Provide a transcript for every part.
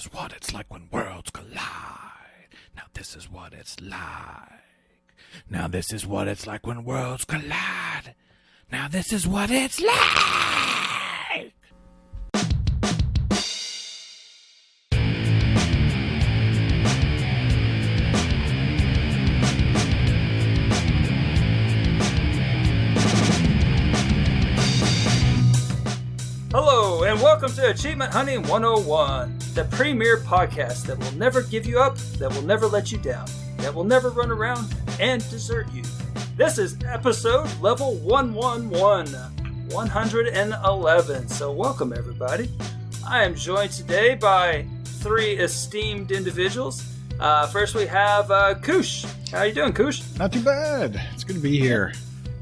is what it's like when worlds collide. Now this is what it's like. Now this is what it's like when worlds collide. Now this is what it's like. Hello, and welcome to Achievement Hunting 101, the premier podcast that will never give you up, that will never let you down, that will never run around and desert you. This is episode level 111, so welcome everybody. I am joined today by three esteemed individuals. First we have Koosh. How are you doing, Koosh? Not too bad. It's good to be here.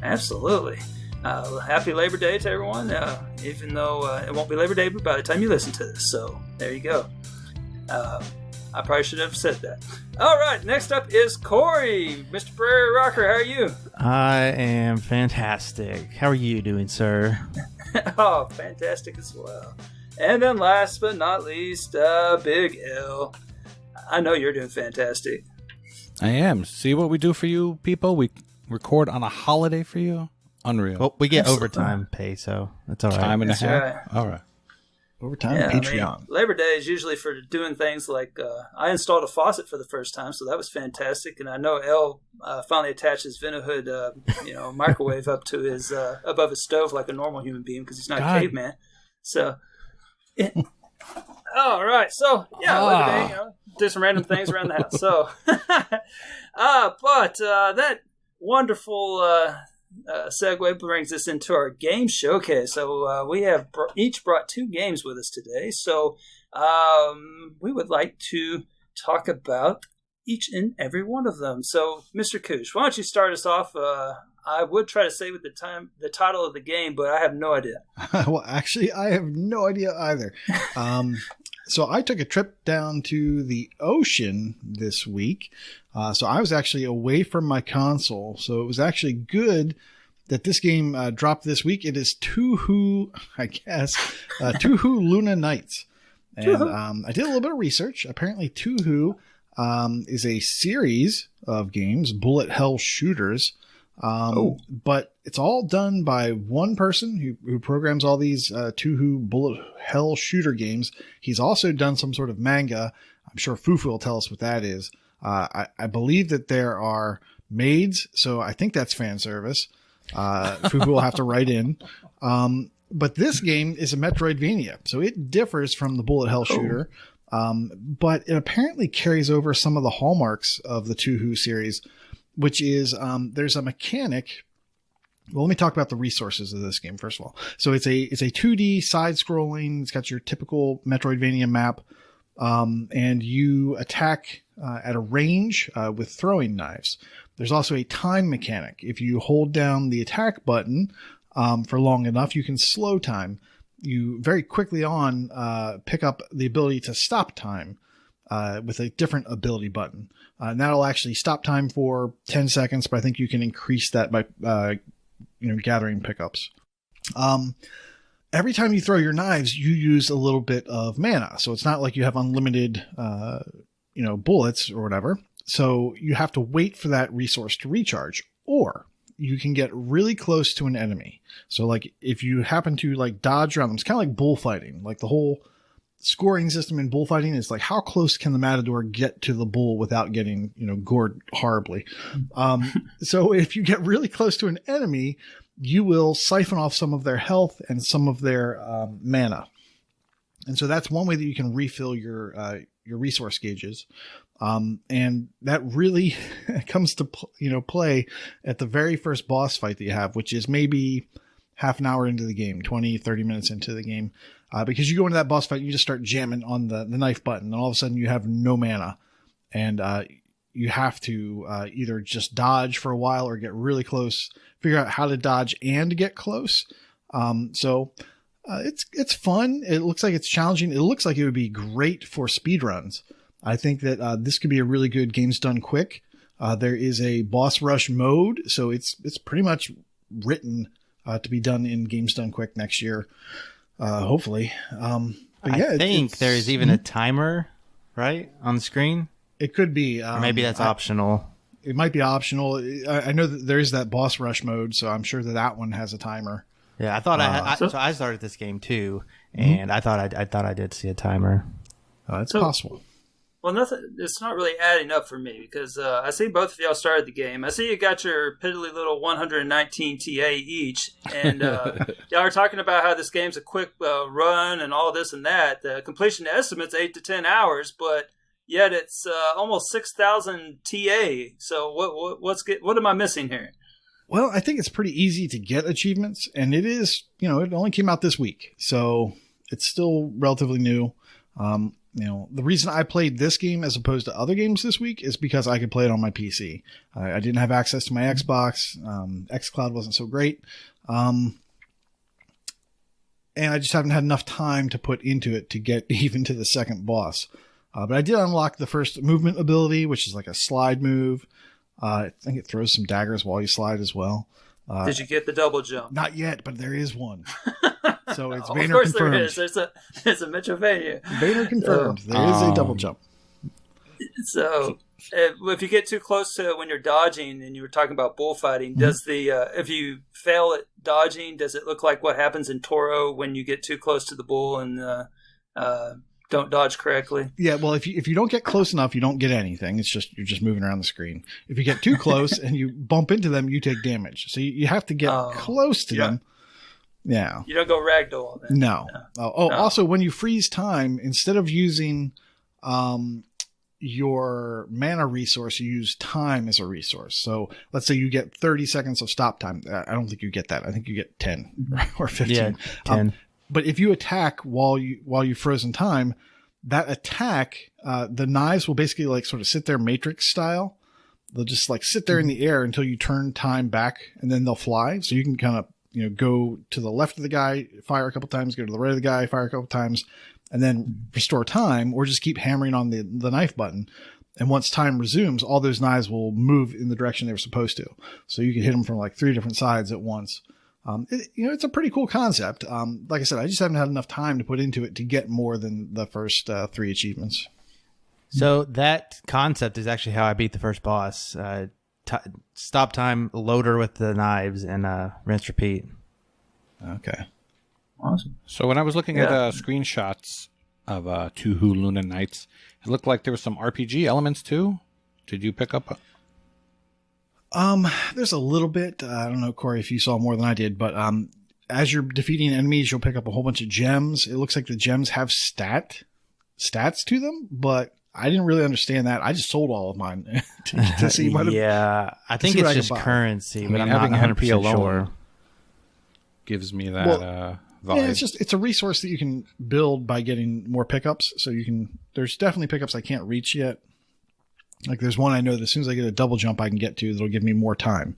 Absolutely. Happy Labor Day to everyone, even though it won't be Labor Day by the time you listen to this. So, there you go. I probably should have said that. All right, next up is Corey. Mr. Prairie Rocker, how are you? I am fantastic. How are you doing, sir? Oh, fantastic as well. And then last but not least, Big Ell. I know you're doing fantastic. I am. See what we do for you people? We record on a holiday for you? Unreal. Well, we get overtime pay, so that's all right. Time and a half? Right. All right. Overtime Patreon. I mean, Labor Day is usually for doing things like I installed a faucet for the first time, so that was fantastic. And I know Ell finally attached his Vinahood microwave up to his above his stove like a normal human being because he's not a caveman. So, all right. So, Labor Day, do some random things around the house. So, but that wonderful segue brings us into our game showcase. So we have each brought two games with us today. So we would like to talk about each and every one of them. So, Mr. Koosh, why don't you start us off? I would try to say with the title of the game, but I have no idea. Well, actually, I have no idea either. So I took a trip down to the ocean this week. So I was actually away from my console. So it was actually good that this game dropped this week. It is Touhou, I guess, Touhou Luna Nights. And I did a little bit of research. Apparently Touhou is a series of games, bullet hell shooters. But it's all done by one person who programs all these Touhou bullet hell shooter games. He's also done some sort of manga. I'm sure Fufu will tell us what that is. I believe that there are maids, so I think that's fan service. Fufu will have to write in. But this game is a Metroidvania, so it differs from the bullet hell shooter. But it apparently carries over some of the hallmarks of the Touhou series, which is there's a mechanic. Well, let me talk about the resources of this game first of all. So it's a 2D side-scrolling. It's got your typical Metroidvania map, and you attack at a range with throwing knives. There's also a time mechanic. If you hold down the attack button for long enough, you can slow time. You very quickly on pick up the ability to stop time with a different ability button. And that'll actually stop time for 10 seconds, but I think you can increase that by gathering pickups. Every time you throw your knives, you use a little bit of mana. So it's not like you have unlimited bullets or whatever. So you have to wait for that resource to recharge, or you can get really close to an enemy. So like if you happen to like dodge around them, it's kind of like bullfighting. Like the whole scoring system in bullfighting is like how close can the matador get to the bull without getting gored horribly. So if you get really close to an enemy, you will siphon off some of their health and some of their mana. And so that's one way that you can refill your resource gauges. And that really comes to play at the very first boss fight that you have, which is maybe half an hour into the game, 20, 30 minutes into the game. Because you go into that boss fight, you just start jamming on the knife button, and all of a sudden you have no mana. And you have to either just dodge for a while or get really close, figure out how to dodge and get close. So it's fun. It looks like it's challenging. It looks like it would be great for speedruns. I think that this could be a really good games done quick. There is a boss rush mode, so it's pretty much written to be done in games done quick next year. Hopefully. But yeah, I think there's even a timer right? On the screen? It could be. Or maybe that's optional. It might be optional. I know that there is that boss rush mode, so I'm sure that one has a timer. Yeah, I thought so I started this game too, and I thought I did see a timer. It's possible. Well, nothing. It's not really adding up for me because I see both of y'all started the game. I see you got your piddly little 119 TA each, and y'all are talking about how this game's a quick run and all this and that. The completion estimate's 8 to 10 hours, but yet it's almost 6,000 TA. So what am I missing here? Well, I think it's pretty easy to get achievements, and it is. It only came out this week, so it's still relatively new. The reason I played this game as opposed to other games this week is because I could play it on my PC. I didn't have access to my Xbox. xCloud wasn't so great. And I just haven't had enough time to put into it to get even to the second boss. But I did unlock the first movement ability, which is like a slide move. I think it throws some daggers while you slide as well. Did you get the double jump? Not yet, but there is one. So it's Of Vayner course confirmed. there is. There's a Metrovania. Vayner confirmed. There is a double jump. So if you get too close to when you're dodging, and you were talking about bullfighting, does if you fail at dodging, does it look like what happens in Toro when you get too close to the bull and don't dodge correctly? Yeah, well, if you don't get close enough, you don't get anything. It's just you're just moving around the screen. If you get too close and you bump into them, you take damage. So you have to get close to them. Yeah. You don't go ragdoll then. No. Also, when you freeze time, instead of using your mana resource, you use time as a resource. So let's say you get 30 seconds of stop time. I don't think you get that. I think you get 10 or 15. Yeah, 10. But if you attack while you frozen time, that attack, the knives will basically like sort of sit there Matrix style. They'll just like sit there in the air until you turn time back, and then they'll fly. So you can kind of go to the left of the guy, fire a couple times, go to the right of the guy, fire a couple times, and then restore time, or just keep hammering on the knife button. And once time resumes, all those knives will move in the direction they were supposed to. So you can hit them from like 3 different sides at once. It's a pretty cool concept. Like I said, I just haven't had enough time to put into it to get more than the first 3 achievements. So that concept is actually how I beat the first boss. Stop time, loader with the knives, and rinse, repeat. Okay. Awesome. So when I was looking at screenshots of Tuhu Luna Nights, it looked like there were some RPG elements too. Did you pick up? There's a little bit. I don't know, Corey, if you saw more than I did, but as you're defeating enemies, you'll pick up a whole bunch of gems. It looks like the gems have stats to them, but I didn't really understand that. I just sold all of mine to see what. I think it's just currency, but I'm having not 100% MP alone sure. Gives me that vibe. Yeah, it's a resource that you can build by getting more pickups. So there's definitely pickups I can't reach yet. Like there's one I know that as soon as I get a double jump I can get to, that'll give me more time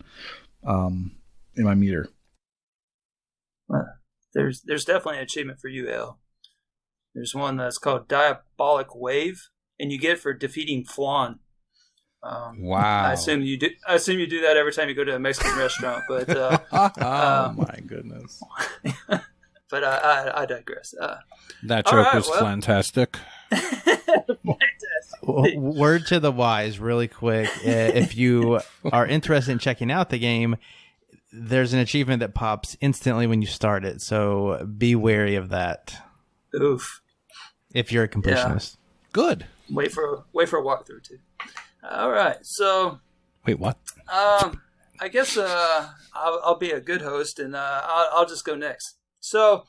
in my meter. Well, there's definitely an achievement for you, Ell. There's one that's called Diabolic Wave, and you get it for defeating Flan. Wow! I assume you do that every time you go to a Mexican restaurant. But oh my goodness! But I digress. That joke was fantastic. Word to the wise, really quick. If you are interested in checking out the game, there's an achievement that pops instantly when you start it. So be wary of that. Oof! If you're a completionist, good. Wait for a walkthrough too. All right, so wait, what? I guess I'll be a good host, and I'll just go next. So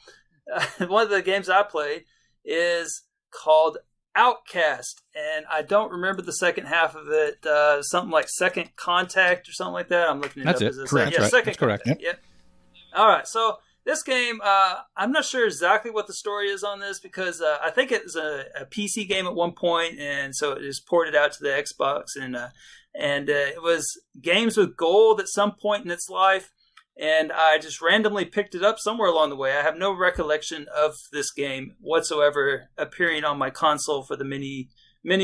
one of the games I played is called Outcast, and I don't remember the second half of it. Something like Second Contact or something like that. I'm looking it That's up. it. Correct. Yeah, right. Second That's correct. Contact. Yep. All right, so this game, I'm not sure exactly what the story is on this because I think it was a PC game at one point, and so it was ported out to the Xbox, and it was games with gold at some point in its life, and I just randomly picked it up somewhere along the way. I have no recollection of this game whatsoever appearing on my console for the many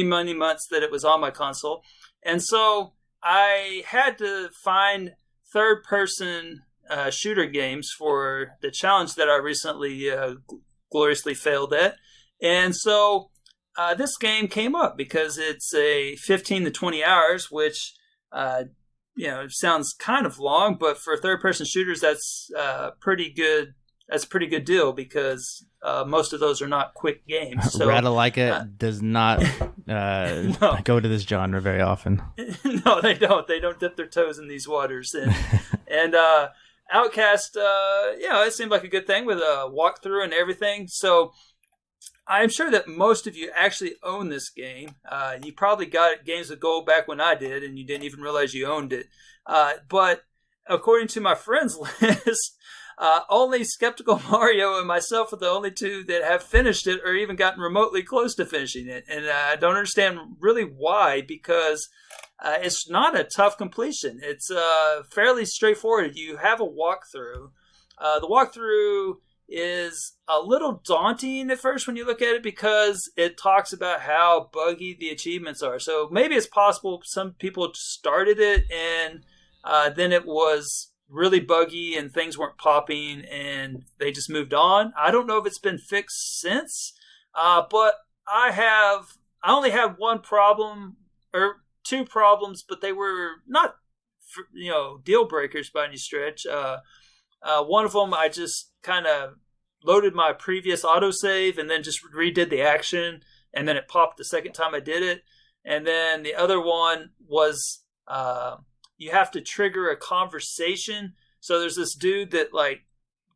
months that it was on my console, and so I had to find third-person shooter games for the challenge that I recently gloriously failed at. And so this game came up because it's a 15 to 20 hours, which sounds kind of long, but for third-person shooters, that's pretty good. That's a pretty good deal because most of those are not quick games. So, Ratalaika does not go to this genre very often. No, they don't. They don't dip their toes in these waters. And Outcast, it seemed like a good thing with a walkthrough and everything. So I'm sure that most of you actually own this game. You probably got Games with Gold back when I did, and you didn't even realize you owned it. But according to my friends list, only Skeptical Mario and myself are the only two that have finished it or even gotten remotely close to finishing it. And I don't understand really why, because it's not a tough completion. It's fairly straightforward. You have a walkthrough. The walkthrough is a little daunting at first when you look at it because it talks about how buggy the achievements are. So maybe it's possible some people started it and then it was really buggy and things weren't popping and they just moved on. I don't know if it's been fixed since, but I only had one problem or two problems, but they were not, deal breakers by any stretch. One of them, I just kind of loaded my previous autosave and then just redid the action, and then it popped the second time I did it. And then the other one was you have to trigger a conversation. So there's this dude that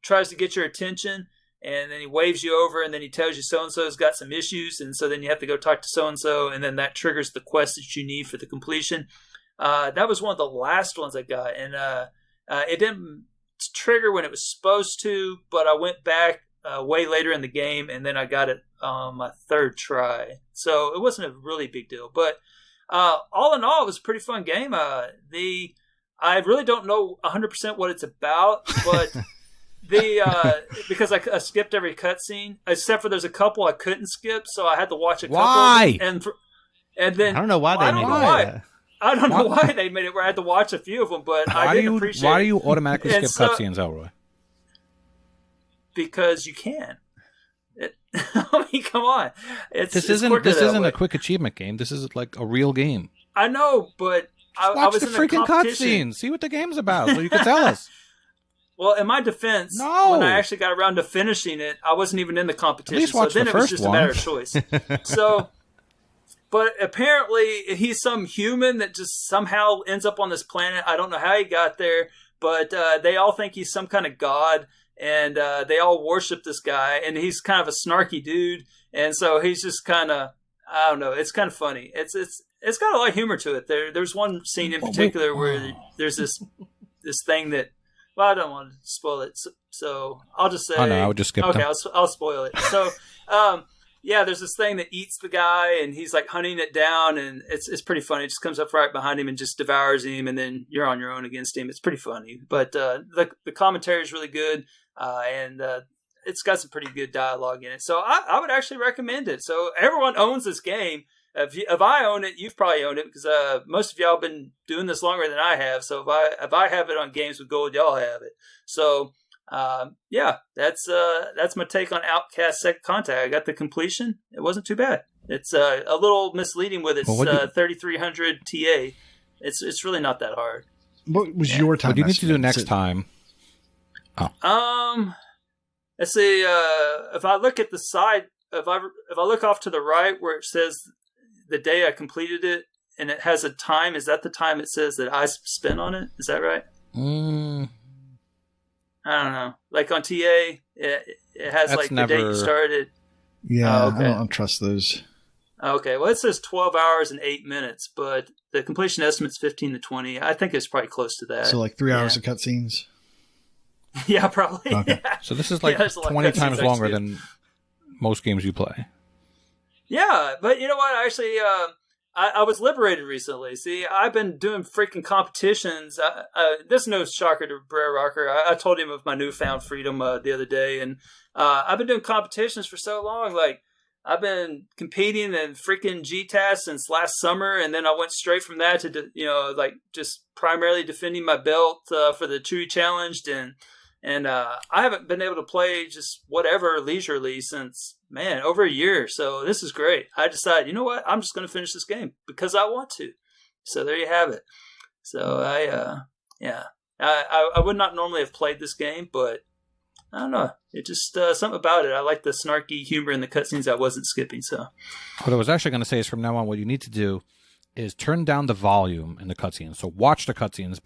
tries to get your attention, and then he waves you over, and then he tells you so-and-so's got some issues, and so then you have to go talk to so-and-so, and then that triggers the quest that you need for the completion. That was one of the last ones I got, and it didn't trigger when it was supposed to, but I went back way later in the game, and then I got it on my third try. So it wasn't a really big deal, but all in all, it was a pretty fun game. I really don't know 100% what it's about, but because I skipped every cutscene, except for there's a couple I couldn't skip, so I had to watch a couple. Why? And then I don't know why they made it. I don't know why they made it where I had to watch a few of them, but I did appreciate it. Why do you automatically skip cutscenes, Elroy? Because you can. I mean, come on. This isn't a quick achievement game. This is like a real game. I know, but I was the in the freaking competition. cutscenes. See what the game's about, so you can tell us. Well, in my defense, when I actually got around to finishing it, I wasn't even in the competition. At least watch so then the it was first just one. a matter of choice. So, but apparently he's some human that just somehow ends up on this planet. I don't know how he got there, but they all think he's some kind of god, and they all worship this guy, and he's kind of a snarky dude, and so he's just kind of, I don't know, it's kind of funny. It's got a lot of humor to it. There's one scene in particular where there's this thing that, well, I don't want to spoil it, so I'll just say. Oh no, I would just skip Okay, them. I'll spoil it. So, there's this thing that eats the guy, and he's like hunting it down, and it's pretty funny. It just comes up right behind him and just devours him, and then you're on your own against him. It's pretty funny, but the commentary is really good, and it's got some pretty good dialogue in it. So I would actually recommend it. So everyone owns this game. If I own it, you've probably owned it because most of y'all have been doing this longer than I have. So if I have it on Games with Gold, y'all have it. So that's my take on Outcast Second Contact. I got the completion. It wasn't too bad. It's a little misleading with its 3300 TA. It's really not that hard. What was your time? What do you need to do next time? Let's see. If I look at the side, if I look off to the right where it says the day I completed it, and it has a time, is that the time it says that I spent on it? Is that right? I don't know. Like on TA, it has That's the date you started. Yeah, okay. I don't trust those. Okay, well, it says 12 hours and 8 minutes, but the completion estimate's 15 to 20. I think it's probably close to that. So like 3 hours of cutscenes? Yeah, probably. Okay. Yeah. So this is like there's a lot of 20 cutscenes times I longer skipped. than most games you play. Yeah, but you know what? Actually, I was liberated recently. See, I've been doing freaking competitions. This is no shocker to Brer Rocker. I told him of my newfound freedom the other day, and I've been doing competitions for so long. Like, I've been competing in freaking GTAS since last summer, and then I went straight from that to just primarily defending my belt for the Chewie Challenge, And I haven't been able to play just whatever leisurely since, man, over a year. So this is great. I decided, you know what? I'm just going to finish this game because I want to. So there you have it. So I would not normally have played this game, but I don't know. It just something about it. I like the snarky humor in the cutscenes I wasn't skipping. So what I was actually going to say is from now on, what you need to do is turn down the volume in the cutscenes. So watch the cutscenes,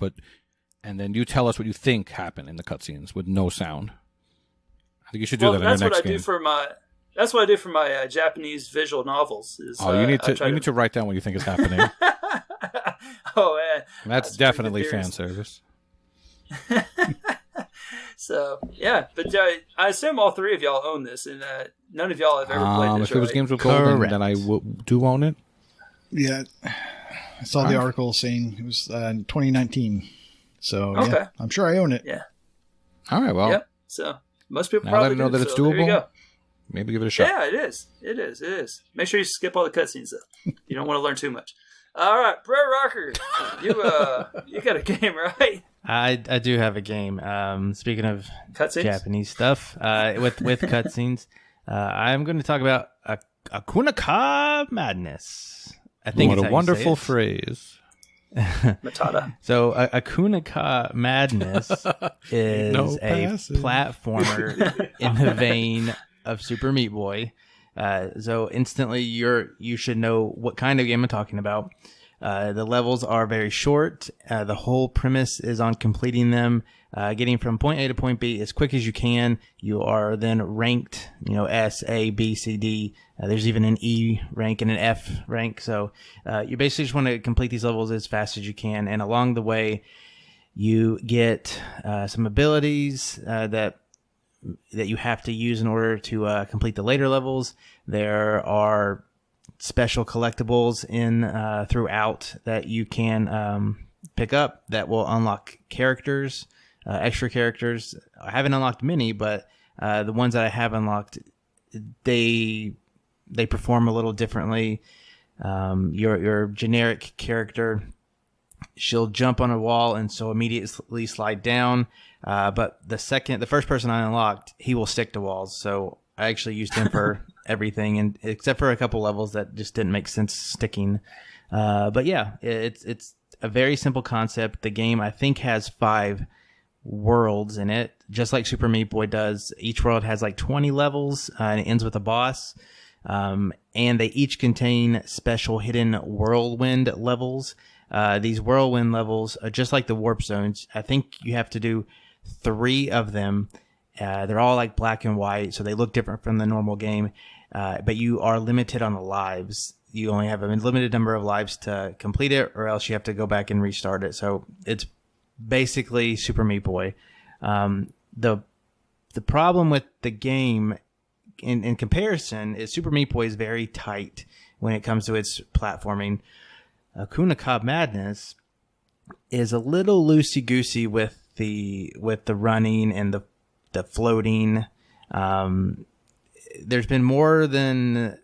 and then you tell us what you think happened in the cutscenes with no sound. I think you should do that in your next game. That's what I do for my Japanese visual novels. You need to write down what you think is happening. Oh man, that's definitely fan service. So yeah, but I assume all three of y'all own this, and none of y'all have ever played this. If it was Games with Golden, then I do own it. Yeah, I saw the article saying it was 2019. So yeah, I'm sure I own it. Yeah. All right. Well. Yep. So most people now probably let them know that it's doable. There you go. Maybe give it a shot. Yeah, it is. It is. Make sure you skip all the cutscenes though. You don't want to learn too much. All right, Brett Rocker, you got a game, right? I do have a game. Speaking of cutscenes? Japanese stuff, with cutscenes, I'm going to talk about Akunaka Madness. I think what a wonderful phrase. Matata. So Akunaka Madness is a platformer in the vein of Super Meat Boy. So instantly you should know what kind of game I'm talking about. The levels are very short. The whole premise is on completing them, getting from point A to point B as quick as you can. You are then ranked, S, A, B, C, D. There's even an E rank and an F rank. So you basically just want to complete these levels as fast as you can. And along the way, you get some abilities that you have to use in order to complete the later levels. There are special collectibles throughout that you can pick up that will unlock characters, extra characters. I haven't unlocked many, but the ones that I have unlocked, they perform a little differently. Your generic character, she'll jump on a wall and so immediately slide down. But the first person I unlocked, he will stick to walls. So I actually used him for everything, and except for a couple levels that just didn't make sense sticking. But yeah, it's a very simple concept. The game, I think, has 5 worlds in it, just like Super Meat Boy does. Each world has like 20 levels, and it ends with a boss. And they each contain special hidden whirlwind levels. These whirlwind levels are just like the warp zones. I think you have to do 3 of them. They're all like black and white, so they look different from the normal game. But you are limited on the lives. You only have a limited number of lives to complete it, or else you have to go back and restart it. So it's basically Super Meat Boy. The problem with the game in comparison is Super Meat Boy is very tight when it comes to its platforming. Akunaka Madness is a little loosey-goosey with the running and the floating. There's been more than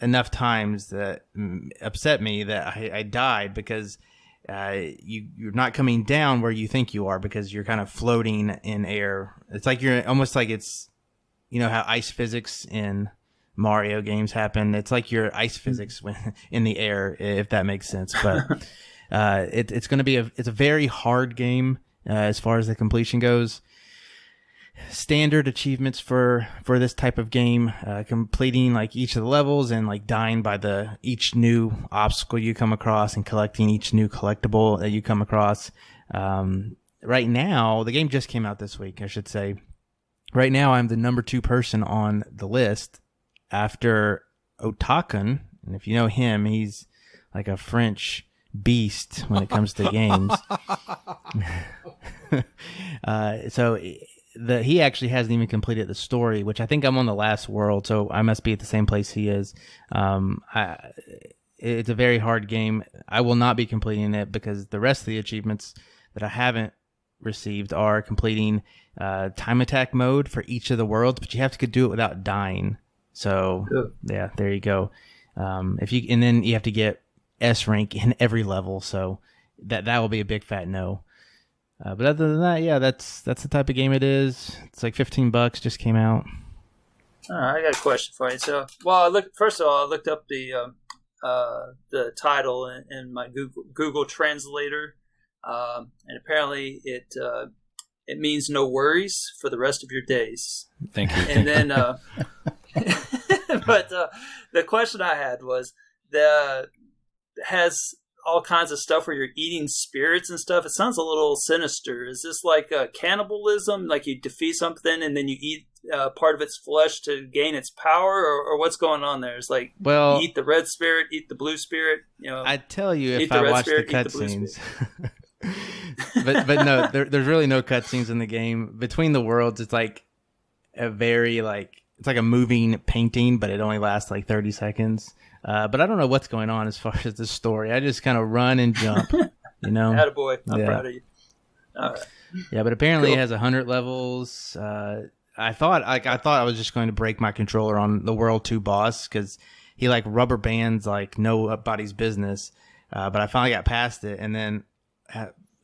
enough times that upset me that I died because you're not coming down where you think you are because you're kind of floating in air. It's like you're almost like it's, how ice physics in Mario games happen. It's like your ice physics when in the air, if that makes sense. But it's going to be it's a very hard game as far as the completion goes. Standard achievements for this type of game, completing like each of the levels and like dying by each new obstacle you come across and collecting each new collectible that you come across. Right now, the game just came out this week, I should say. Right now, I'm the number 2 person on the list after Otakun. And if you know him, he's like a French beast when it comes to games. So he actually hasn't even completed the story, which I think I'm on the last world, so I must be at the same place he is. It's a very hard game. I will not be completing it because the rest of the achievements that I haven't received are completing time attack mode for each of the worlds, but you have to do it without dying. So yeah, there you go. And then you have to get S rank in every level, so that will be a big fat no. But other than that, yeah, that's the type of game it is. It's like $15, just came out. All right, I got a question for you. So, first of all, I looked up the title in my Google Translator, and apparently it means no worries for the rest of your days. Thank you. And then, but the question I had was has all kinds of stuff where you're eating spirits and stuff. It sounds a little sinister. Is this like cannibalism? Like you defeat something and then you eat part of its flesh to gain its power, or what's going on there? It's like, you eat the red spirit, eat the blue spirit. I tell you, if I watch the cutscenes. but no, there's really no cutscenes in the game. Between the worlds, it's like a very it's like a moving painting, but it only lasts like 30 seconds. But I don't know what's going on as far as the story. I just kind of run and jump, Attaboy. I'm proud of you. All right. Yeah, but apparently it has 100 levels. I thought I was just going to break my controller on the World 2 boss because he rubber bands like nobody's business. But I finally got past it, and then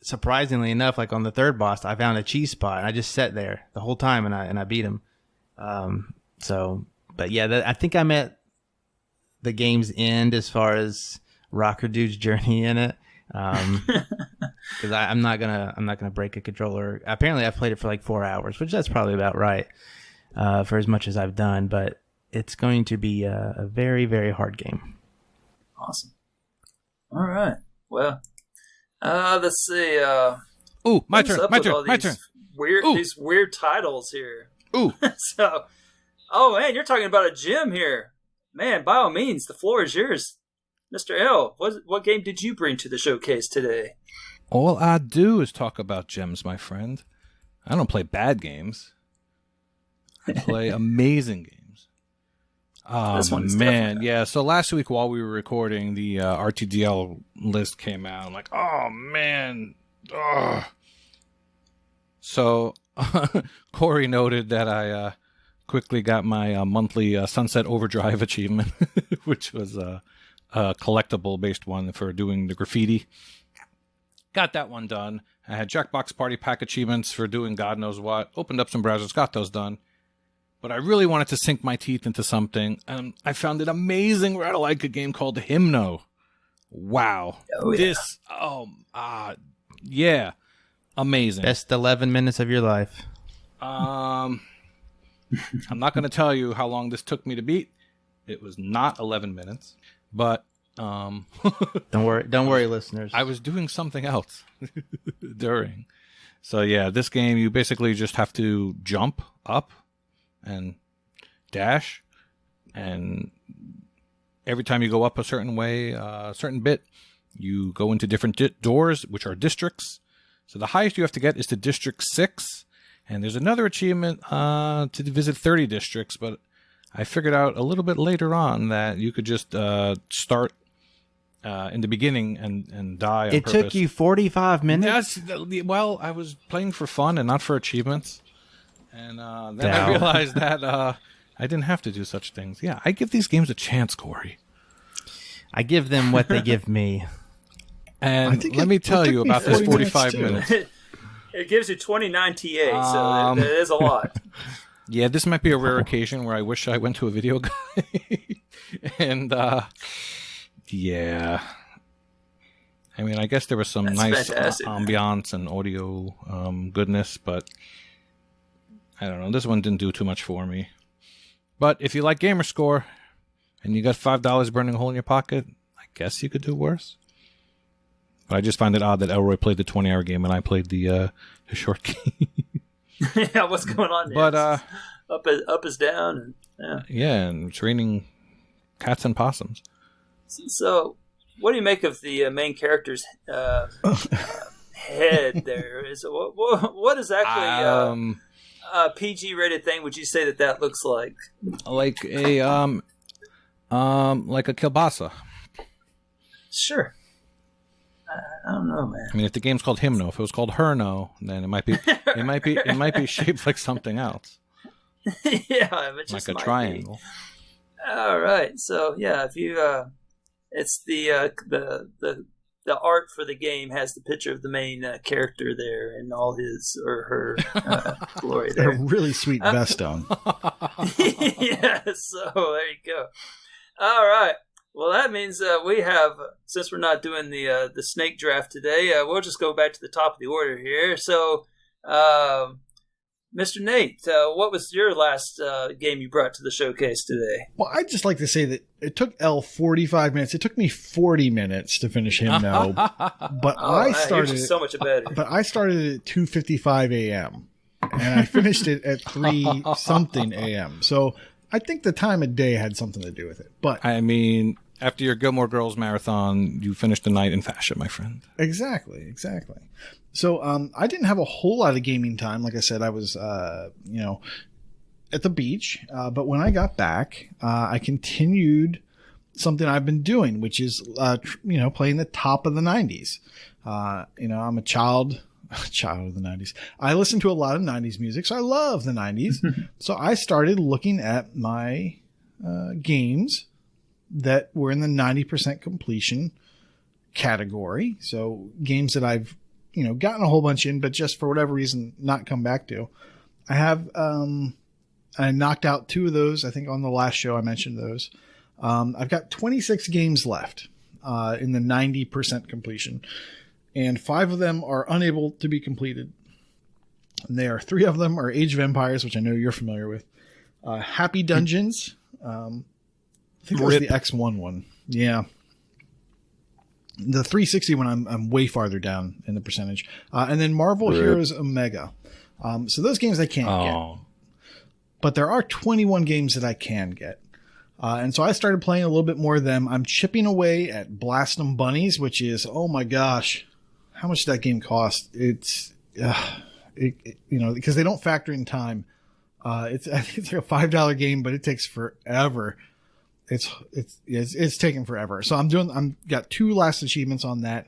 surprisingly enough, on the third boss, I found a cheese spot, and I just sat there the whole time, and I beat him. But yeah, I think I'm at the game's end as far as Rocker Dude's journey in it. Because I'm not gonna break a controller. Apparently, I've played it for like 4 hours, which that's probably about right for as much as I've done. But it's going to be a very, very hard game. Awesome. All right. Well, let's see. Ooh, my turn. My turn. These weird titles here. Ooh. So, oh man, you're talking about a gym here. Man, by all means, the floor is yours. Mr. L, what game did you bring to the showcase today? All I do is talk about gems, my friend. I don't play bad games. I play amazing games. Oh, man. Yeah, so last week while we were recording, the RTDL list came out. I'm like, oh, man. Ugh. So Corey noted that I quickly got my monthly Sunset Overdrive achievement, which was a collectible-based one for doing the graffiti. Got that one done. I had Jackbox Party Pack achievements for doing God knows what. Opened up some browsers, got those done. But I really wanted to sink my teeth into something, and I found an amazing Ratalaika game called Hymno. Wow. Oh, yeah. Yeah. Amazing. Best 11 minutes of your life. I'm not going to tell you how long this took me to beat. It was not 11 minutes, but don't worry, listeners. I was doing something else during. So yeah, this game you basically just have to jump up and dash, and every time you go up a certain way, a certain bit, you go into different doors, which are districts. So the highest you have to get is to District 6. And there's another achievement to visit 30 districts, but I figured out a little bit later on that you could just start in the beginning and die on purpose. It took you 45 minutes? Yes, well, I was playing for fun and not for achievements. And then I realized that I didn't have to do such things. Yeah, I give these games a chance, Corey. I give them what they give me. And let me tell you about this 45 minutes. It gives you 29 TA, so that is a lot. Yeah, this might be a rare occasion where I wish I went to a video guy. And, yeah. I mean, I guess there was some nice ambiance and audio goodness, but I don't know. This one didn't do too much for me. But if you like Gamerscore and you got $5 burning a hole in your pocket, I guess you could do worse. But I just find it odd that Elroy played the 20-hour game and I played the short game. Yeah, what's going on there? But up is down. And, yeah, and it's raining cats and possums. So, what do you make of the main character's head there? What exactly a PG-rated thing would you say that looks like? Like a kielbasa. Sure. I don't know, man. I mean, if the game's called Hymno, if it was called Herno, then it might be shaped like something else. Yeah, it just like a triangle. All right, so yeah, if you, it's the the art for the game has the picture of the main character there and all his or her glory there. A really sweet vest on. Yeah, so there you go. All right. Well, that means we have, since we're not doing the snake draft today, we'll just go back to the top of the order here. So, Mr. Nate, what was your last game you brought to the showcase today? Well, I'd just like to say that it took Ell 45 minutes. It took me 40 minutes to finish him now. But I started so much better. But I started at 2:55 a.m. and I finished it at 3 something a.m. So I think the time of day had something to do with it. But I mean, after your Gilmore Girls marathon, you finished the night in fashion, my friend. Exactly. So I didn't have a whole lot of gaming time. Like I said, I was, at the beach. But when I got back, I continued something I've been doing, which is, playing the top of the 90s. I'm a child of the 90s. I listen to a lot of 90s music, so I love the 90s. So I started looking at my games that were in the 90% completion category. So games that I've gotten a whole bunch in, but just for whatever reason, not come back to. I have, I knocked out 2 of those. I think on the last show I mentioned those. I've got 26 games left, in the 90% completion, and 5 of them are unable to be completed. And 3 of them are Age of Empires, which I know you're familiar with. Happy Dungeons. I think it was the X1 one. Yeah. The 360 one, I'm way farther down in the percentage. And then Marvel Heroes Omega. So those games I can't get. But there are 21 games that I can get. And so I started playing a little bit more of them. I'm chipping away at Blast 'em Bunnies, which is, oh my gosh, how much did that game cost? It's, because they don't factor in time. I think it's like a $5 game, but it takes forever. It's taken forever. So I'm got 2 last achievements on that,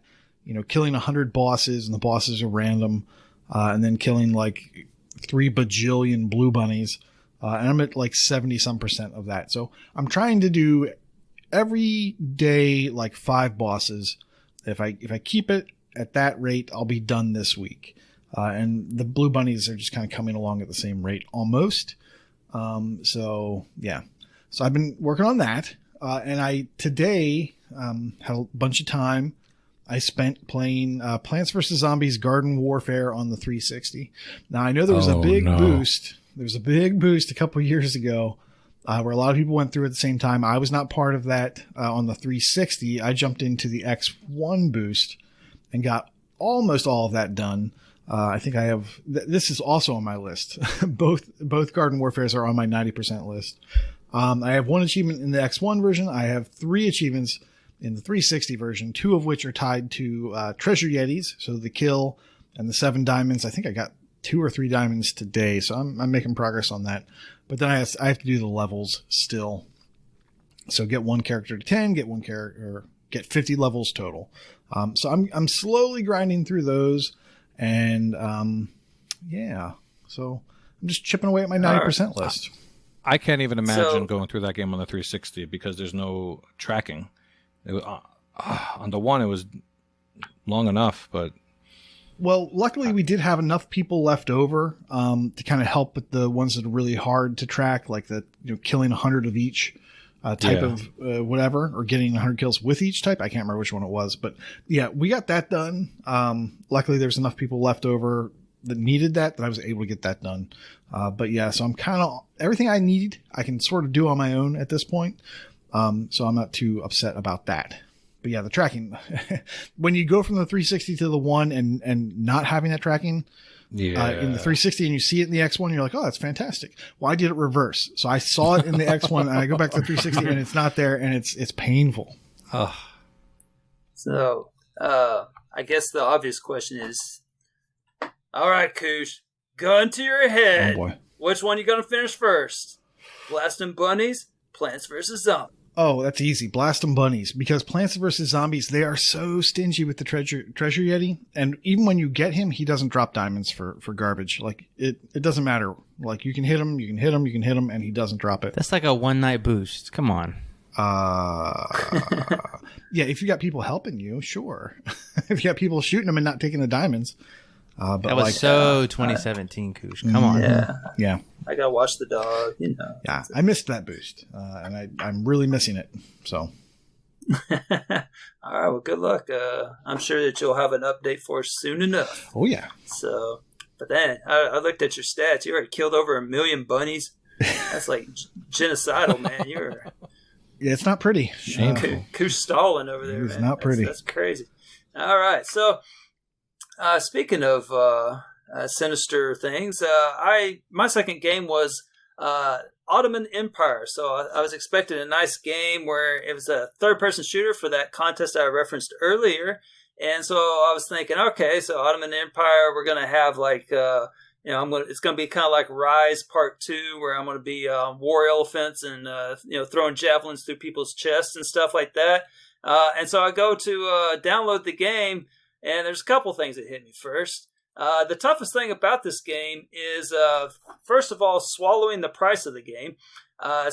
killing 100 bosses, and the bosses are random, and then killing like 3 bajillion blue bunnies. And I'm at like 70 some % of that. So I'm trying to do every day, like 5 bosses. If I keep it at that rate, I'll be done this week. And the blue bunnies are just kind of coming along at the same rate almost. So yeah. So I've been working on that. And I today had a bunch of time. I spent playing Plants vs. Zombies Garden Warfare on the 360. Now I know there was a big boost. There was a big boost a couple of years ago where a lot of people went through at the same time. I was not part of that on the 360. I jumped into the X1 boost and got almost all of that done. I think I have. This is also on my list. Both Garden Warfares are on my 90% list. I have 1 achievement in the X1 version. I have 3 achievements in the 360 version, 2 of which are tied to treasure yetis. So the kill and the 7 diamonds. I think I got 2 or 3 diamonds today, so I'm making progress on that. But then I have to do the levels still. So get 1 character to 10, get 1 character, or get 50 levels total. So I'm slowly grinding through those, and yeah. So I'm just chipping away at my 90% list. I can't even imagine going through that game on the 360 because there's no tracking. It was, on the 1, it was long enough, but. Well, luckily we did have enough people left over to kind of help with the ones that are really hard to track, like the killing 100 of each type of whatever, or getting 100 kills with each type. I can't remember which one it was, but yeah, we got that done. Luckily there's enough people left over that needed that I was able to get that done. But yeah, so I'm kind of everything I need, I can sort of do on my own at this point. So I'm not too upset about that. But yeah, the tracking, when you go from the 360 to the 1 and not having that tracking in the 360 and you see it in the X1, you're like, oh, that's fantastic. Well, I did it reverse. So I saw it in the X1 and I go back to the 360 and it's not there, and it's painful. So, I guess the obvious question is, all right, Koosh, gun to your head. Oh boy. Which one you going to finish first? Blast 'em Bunnies, Plants vs. Zombies. Oh, that's easy. Blast 'em Bunnies. Because Plants vs. Zombies, they are so stingy with the treasure yeti. And even when you get him, he doesn't drop diamonds for garbage. Like, it doesn't matter. Like, you can hit him, and he doesn't drop it. That's like a one-night boost. Come on. Yeah, if you got people helping you, sure. If you got people shooting them and not taking the diamonds. But that was 2017, Koosh. Come on. Yeah. I gotta watch the dog, you know. Yeah, I missed that boost, and I'm really missing it. So. All right, well, good luck. I'm sure that you'll have an update for us soon enough. Oh, yeah. So, but then I looked at your stats. You already killed over 1 million bunnies. That's like genocidal, man. You're it's not pretty. Shameful. Koosh Stalin over there. It's man. not pretty. That's crazy. All right, so speaking of sinister things, my second game was Ottoman Empire. So I was expecting a nice game where it was a third-person shooter for that contest I referenced earlier. And so I was thinking, okay, so Ottoman Empire, we're going to have like, it's going to be kind of like Rise Part 2, where I'm going to be war elephants and, throwing javelins through people's chests and stuff like that. And so I go to download the game, and there's a couple things that hit me first. The toughest thing about this game is, first of all, swallowing the price of the game. I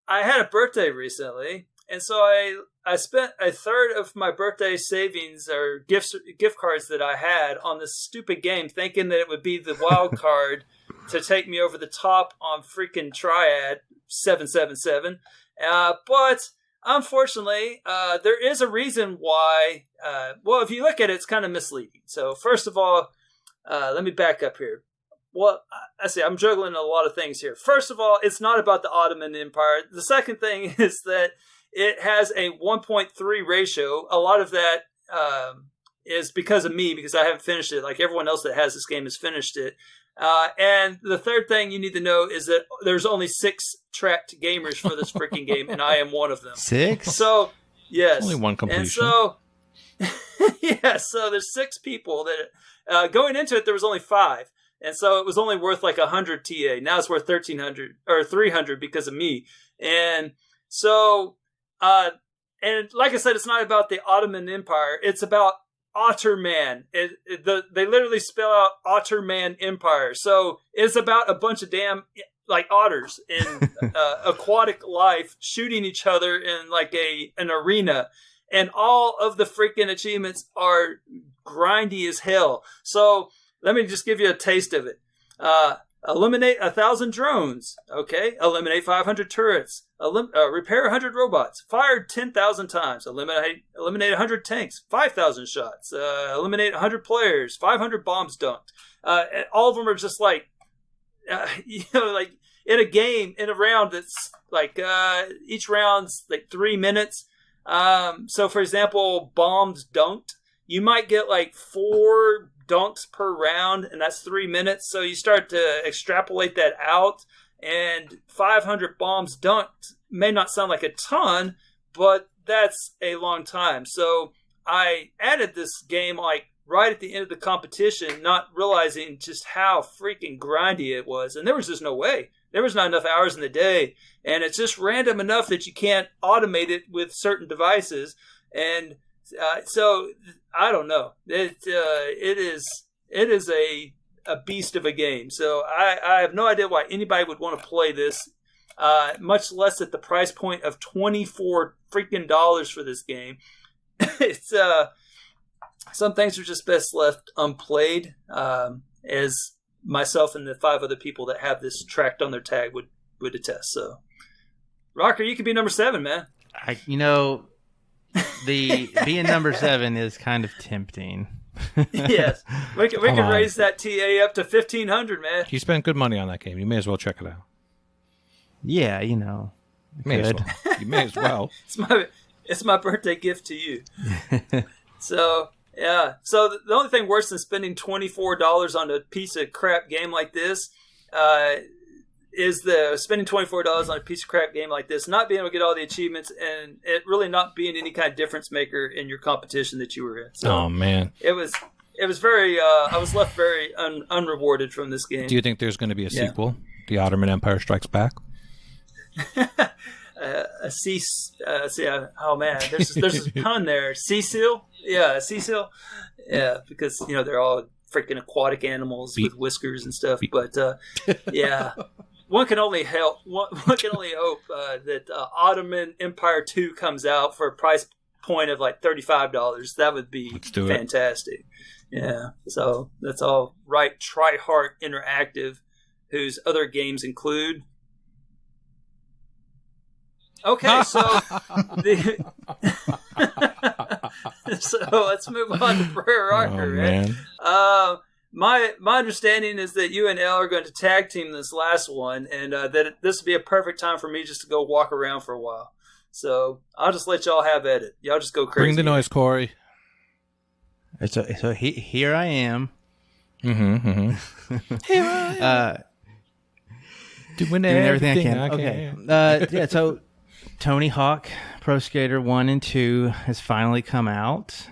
had a birthday recently, and so I spent a third of my birthday savings or gift cards that I had on this stupid game, thinking that it would be the wild card to take me over the top on freaking Triad 777. But unfortunately, there is a reason why. If you look at it, it's kind of misleading. So first of all, let me back up here. Well, I'm juggling a lot of things here. First of all, it's not about the Ottoman Empire. The second thing is that it has a 1.3 ratio. A lot of that is because of me, because I haven't finished it. Like everyone else that has this game has finished it. And the third thing you need to know is that there's only 6 tracked gamers for this freaking game, and I am one of them. 6? So, yes. Only one completion. And so, so there's 6 people that, going into it, there was only 5. And so it was only worth like 100 TA. Now it's worth 1,300 or 300 because of me. And so, and like I said, it's not about the Ottoman Empire. It's about Otterman. They literally spell out Otterman Empire. So it's about a bunch of damn like otters in aquatic life shooting each other in like an arena. And all of the freaking achievements are grindy as hell. So let me just give you a taste of it. Eliminate 1,000 drones. Okay. Eliminate 500 turrets. Repair 100 robots. Fired 10,000 times. Eliminate 100 tanks. 5,000 shots. Eliminate 100 players. 500 bombs dunked. And all of them are just like, like in a game, in a round that's like, each round's like 3 minutes. So for example, bombs dunked. You might get like 4 dunks per round, and that's 3 minutes. So you start to extrapolate that out, and 500 bombs dunked may not sound like a ton, but that's a long time. So I added this game like right at the end of the competition, not realizing just how freaking grindy it was. And there was just no way. There was not enough hours in the day, and it's just random enough that you can't automate it with certain devices. And so I don't know. It is a beast of a game. So I have no idea why anybody would want to play this, much less at the price point of $24 freaking for this game. It's some things are just best left unplayed, as myself and the 5 other people that have this tracked on their tag would attest. So, Rocker, you could be number 7, man. The being number 7 is kind of tempting. Yes, we can raise that TA up to 1,500, man. You spent good money on that game. You may as well check it out. Yeah, You may as well. It's my birthday gift to you. So yeah. So the only thing worse than spending $24 on a piece of crap game like this, is the spending $24 on a piece of crap game like this, not being able to get all the achievements, and it really not being any kind of difference maker in your competition that you were in. So oh man, it was very. I was left very unrewarded from this game. Do you think there's going to be a sequel? The Ottoman Empire Strikes Back. Oh man, there's a pun there. Cecil, yeah, Cecil, yeah, because they're all freaking aquatic animals with whiskers and stuff. But yeah. one can only hope that Ottoman Empire 2 comes out for a price point of like $35. That would be fantastic. Yeah, so that's all right. Tri-Heart Interactive, whose other games include. Okay, so so let's move on to Prayer Rocker. Man. My understanding is that you and Elle are going to tag team this last one, and that this would be a perfect time for me just to go walk around for a while. So I'll just let y'all have at it. Y'all just go crazy. Bring the noise, Corey. So here I am. Mm-hmm. Here I am. Doing everything I can. Okay. Yeah. So Tony Hawk Pro Skater 1 and 2 has finally come out.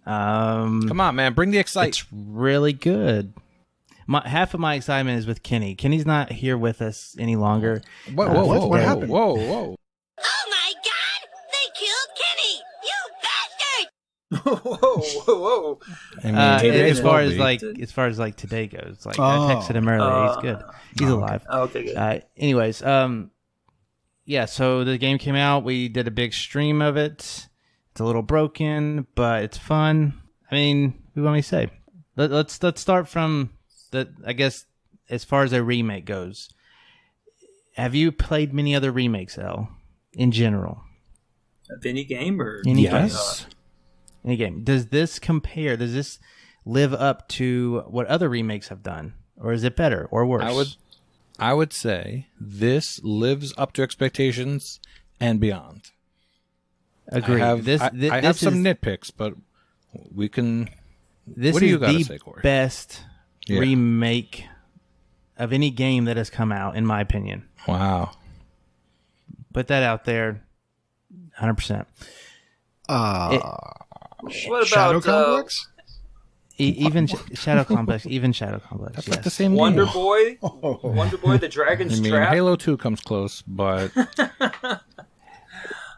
Come on, man. Bring the excitement. It's really good. Half of my excitement is with Kenny. Kenny's not here with us any longer. What happened? Oh my God! They killed Kenny! You bastard! Whoa! I mean, as far as today goes, like I texted him earlier. He's good. He's alive. Okay, good. Anyways, yeah. So the game came out. We did a big stream of it. It's a little broken, but it's fun. I mean, what do you want me to say? Let's start from I guess as far as a remake goes. Have you played many other remakes, Elle, in general? Of any game or yes. Any game. Does this compare? Does this live up to what other remakes have done, or is it better or worse? I would say this lives up to expectations and beyond. Agreed. I have some nitpicks, but we can. This what do you is got to the say, Corey? best remake of any game that has come out, in my opinion. Wow. Put that out there, 100%. What Shadow about Complex? Even Shadow Complex, Shadow Complex. That's yes. like the same Wonder game. Boy? Wonder Boy, the Dragon's Trap? Halo 2 comes close, but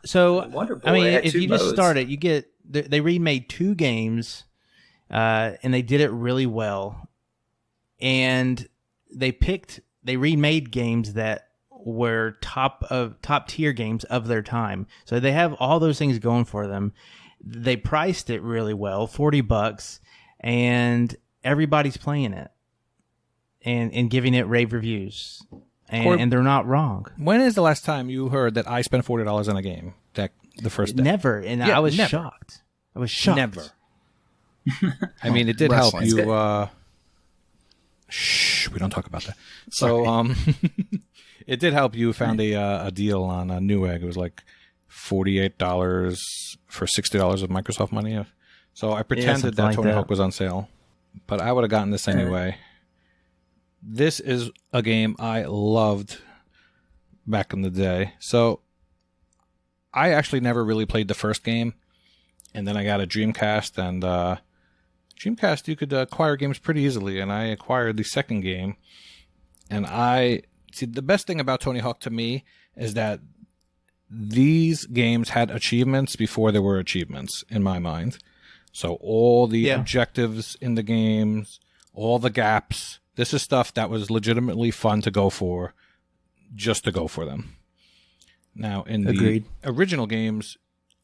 So, Wonder Boy I mean, had if two you just modes. start it, you get they remade 2 games, and they did it really well. And they remade games that were top tier games of their time. So they have all those things going for them. They priced it really well, $40, and everybody's playing it and giving it rave reviews. And they're not wrong. when is the last time you heard that I spent $40 on a game? The first day? Never. And Yeah, I was never. shocked. I was shocked. Never. I mean, it did help Wrestling. you. Shh, we don't talk about that. So, it did help you found a deal on a Newegg. It was like $48 for $60 of Microsoft money. So I pretended something that like Tony that. Hawk was on sale, but I would have gotten this anyway. This is a game I loved back in the day. So I actually never really played the first game, and then I got a Dreamcast, and Dreamcast you could acquire games pretty easily, and I acquired the second game. And the best thing about Tony Hawk to me is that these games had achievements before there were achievements, in my mind. So all the objectives in the games, all the gaps, this is stuff that was legitimately fun to go for, just to go for them. Now, in the original games,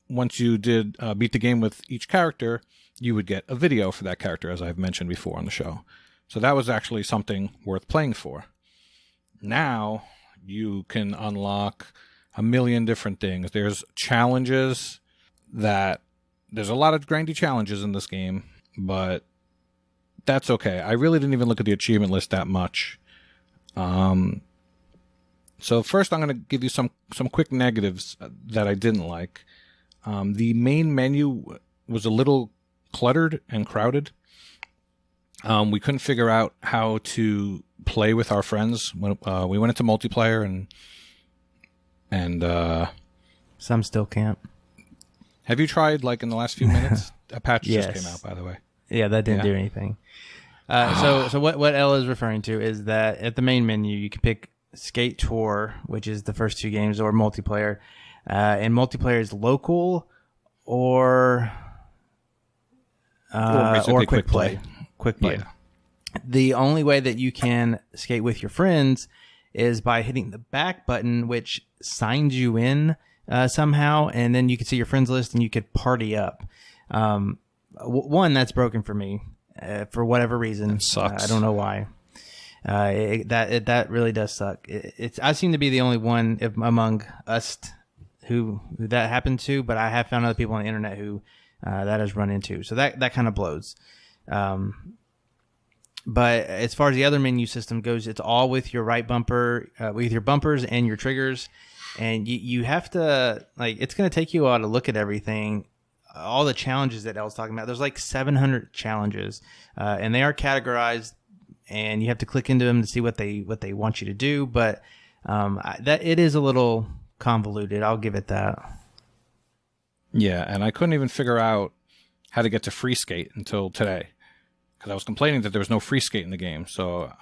once you did beat the game with each character, you would get a video for that character, as I've mentioned before on the show. So that was actually something worth playing for. Now, you can unlock a million different things. There's challenges there's a lot of grindy challenges in this game, but that's okay. I really didn't even look at the achievement list that much. So first I'm going to give you some quick negatives that I didn't like. The main menu was a little cluttered and crowded. We couldn't figure out how to play with our friends. When we went into multiplayer and Some still can't. have you tried, like, in the last few minutes? A patch just came out, by the way. Yeah, that didn't do anything. So what Elle is referring to is that at the main menu, you can pick Skate Tour, which is the first 2 games, or multiplayer. And multiplayer is local or basically quick play. Quick play. Yeah. The only way that you can skate with your friends is by hitting the back button, which signs you in somehow, and then you can see your friends list and you could party up. One, that's broken for me for whatever reason. It sucks. I don't know why. That really does suck. I seem to be the only one among us who that happened to, but I have found other people on the internet who that has run into. So that kind of blows. But as far as the other menu system goes, it's all with your right bumper, with your bumpers and your triggers. And you have to, like, it's going to take you a while to look at everything. All the challenges that Elle's talking about, there's like 700 challenges, and they are categorized, and you have to click into them to see what they want you to do. But that it is a little convoluted. I'll give it that. Yeah, and I couldn't even figure out how to get to free skate until today, because I was complaining that there was no free skate in the game. So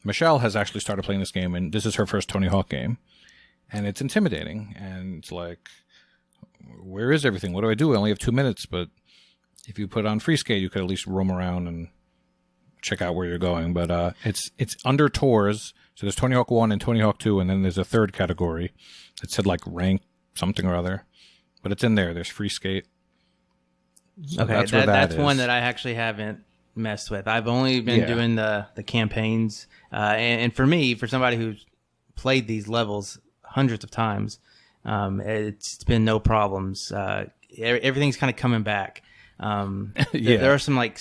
Michelle has actually started playing this game, and this is her first Tony Hawk game, and it's intimidating. And it's like, where is everything? What do I do? I only have 2 minutes, but if you put on free skate, you could at least roam around and check out where you're going. But it's under tours. So there's Tony Hawk 1 and Tony Hawk 2, and then there's a third category that said like rank something or other. But it's in there. There's free skate. So okay, that's one that I actually haven't messed with. I've only been doing the campaigns. And for me, for somebody who's played these levels hundreds of times, it's been no problems. Everything's kind of coming back. There are some like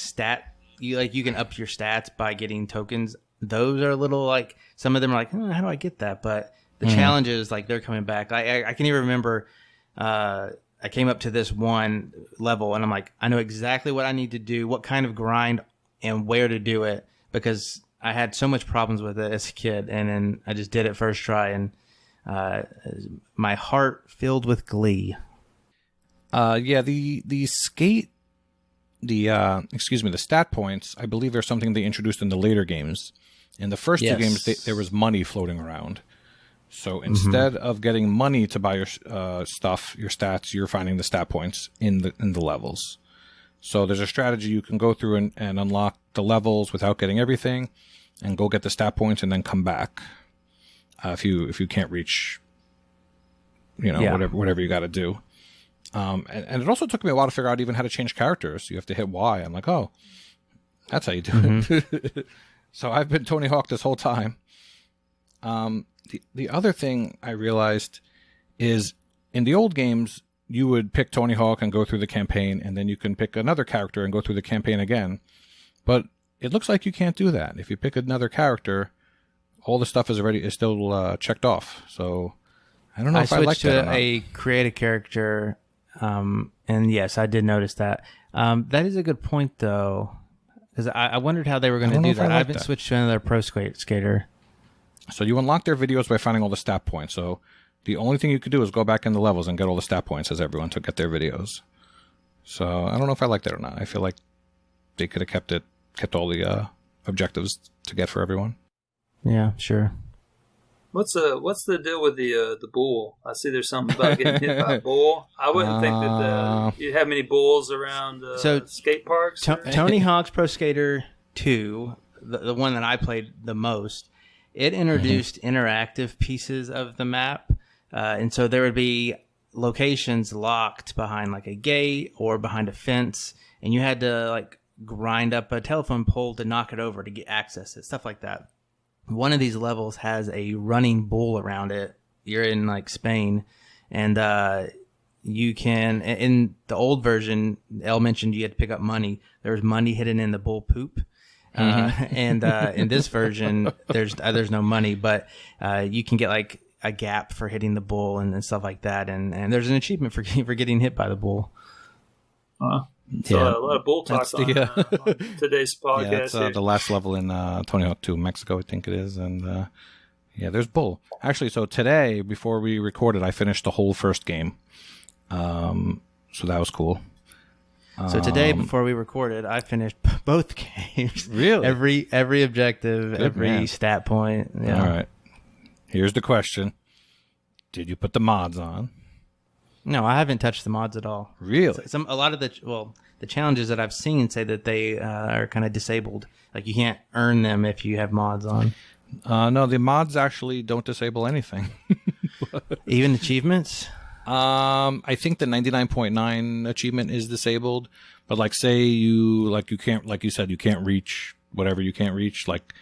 you can up your stats by getting tokens. Those are a little like, some of them are like, how do I get that? But the challenges, like, they're coming back. I can even remember, I came up to this one level and I'm like, I know exactly what I need to do, what kind of grind and where to do it, because I had so much problems with it as a kid. And then I just did it first try, and my heart filled with glee. The skate, the stat points, I believe are something they introduced in the later games. In the first two games, there was money floating around. So instead of getting money to buy your stuff, your stats, you're finding the stat points in the levels. So there's a strategy you can go through and unlock the levels without getting everything, and go get the stat points and then come back. If you can't reach, whatever you got to do. And it also took me a while to figure out even how to change characters. You have to hit Y. I'm like, oh, that's how you do it. So I've been Tony Hawk this whole time. The other thing I realized is, in the old games, you would pick Tony Hawk and go through the campaign, and then you can pick another character and go through the campaign again. But it looks like you can't do that. If you pick another character, all the stuff is still checked off. So I don't know if I like that or not. I switched to a creative character, and yes, I did notice that. That is a good point, though, because I wondered how they were going to do that. I haven't switched to another pro skater. So you unlock their videos by finding all the stat points. So the only thing you could do is go back in the levels and get all the stat points as everyone to get their videos. So I don't know if I like that or not. I feel like they could have kept all the objectives to get for everyone. Yeah, sure. What's the deal with the bull? I see there's something about getting hit by a bull. I wouldn't think that you have many bulls around skate parks. Tony Hawk's Pro Skater 2, the one that I played the most, it introduced interactive pieces of the map. And so there would be locations locked behind like a gate or behind a fence, and you had to like grind up a telephone pole to knock it over to get access to stuff like that. One of these levels has a running bull around it. You're in like Spain, and you can, in the old version, Elle mentioned you had to pick up money. There was money hidden in the bull poop. And in this version, there's no money, but you can get like a gap for hitting the bull and stuff like that. And there's an achievement for getting hit by the bull. So a lot of bull talk on today's podcast. Yeah, that's the last level in Tony Hawk 2, Mexico, I think it is. And there's bull. Actually, so today, before we recorded, I finished the whole first game. So that was cool. So today, before we recorded, I finished both games. Really? Every objective, every stat point. Yeah. All right. Here's the question. Did you put the mods on? No, I haven't touched the mods at all. Really? A lot of the challenges that I've seen say that they are kind of disabled. Like you can't earn them if you have mods on. No, the mods actually don't disable anything. Even achievements? I think the 99.9 achievement is disabled, but like say you can't, like you said, you can't reach whatever you can't reach, like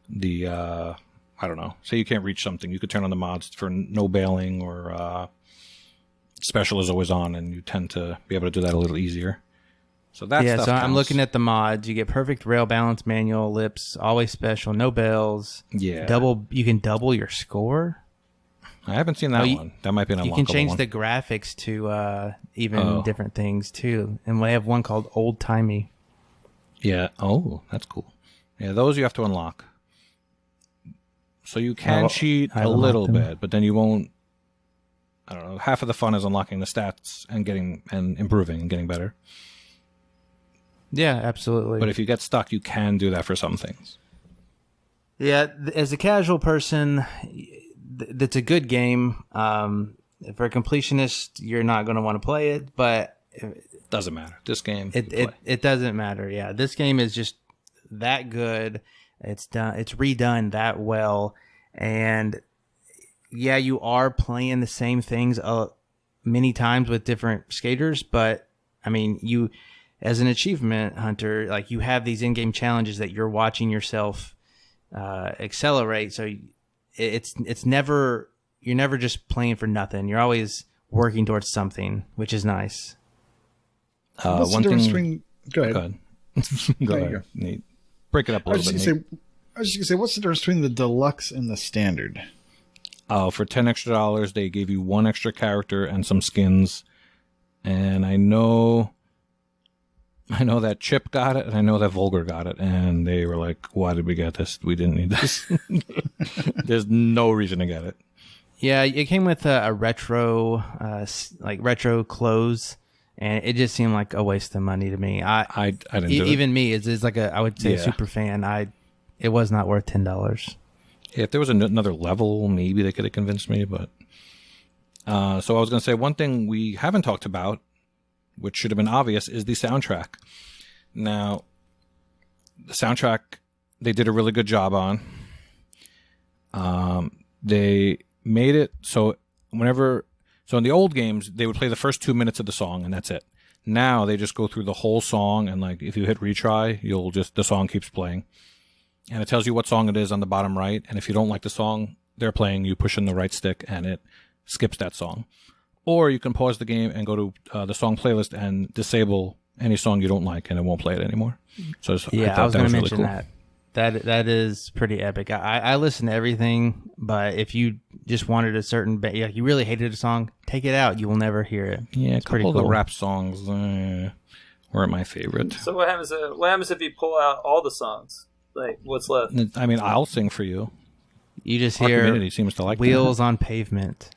the I don't know, say you can't reach something, you could turn on the mods for no bailing, or special is always on, and you tend to be able to do that a little easier. So that's so I'm looking at the mods. You get perfect rail balance, manual, ellipse, always special, no bells. Yeah. You can double your score. I haven't seen that one. That might be an unlockable one. You can change the graphics to even different things too. And we have one called Old Timey. Yeah. Oh, that's cool. Yeah, those you have to unlock. So you can cheat a little bit, but then you won't. I don't know. Half of the fun is unlocking the stats and improving and getting better. Yeah, absolutely. But if you get stuck, you can do that for some things. Yeah, as a casual person, that's a good game. For a completionist, you're not going to want to play it, but doesn't matter. This game, it doesn't matter. Yeah, this game is just that good. It's done. It's redone that well, and yeah, you are playing the same things many times with different skaters. But I mean, you as an achievement hunter, like you have these in-game challenges that you're watching yourself accelerate. So it's never, you're never just playing for nothing. You're always working towards something, which is nice. What's the difference between? Go ahead. Go ahead. Nate. Break it up a little bit. I was just gonna say, what's the difference between the deluxe and the standard? For $10 extra, they gave you one extra character and some skins. And I know that Chip got it, and I know that Vulgar got it, and they were like, "Why did we get this? We didn't need this." There's no reason to get it. Yeah, it came with a retro, retro clothes, and it just seemed like a waste of money to me. I didn't do it. Even me, is like I would say a super fan. It was not worth $10. If there was another level, maybe they could have convinced me. But so I was going to say, one thing we haven't talked about, which should have been obvious, is the soundtrack. Now, the soundtrack they did a really good job on. They made it so in the old games, they would play the first 2 minutes of the song and that's it. Now they just go through the whole song, and like if you hit retry, the song keeps playing. And it tells you what song it is on the bottom right. And if you don't like the song they're playing, you push in the right stick and it skips that song. Or you can pause the game and go to the song playlist and disable any song you don't like, and it won't play it anymore. So I was going to mention really cool. That is pretty epic. I listen to everything, but if you just wanted a certain, you really hated a song, take it out. You will never hear it. Yeah, it's a couple of the rap songs weren't my favorite. So what happens if you pull out all the songs? Like, what's left? I mean, I'll sing for you. You just Our hear community seems to like Wheels that. on Pavement.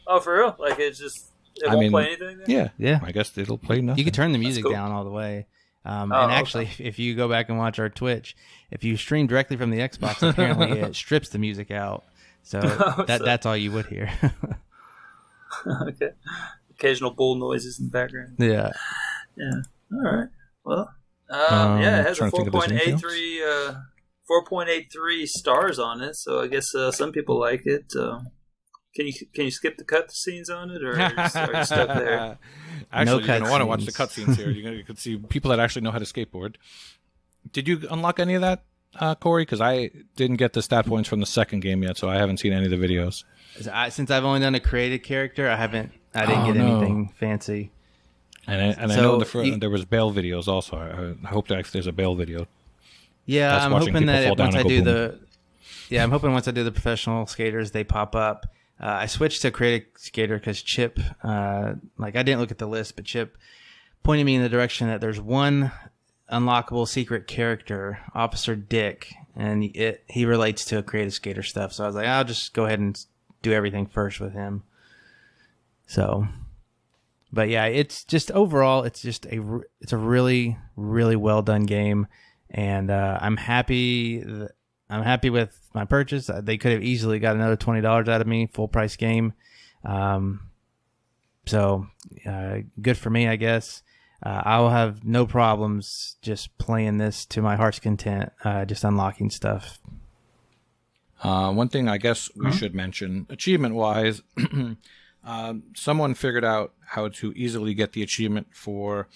Oh, for real? Like, it won't play anything? Then? Yeah. I guess it'll play nothing. You can turn the music down all the way. Actually, if you go back and watch our Twitch, if you stream directly from the Xbox, apparently it strips the music out. So that's all you would hear. Okay. Occasional bull noises in the background. Yeah. Yeah. All right. Well, it has a 4.83 stars on it, so I guess some people like it. Can you skip the cutscenes on it, or are you stuck there? Actually, you're going to want to watch the cutscenes here. You can see people that actually know how to skateboard. Did you unlock any of that, Corey? Because I didn't get the stat points from the second game yet, so I haven't seen any of the videos. Since I've only done a created character, I didn't get anything fancy. And I know there was bail videos also. I hope that if there's a bail video. Yeah, I'm hoping that once I do the professional skaters, they pop up. I switched to creative skater because Chip, I didn't look at the list, but Chip pointed me in the direction that there's one unlockable secret character, Officer Dick, and he relates to creative skater stuff. So I was like, I'll just go ahead and do everything first with him. So, but yeah, it's just overall, it's a really, really well done game, and I'm happy with my purchase. They could have easily got another $20 out of me, full price game. So good for me, I guess. I will have no problems just playing this to my heart's content, just unlocking stuff. One thing I guess we should mention, achievement-wise, someone figured out how to easily get the achievement for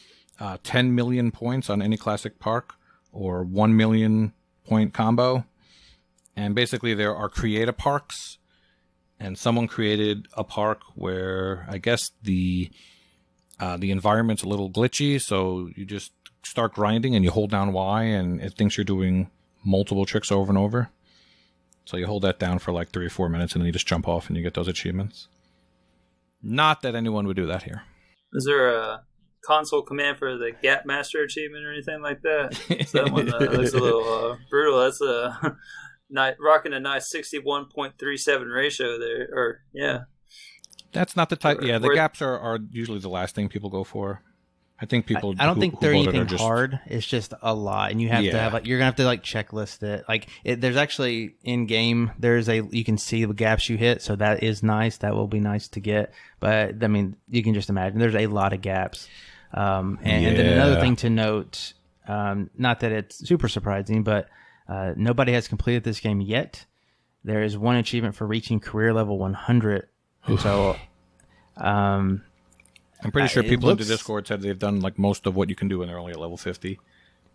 10 million points on any classic park or 1 million point combo. And basically there are create a parks, and someone created a park where I guess the environment's a little glitchy, so you just start grinding and you hold down Y and it thinks you're doing multiple tricks over and over. So you hold that down for like 3 or 4 minutes and then you just jump off and you get those achievements. Not that anyone would do that here. Is there a console command for the Gap Master achievement or anything like that? So that one looks a little brutal. That's rocking a nice 61.37 ratio there. Or yeah, that's not the type. Yeah, the gaps are usually the last thing people go for. I think people. I don't think they're anything hard. It's just a lot, and you have to have you're gonna have to checklist it. There's actually in game. You can see the gaps you hit, so that is nice. That will be nice to get. But I mean, you can just imagine there's a lot of gaps. And then another thing to note, not that it's super surprising, but nobody has completed this game yet. There is one achievement for reaching career level 100. So, I'm pretty sure people in the Discord said they've done most of what you can do and they're only at level 50.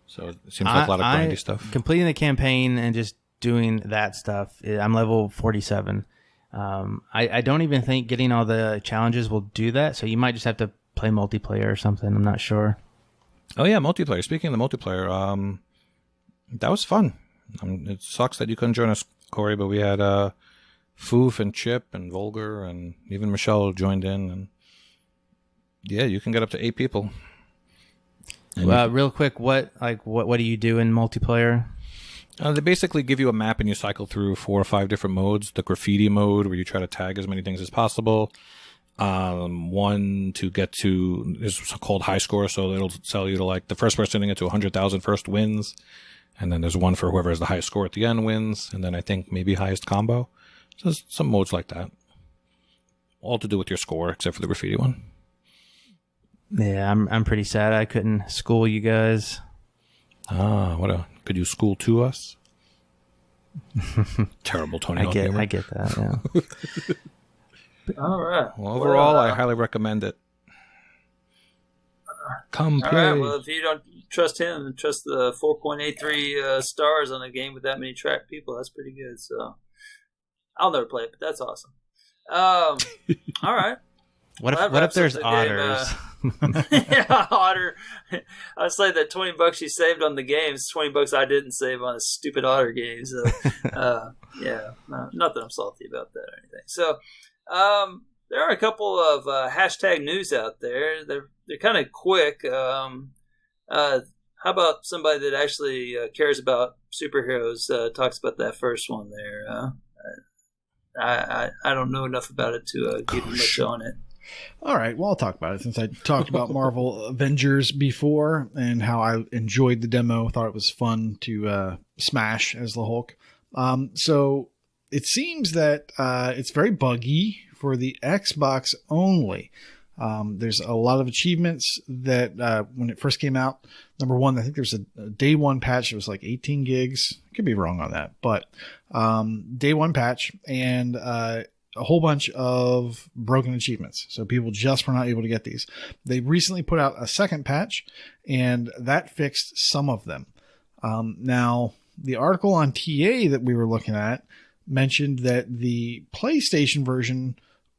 So it seems like a lot of grindy stuff. Completing the campaign and just doing that stuff, I'm level 47. I don't even think getting all the challenges will do that. So you might just have to play multiplayer or something. I'm not sure. Oh yeah, multiplayer. Speaking of the multiplayer, that was fun. It sucks that you couldn't join us, Corey, but we had Foof and Chip and Volgar and even Michelle joined in, and yeah, you can get up to 8 people. Real quick, what do you do in multiplayer? They basically give you a map and you cycle through 4 or 5 different modes. The graffiti mode, where you try to tag as many things as possible. One to get to is called high score, so it'll tell you to the first person to get to 100,000 first wins. And then there's one for whoever has the highest score at the end wins. And then I think maybe highest combo. So there's some modes like that. All to do with your score, except for the graffiti one. Yeah, I'm pretty sad I couldn't school you guys. Could you school to us? Terrible Tony. I get that, yeah. All right. Well, overall, I highly recommend it. Come play. All right, well, if you don't trust him, trust the 4.83 stars on a game with that many tracked people. That's pretty good. So I'll never play it, but that's awesome. All right. What if there's otters? Yeah, otter. I'd say that $20 you saved on the games, $20 I didn't save on a stupid otter game. So, yeah, not that I'm salty about that or anything. So, there are a couple of hashtag news out there. They're kind of quick. How about somebody that actually cares about superheroes talks about that first one there? I don't know enough about it to give you much on it. All right, well, I'll talk about it since I talked about Marvel Avengers before and how I enjoyed the demo. Thought it was fun to smash as the Hulk. So it seems that it's very buggy for the Xbox only. There's a lot of achievements that when it first came out, number one, I think there's a day one patch. It was 18 gigs. Could be wrong on that, but day one patch and a whole bunch of broken achievements. So people just were not able to get these. They recently put out a second patch and that fixed some of them. Now, the article on TA that we were looking at mentioned that the PlayStation version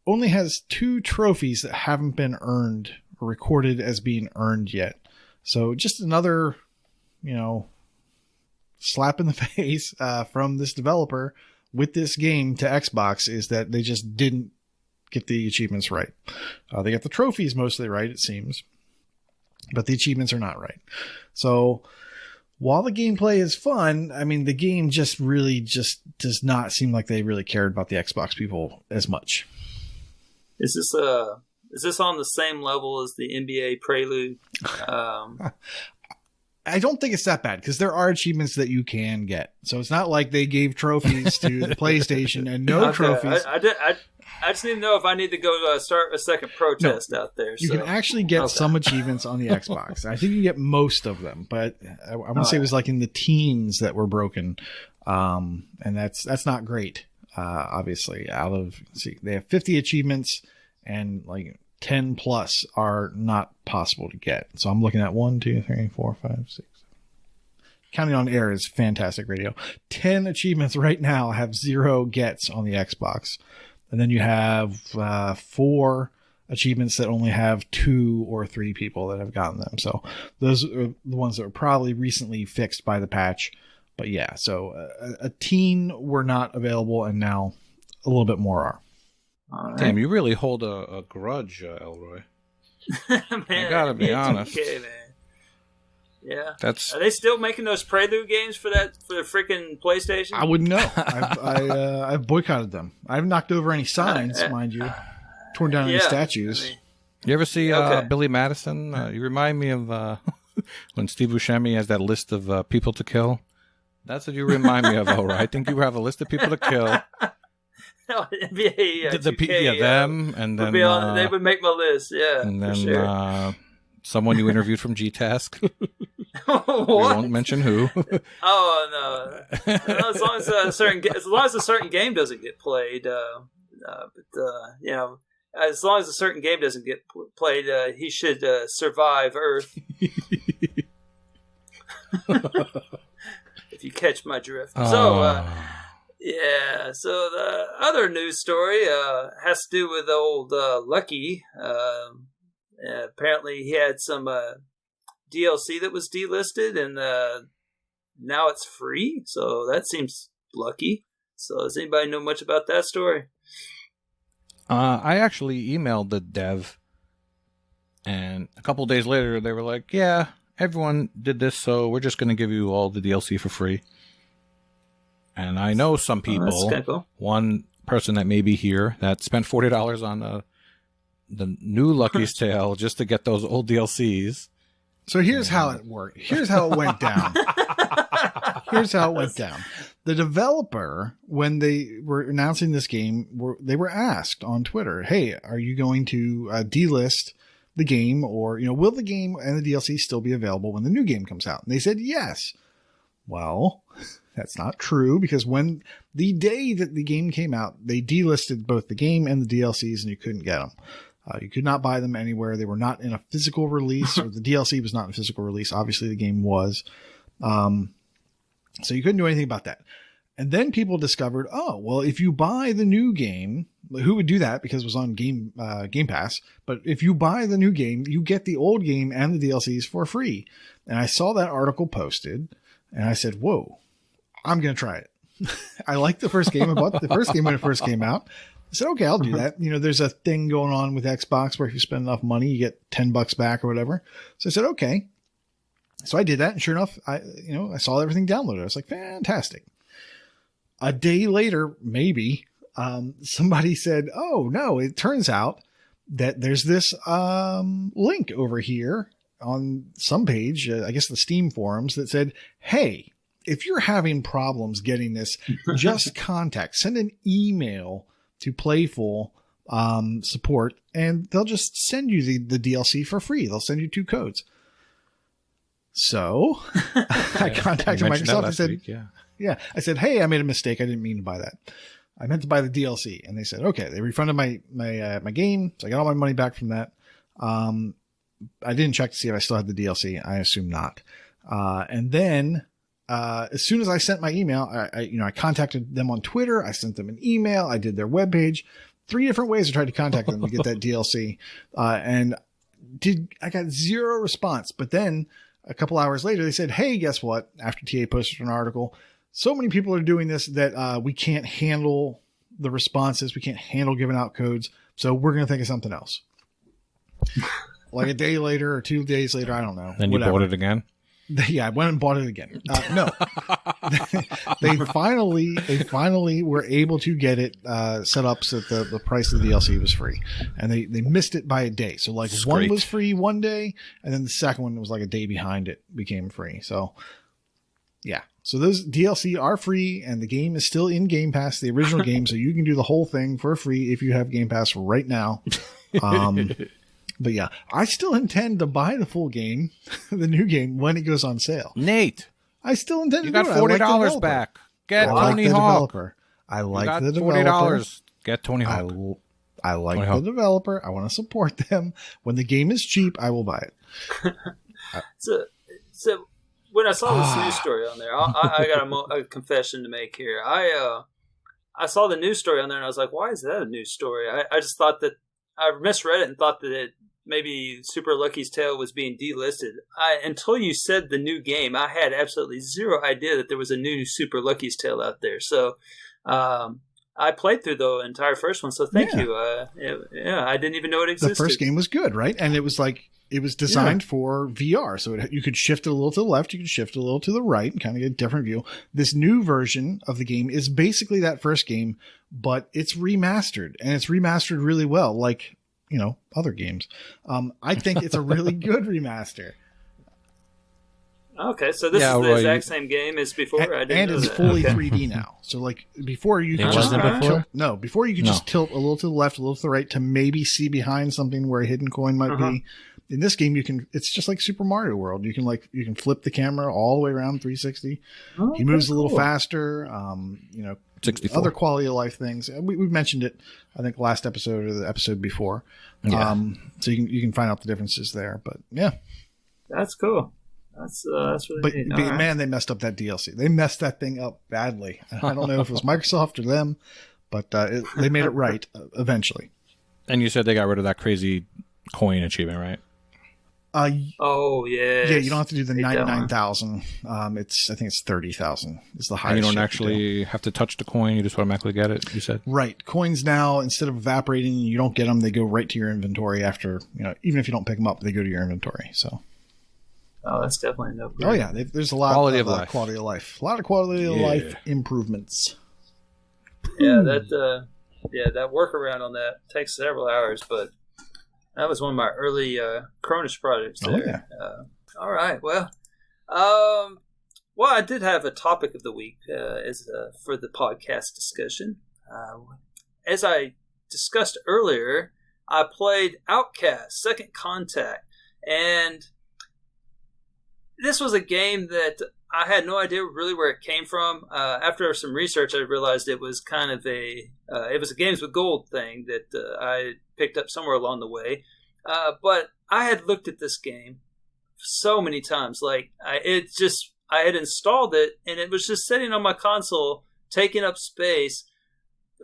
only has 2 trophies that haven't been earned or recorded as being earned yet. So just another, slap in the face from this developer with this game to Xbox is that they just didn't get the achievements right. They got the trophies mostly right, it seems, but the achievements are not right. So while the gameplay is fun, I mean, the game just really does not seem like they really cared about the Xbox people as much. Is this on the same level as the NBA Prelude? I don't think it's that bad because there are achievements that you can get. So it's not like they gave trophies to the PlayStation and no trophies. I just need to know if I need to go start a second protest out there. You can actually get some achievements on the Xbox. I think you get most of them, but I want to say it was in the teens that were broken. and that's not great. Obviously, they have 50 achievements, and like 10 plus are not possible to get. So I'm looking at 1, 2, 3, 4, 5, 6. Counting on air is fantastic radio. 10 achievements right now have 0 gets on the Xbox, and then you have 4 achievements that only have 2 or 3 people that have gotten them. So those are the ones that were probably recently fixed by the patch. But yeah, so a teen were not available, and now a little bit more are. Right. Damn, you really hold a grudge, Elroy. Man, I gotta be honest. Okay, man. Yeah. That's Are they still making those Prelude games for the freaking PlayStation? I wouldn't know. I've boycotted them. I've knocked over any signs, mind you. Torn down any statues. I mean, You ever see Billy Madison? You remind me of when Steve Buscemi has that list of people to kill. That's what you remind me of, Elroy. I think you have a list of people to kill. no, NBA, 2K, them, and then they would make my list. Yeah, and then for sure. Someone you interviewed from G-Task. We What? won't mention who. Oh no! As long as a certain game doesn't get played, you know, as long as a certain game doesn't get played, he should survive Earth. If you catch my drift. So, yeah. So the other news story has to do with old Lucky. Apparently, he had some DLC that was delisted, and now it's free. So that seems lucky. So does anybody know much about that story? I actually emailed the dev, and a couple days later, they were like, "Yeah, everyone did this, so we're just going to give you all the DLC for free." And I know some people, that's kinda cool. One person that may be here that spent $40 on the new Lucky's Tale just to get those old DLCs. So here's how it worked. Here's how it went down. The developer, when they were announcing this game, they were asked on Twitter, "Hey, are you going to delist the game, or will the game and the DLC still be available when the new game comes out?" And they said yes. Well, that's not true, because when the day that the game came out, they delisted both the game and the DLCs, and you couldn't get them. You could not buy them anywhere. They were not in a physical release, or the DLC was not in a physical release. Obviously, the game was. So you couldn't do anything about that. And then people discovered, oh, well, if you buy the new game, who would do that because it was on Game Pass? But if you buy the new game, you get the old game and the DLCs for free. And I saw that article posted, and I said, whoa, I'm going to try it. I liked the first game. I bought the first game when it first came out. I said, okay, I'll do that. There's a thing going on with Xbox where if you spend enough money, you get $10 back or whatever. So I said, okay. So I did that. And sure enough, I saw everything downloaded. I was like, fantastic. A day later, maybe, somebody said, oh no, it turns out that there's this, link over here on some page, I guess the Steam forums, that said, hey, if you're having problems getting this, just send an email to Playful support, and they'll just send you the DLC for free. They'll send you 2 codes. So I contacted Microsoft and said, yeah, I said, hey, I made a mistake. I didn't mean to buy that. I meant to buy the DLC. And they said, okay, they refunded my game. So I got all my money back from that. I didn't check to see if I still had the DLC. I assume not. And then, as soon as I sent my email, I contacted them on Twitter. I sent them an email. I did their webpage. 3 different ways I tried to contact them to get that DLC. And I got 0 response. But then a couple hours later, they said, hey, guess what? After TA posted an article, so many people are doing this that we can't handle the responses. We can't handle giving out codes. So we're going to think of something else. Like a day later or 2 days later, I don't know. Then you bought it again? Yeah, I went and bought it again. No, they finally were able to get it set up so that the price of the DLC was free, and they missed it by a day. So like one was free one day, and then the second one was like a day behind it became free. So yeah, so those DLC are free, and the game is still in Game Pass, the original game, so you can do the whole thing for free if you have Game Pass right now. But yeah, I still intend to buy the full game, the new game, when it goes on sale. Nate, I still intend to you do got it. $40 back. Get I like Tony the Hawk. developer. I like You the got developer. $40. Get Tony Hawk. I like Tony the Hawk. developer. I want to support them. When the game is cheap, I will buy it. So when I saw this news story on there, I got a confession to make here. I saw the news story on there and I was like, why is that a news story? I just thought that I misread it and thought that maybe Super Lucky's Tale was being delisted. Until you said the new game, I had absolutely zero idea that there was a new Super Lucky's Tale out there. So I played through the entire first one, so thank you. I didn't even know it existed. The first game was good, right? And it was designed for VR, so you could shift it a little to the left, you could shift it a little to the right, and kind of get a different view. This new version of the game is basically that first game, but it's remastered, and it's remastered really well, like other games. I think it's a really good remaster. Okay, so this is the exact same game as before. And it's fully 3D now. So like before you could just before you could just tilt a little to the left, a little to the right to maybe see behind something where a hidden coin might be. In this game, it's just like Super Mario World. You can flip the camera all the way around 360. He moves a little faster. 64. Other quality of life things. We've mentioned it, I think, last episode or the episode before. Yeah. So you can find out the differences there. But yeah, that's cool. That's really neat. But man, they messed up that DLC. They messed that thing up badly. I don't know if it was Microsoft or them, but they made it right eventually. And you said they got rid of that crazy coin achievement, right? Oh yeah. Yeah, you don't have to do the 99,000. I think it's 30,000 is the highest. And you don't actually have to touch the coin; you just automatically get it. You said right. Coins now, instead of evaporating, you don't get them; they go right to your inventory after. Even if you don't pick them up, they go to your inventory. So. Oh, that's definitely no. Oh yeah, there's a lot quality of life. Quality of life. A lot of quality of life improvements. Yeah, that workaround on that takes several hours, but that was one of my early Cronus projects there. Oh, yeah. All right. Well, I did have a topic of the week for the podcast discussion. As I discussed earlier, I played Outcast, Second Contact, and this was a game that I had no idea really where it came from. After some research, I realized it was kind of it was a Games with Gold thing that I picked up somewhere along the way. But I had looked at this game so many times. Like I had installed it and it was just sitting on my console, taking up space,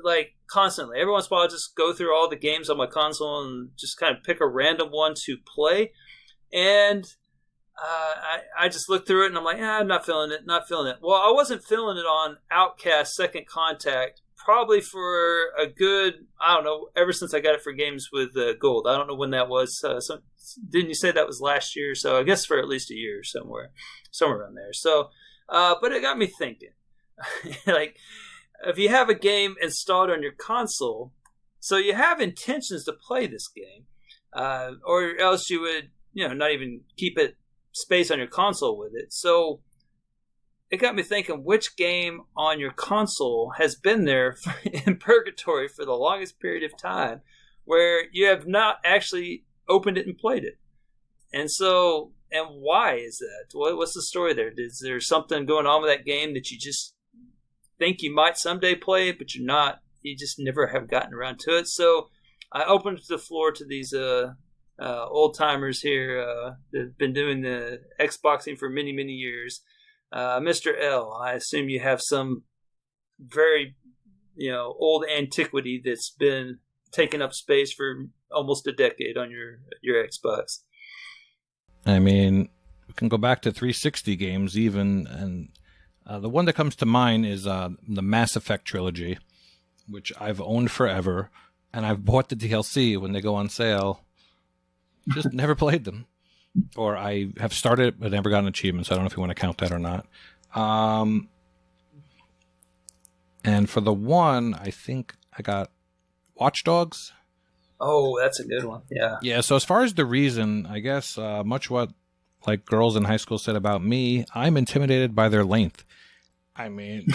like constantly. Every once in a while, I'll just go through all the games on my console and just kind of pick a random one to play. And I just looked through it and I'm like, I'm not feeling it. Well, I wasn't feeling it on Outcast Second Contact probably for a good, I don't know, ever since I got it for Games with Gold. I don't know when that was. Didn't you say that was last year? So I guess for at least a year somewhere around there. So, but it got me thinking. Like, if you have a game installed on your console, so you have intentions to play this game, or else you would, not even keep it space on your console with it. So it got me thinking, which game on your console has been there in purgatory for the longest period of time where you have not actually opened it and played it? And why is that? What's the story there? Is there something going on with that game that you just think you might someday play it, but you just never have gotten around to it? So I opened the floor to these old timers here that have been doing the Xboxing for many, many years. Mr. Ell, I assume you have some very, old antiquity that's been taking up space for almost a decade on your Xbox. I mean, we can go back to 360 games even, and the one that comes to mind is the Mass Effect trilogy, which I've owned forever, and I've bought the DLC when they go on sale. Just never played them. Or I have started but never gotten achievements. So I don't know if you want to count that or not. And for the one, I think I got Watch Dogs. Oh, that's a good one. Yeah. Yeah, so as far as the reason, I guess much what like girls in high school said about me, I'm intimidated by their length. I mean,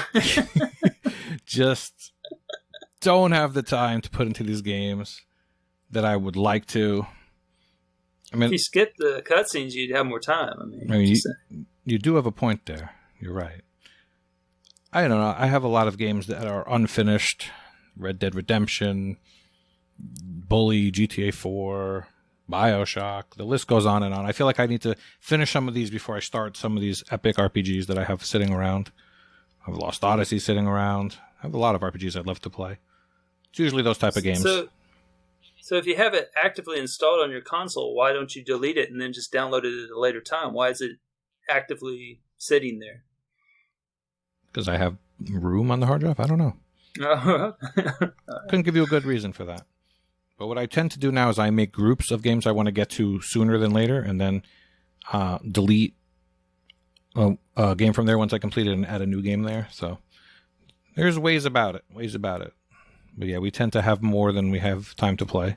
just don't have the time to put into these games that I would like to. I mean, if you skip the cutscenes, you'd have more time. I mean you do have a point there. You're right. I don't know. I have a lot of games that are unfinished. Red Dead Redemption, Bully, GTA 4, BioShock. The list goes on and on. I feel like I need to finish some of these before I start some of these epic RPGs that I have sitting around. I have Lost Odyssey sitting around. I have a lot of RPGs I'd love to play. It's usually those type of games. So if you have it actively installed on your console, why don't you delete it and then just download it at a later time? Why is it actively sitting there? Because I have room on the hard drive? I don't know. Couldn't give you a good reason for that. But what I tend to do now is I make groups of games I want to get to sooner than later, and then delete a game from there once I complete it and add a new game there. So there's ways about it. But yeah, we tend to have more than we have time to play.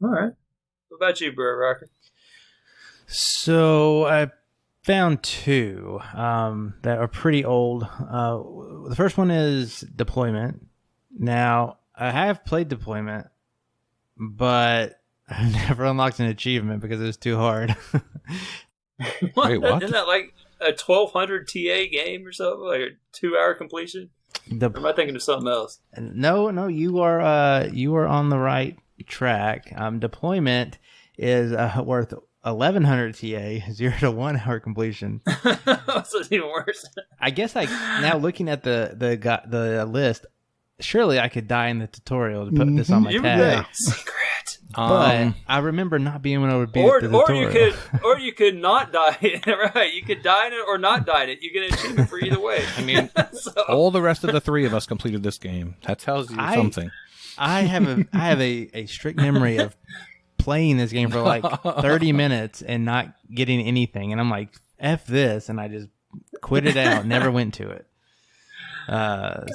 All right. What about you, Bro Rocker? So I found two that are pretty old. The first one is Deployment. Now, I have played Deployment, but I've never unlocked an achievement because it was too hard. Wait, what? Isn't that like a 1200 TA game or something? Like a 2-hour completion? Or am I thinking of something else? No, you are on the right track. Deployment is worth 1100 TA, 0 to 1 hour completion. So it's even worse. I guess now looking at the list, surely I could die in the tutorial to put this on my tab. Secret. But I remember not being able to beat the tutorial. Or you could not die in it, right? You could die in it or not die in it. You get an achievement for either way. I mean, all the rest of the three of us completed this game. That tells you something. I have a strict memory of playing this game for like 30 minutes and not getting anything. And I'm like, F this. And I just quit it out. Never went to it.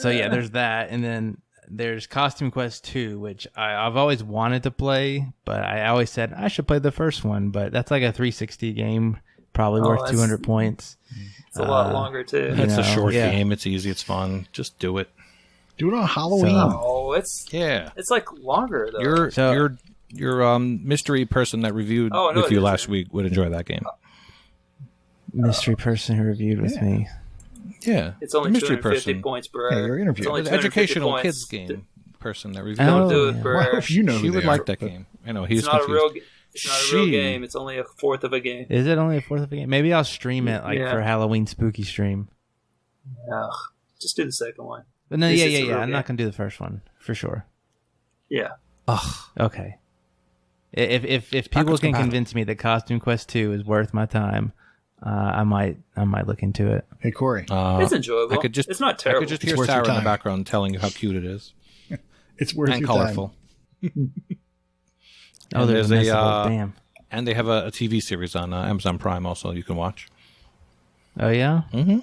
So yeah, there's that. And then there's Costume Quest 2, which I've always wanted to play, but I always said I should play the first one. But that's like a 360 game, probably worth 200 points. It's a lot longer too. It's a short game. It's easy. It's fun. Just do it. Do it on Halloween. It's like longer though. Your mystery person that reviewed with you last week would enjoy that game. Mystery person who reviewed with me. Yeah, it's only 250 points per hour. Yeah, your interview. It's only the educational kids game person that reviewed. Well, you know she would like that game. I know he's It's not a real game. It's only a fourth of a game. Is it only a fourth of a game? Maybe I'll stream it for Halloween spooky stream. Ugh. Just do the second one. But no, yeah. I'm not gonna do the first one for sure. Yeah. Ugh. Okay. If people can convince me that Costume Quest 2 is worth my time, I might look into it. Hey Corey, it's enjoyable. It's not terrible. I could just hear Sarah in the background telling you how cute it is. It's worth and your colorful. Oh, there's a damn. And they have a TV series on Amazon Prime also you can watch. Oh yeah. Mm-hmm.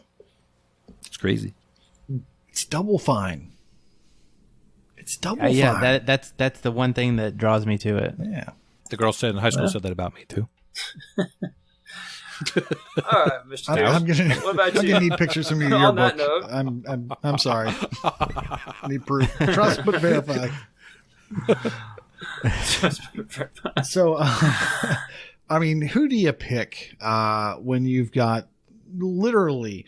It's crazy. It's Double Fine. It's Double Fine. Yeah, that's the one thing that draws me to it. Yeah. The girl said in high school said that about me too. All right, Mr. I'm gonna need pictures from your On yearbook. that note. I'm sorry. I need proof. Trust but verify. So, I mean, who do you pick when you've got literally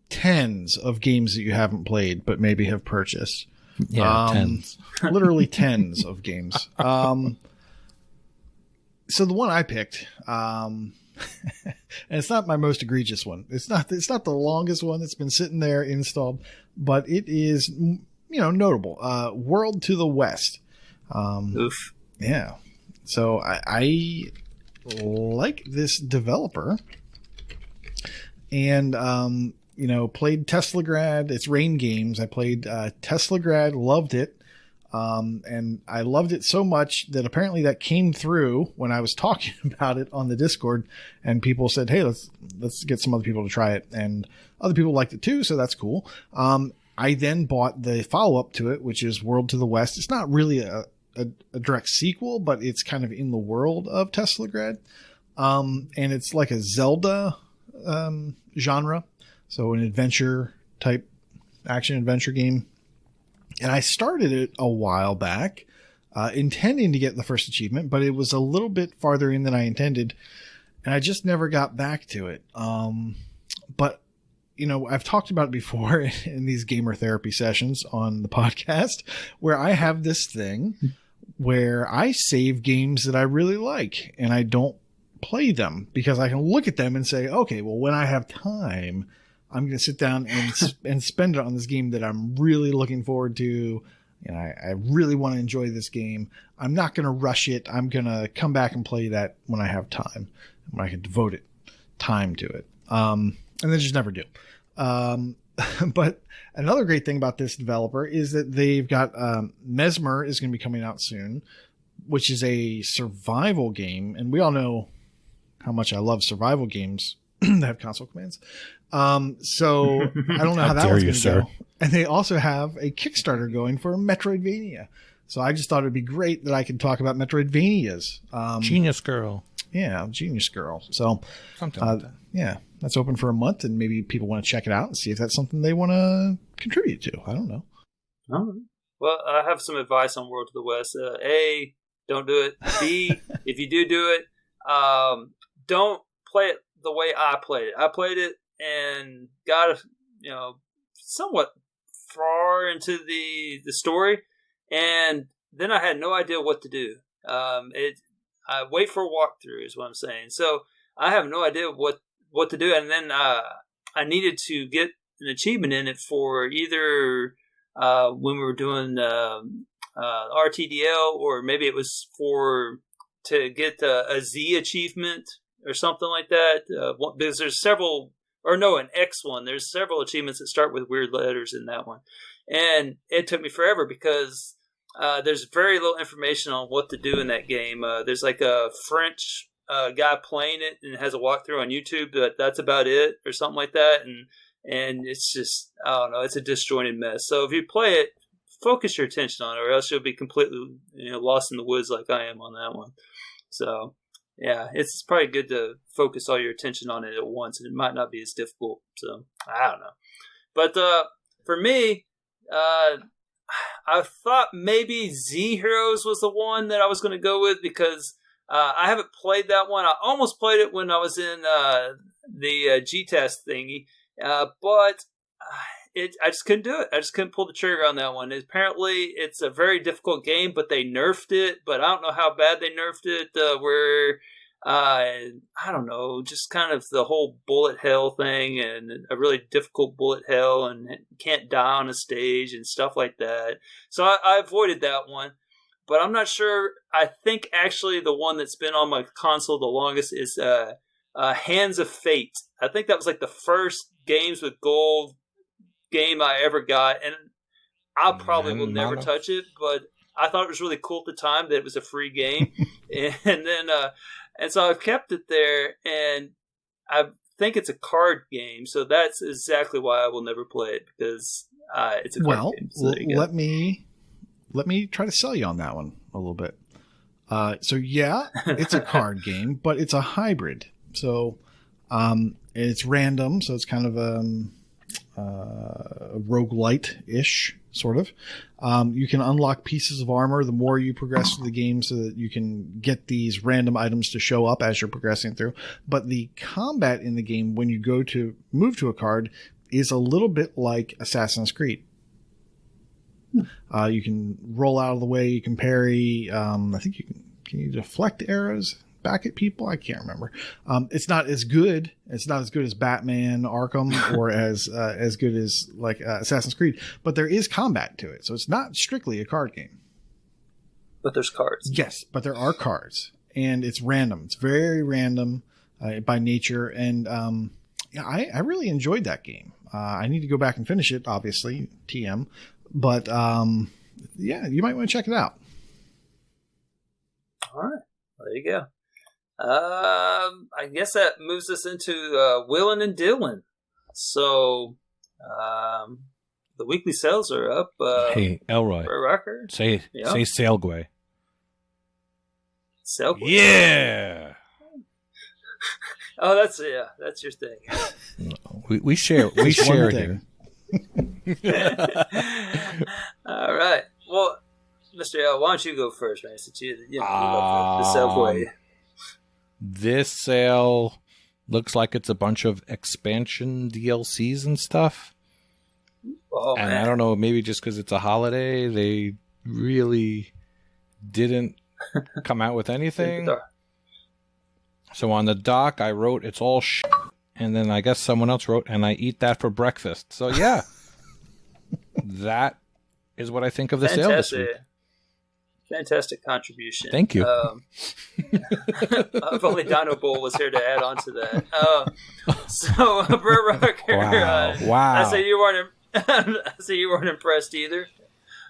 tens of games that you haven't played but maybe have purchased? Yeah, tens. Literally tens of games. So the one I picked, and it's not my most egregious one. It's not the longest one that's been sitting there installed, but it is, notable. World to the West. Oof. Yeah. So I like this developer, and played Teslagrad. It's Rain Games. I played Teslagrad, loved it. And I loved it so much that apparently that came through when I was talking about it on the Discord, and people said, "Hey, let's get some other people to try it," and other people liked it too, so that's cool. I then bought the follow-up to it, which is World to the West. It's not really a direct sequel, but it's kind of in the world of Teslagrad, and it's like a Zelda genre, so an adventure type action adventure game. And I started it a while back, intending to get the first achievement, but it was a little bit farther in than I intended, and I just never got back to it. But, I've talked about it before in these gamer therapy sessions on the podcast, where I have this thing where I save games that I really like and I don't play them because I can look at them and say, okay, well, when I have time, I'm going to sit down and spend it on this game that I'm really looking forward to. And I really want to enjoy this game. I'm not going to rush it. I'm going to come back and play that when I have time, when I can devote time to it. And they just never do. But another great thing about this developer is that they've got Mesmer is going to be coming out soon, which is a survival game. And we all know how much I love survival games that have console commands. So I don't know how that one's going to go. And they also have a Kickstarter going for Metroidvania. So I just thought it'd be great that I could talk about Metroidvanias. Genius Girl. Yeah, Genius Girl. So something like that. Yeah, that's open for a month, and maybe people want to check it out and see if that's something they want to contribute to. I don't know. Well, I have some advice on World to the West. A, don't do it. B, if you do it, don't play it the way I played it. I played it and got somewhat far into the story, and then I had no idea what to do. I wait for a walkthrough is what I'm saying. So I have no idea what to do, and then I needed to get an achievement in it for either when we were doing RTDL, or maybe it was to get a Z achievement or something like that. Because there's several. Or no, an X one. There's several achievements that start with weird letters in that one. And it took me forever because there's very little information on what to do in that game. There's like a French guy playing it and has a walkthrough on YouTube, but that's about it or something like that. And it's just, I don't know, it's a disjointed mess. So if you play it, focus your attention on it, or else you'll be completely lost in the woods like I am on that one. So... yeah, it's probably good to focus all your attention on it at once, and it might not be as difficult. So, I don't know. But for me, I thought maybe Z Heroes was the one that I was going to go with because I haven't played that one. I almost played it when I was in the G-Test thingy, but I just couldn't do it. I just couldn't pull the trigger on that one. Apparently, it's a very difficult game, but they nerfed it. But I don't know how bad they nerfed it. I don't know, just kind of the whole bullet hell thing, and a really difficult bullet hell, and can't die on a stage and stuff like that. So I avoided that one. But I'm not sure. I think actually the one that's been on my console the longest is Hands of Fate. I think that was like the first Games with Gold game I ever got, and I probably will never touch it, but I thought it was really cool at the time that it was a free game. And then and so I've kept it there, and I think it's a card game, so that's exactly why I will never play it, because it's a card game. So let me try to sell you on that one a little bit. So yeah, it's a card game, but it's a hybrid. So it's random, so it's kind of roguelite-ish, sort of. You can unlock pieces of armor the more you progress through the game so that you can get these random items to show up as you're progressing through. But the combat in the game, when you go to move to a card, is a little bit like Assassin's Creed. You can roll out of the way, you can parry, I think can you deflect arrows back at people? I can't remember. It's not as good. It's not as good as Batman Arkham or as good as like Assassin's Creed, but there is combat to it. So it's not strictly a card game. But there's cards. Yes, but there are cards, and it's random. It's very random by nature. And I really enjoyed that game. I need to go back and finish it, obviously, TM. But yeah, you might want to check it out. All right. There you go. I guess that moves us into Willin' and Dylan. So the weekly sales are up. Hey, Elroy. For a record. Say Sailgway. Sailgway? Yeah. Oh, that's your thing. We share here. All right. Well, Mr. L, why don't you go first, man? Since you love the Sailgway. This sale looks like it's a bunch of expansion DLCs and stuff. Oh, and man. I don't know, maybe just because it's a holiday, they really didn't come out with anything. So on the doc, I wrote, it's all shit. And then I guess someone else wrote, and I eat that for breakfast. So yeah, that is what I think of the sale this week. Fantastic contribution. Thank you. If only Dino Bull was here to add on to that. So, Burt Rocker, wow. I say you weren't impressed either.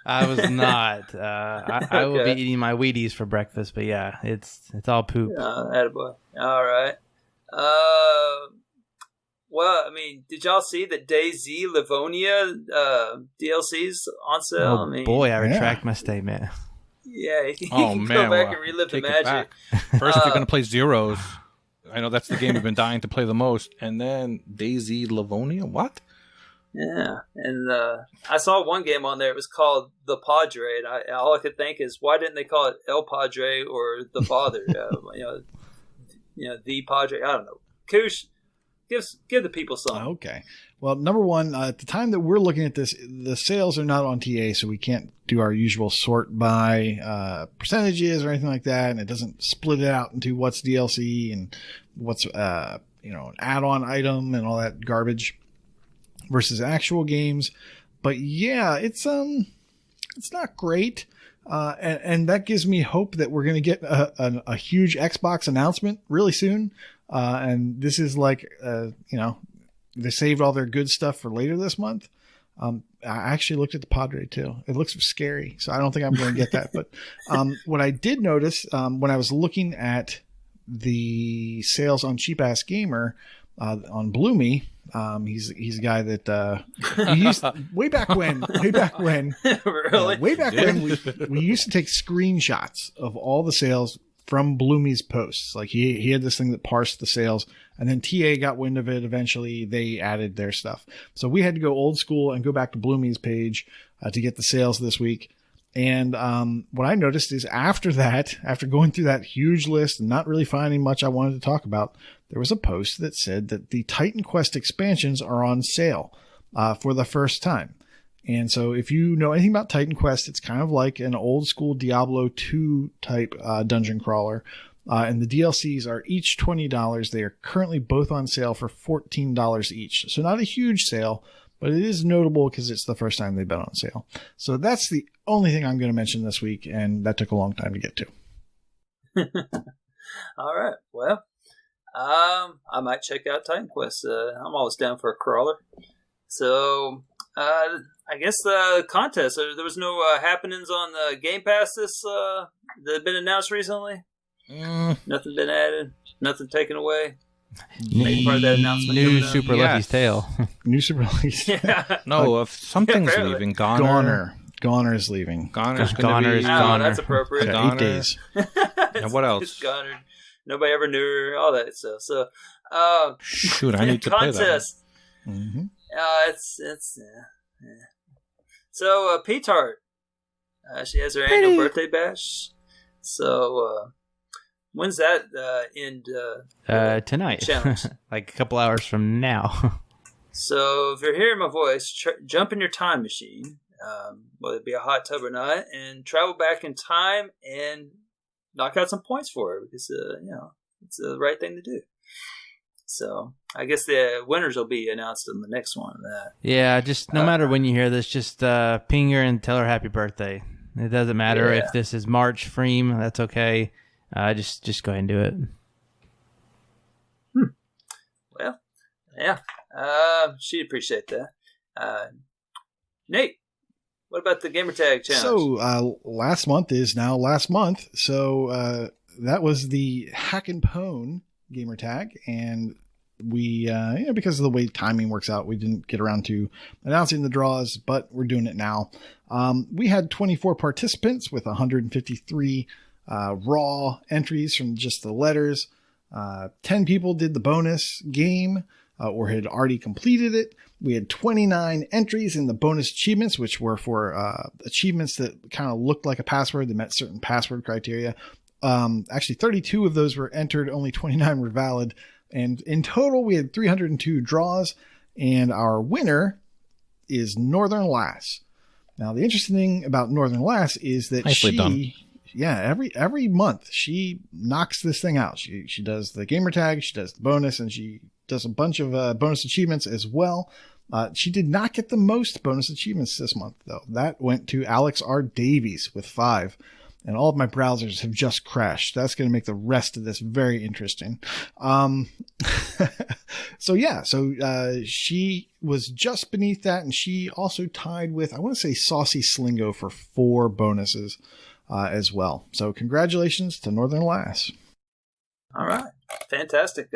I was not. I will be eating my Wheaties for breakfast, but yeah, it's all poop. Attaboy. All right. Well, I mean, did y'all see the DayZ Livonia DLCs on sale? Oh, boy, I retract my statement. Yeah, you can go back and relive the magic. First, if you're going to play Zeros, I know that's the game you've been dying to play the most, and then DayZ Livonia, what? Yeah, and I saw one game on there. It was called The Padre, and all I could think is, why didn't they call it El Padre or The Father? The Padre. I don't know. Koosh, give the people something. Okay. Well, number one, at the time that we're looking at this, the sales are not on TA, so we can't do our usual sort by percentages or anything like that, and it doesn't split it out into what's DLC and what's an add-on item and all that garbage versus actual games. But yeah, it's not great, and that gives me hope that we're going to get a huge Xbox announcement really soon. And this is like, they saved all their good stuff for later this month. I actually looked at the Padre too. It looks scary, so I don't think I'm going to get that. But what I did notice when I was looking at the sales on Cheap Ass Gamer on Bloomy, he's a guy that we used way back when. Really? Way back when we used to take screenshots of all the sales from Bloomy's posts. Like he had this thing that parsed the sales, and then TA got wind of it. Eventually they added their stuff. So we had to go old school and go back to Bloomy's page to get the sales this week. And what I noticed is after going through that huge list and not really finding much I wanted to talk about, there was a post that said that the Titan Quest expansions are on sale for the first time. And so if you know anything about Titan Quest, it's kind of like an old school Diablo 2 type dungeon crawler. And the DLCs are each $20. They are currently both on sale for $14 each. So not a huge sale, but it is notable because it's the first time they've been on sale. So that's the only thing I'm going to mention this week, and that took a long time to get to. All right. Well, I might check out Titan Quest. I'm always down for a crawler. So I guess the contest, there was no happenings on the Game Pass that have been announced recently? Nothing been added? Nothing taken away? Part of that announcement. New Super Lucky's Tale. New Super Lucky's Tale. Yeah. No, if something's leaving, Goner is leaving. Goner's Goner is Goner. That's appropriate. Yeah, 8 days. And what else? It's Goner. Nobody ever knew her, all that stuff. So, shoot, I need to play that. Contest. Mm-hmm. So, P-Tart, she has her annual birthday bash. So, when's that end? Tonight. Challenge? Like a couple hours from now. So, if you're hearing my voice, jump in your time machine, whether it be a hot tub or not, and travel back in time and knock out some points for her because, it's the right thing to do. So I guess the winners will be announced in the next one. Yeah, just no matter when you hear this, just ping her and tell her happy birthday. It doesn't matter if this is March Freem, that's okay. Just go ahead and do it. Well, yeah, she'd appreciate that. Nate, what about the Gamertag challenge? So last month is now last month. So that was the Hack and Pwn gamer tag, and we because of the way timing works out, we didn't get around to announcing the draws, but we're doing it now. We had 24 participants with 153 raw entries from just the letters. 10 people did the bonus game or had already completed it. We had 29 entries in the bonus achievements, which were for achievements that kind of looked like a password that met certain password criteria. Actually, 32 of those were entered. Only 29 were valid. And in total, we had 302 draws, and our winner is Northern Lass. Now, the interesting thing about Northern Lass is that every month she knocks this thing out. She does the gamer tag, she does the bonus, and she does a bunch of bonus achievements as well. She did not get the most bonus achievements this month, though. That went to Alex R. Davies with 5. And all of my browsers have just crashed. That's going to make the rest of this very interesting. So she was just beneath that, and she also tied with, I want to say, Saucy Slingo for 4 bonuses as well. So congratulations to Northern Lass. All right. Fantastic.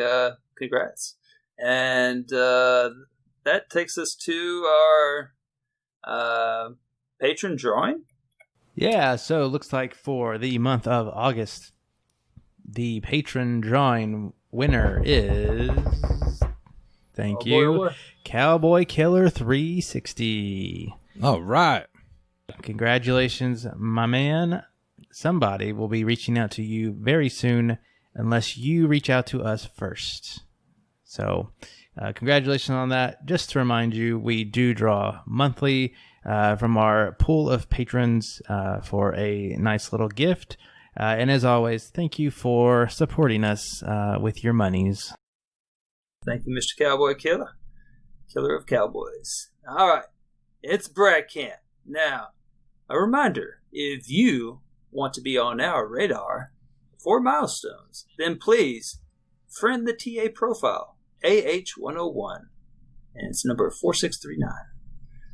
Congrats. And that takes us to our patron drawing. Yeah, so it looks like for the month of August, the patron drawing winner is, Cowboy Killer 360. All right. Congratulations, my man. Somebody will be reaching out to you very soon unless you reach out to us first. So congratulations on that. Just to remind you, we do draw monthly from our pool of patrons for a nice little gift. And as always, thank you for supporting us with your monies. Thank you, Mr. Cowboy Killer. Killer of Cowboys. All right. It's Brad Camp. Now, a reminder, if you want to be on our radar for milestones, then please friend the TA profile, AH101, and it's number 4639.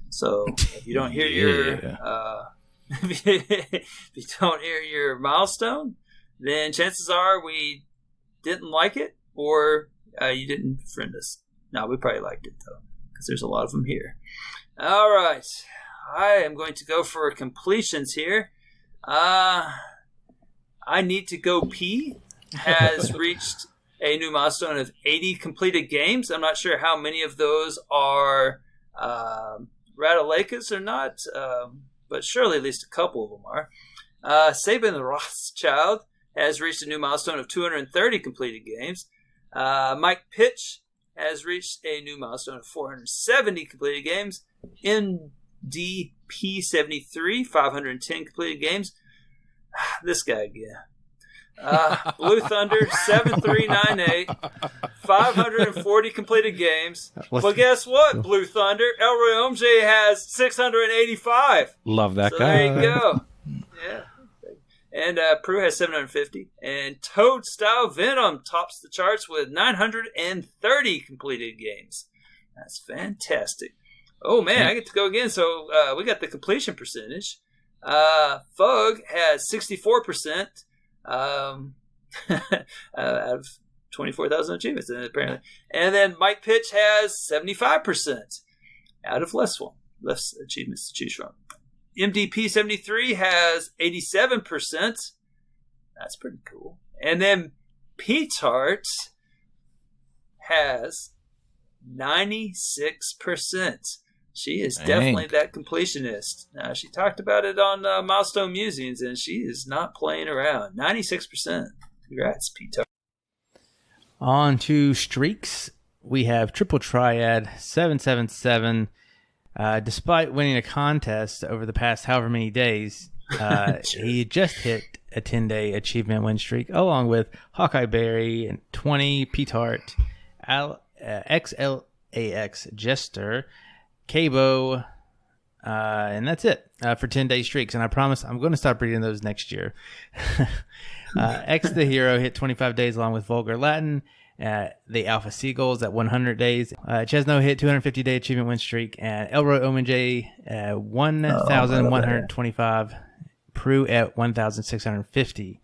So if you don't hear if you don't hear your milestone, then chances are we didn't like it, or you didn't friend us. No, we probably liked it though, because there's a lot of them here. All right, I am going to go for completions here. I Need to Go Pee has reached a new milestone of 80 completed games. I'm not sure how many of those are Radalekas or not, but surely at least a couple of them are. Sabin Rothschild has reached a new milestone of 230 completed games. Mike Pitch has reached a new milestone of 470 completed games. MDP73, 510 completed games. This guy again. Blue Thunder 7398, 540 completed games. Well, guess what, Blue Thunder? Elroy Omj has 685. Love that so guy. There you go. Yeah. And Prue has 750. And Toad Style Venom tops the charts with 930 completed games. That's fantastic. Oh, man, I get to go again. So we got the completion percentage. Fug has 64%. Out of 24,000 achievements, apparently. And then Mike Pitch has 75% out of less achievements to choose from. MDP 73 has 87%. That's pretty cool. And then P-Tart has 96%. She is definitely that completionist. Now, she talked about it on Milestone Musings, and she is not playing around. 96%. Congrats, P-Tart. On to streaks. We have Triple Triad 777. Despite winning a contest over the past however many days, he just hit a 10-day achievement win streak, along with Hawkeye Berry and 20, P-Tart, XLAX Jester, Cabo, and that's it for 10-day streaks. And I promise I'm going to stop reading those next year. X the Hero hit 25 days along with Vulgar Latin. The Alpha Seagulls at 100 days. Chesno hit 250-day achievement win streak. And Elroy Omanjay 1,125. Prue at 1,650.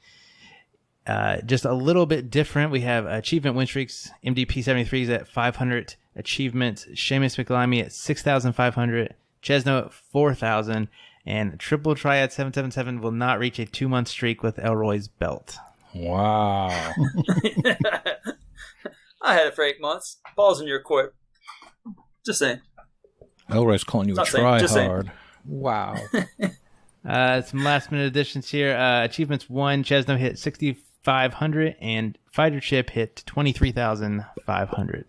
Just a little bit different. We have achievement win streaks. MDP 73 is at 500 achievements. Seamus McLimey at 6,500. Chesno at 4,000. And Triple Triad 777 will not reach a 2-month streak with Elroy's belt. Wow. I had it for 8 months. Ball's in your court. Just saying. Elroy's calling you a try-hard. Wow. Some last-minute additions here. Achievements 1, Chesno hit 500, and fighter chip hit 23,500.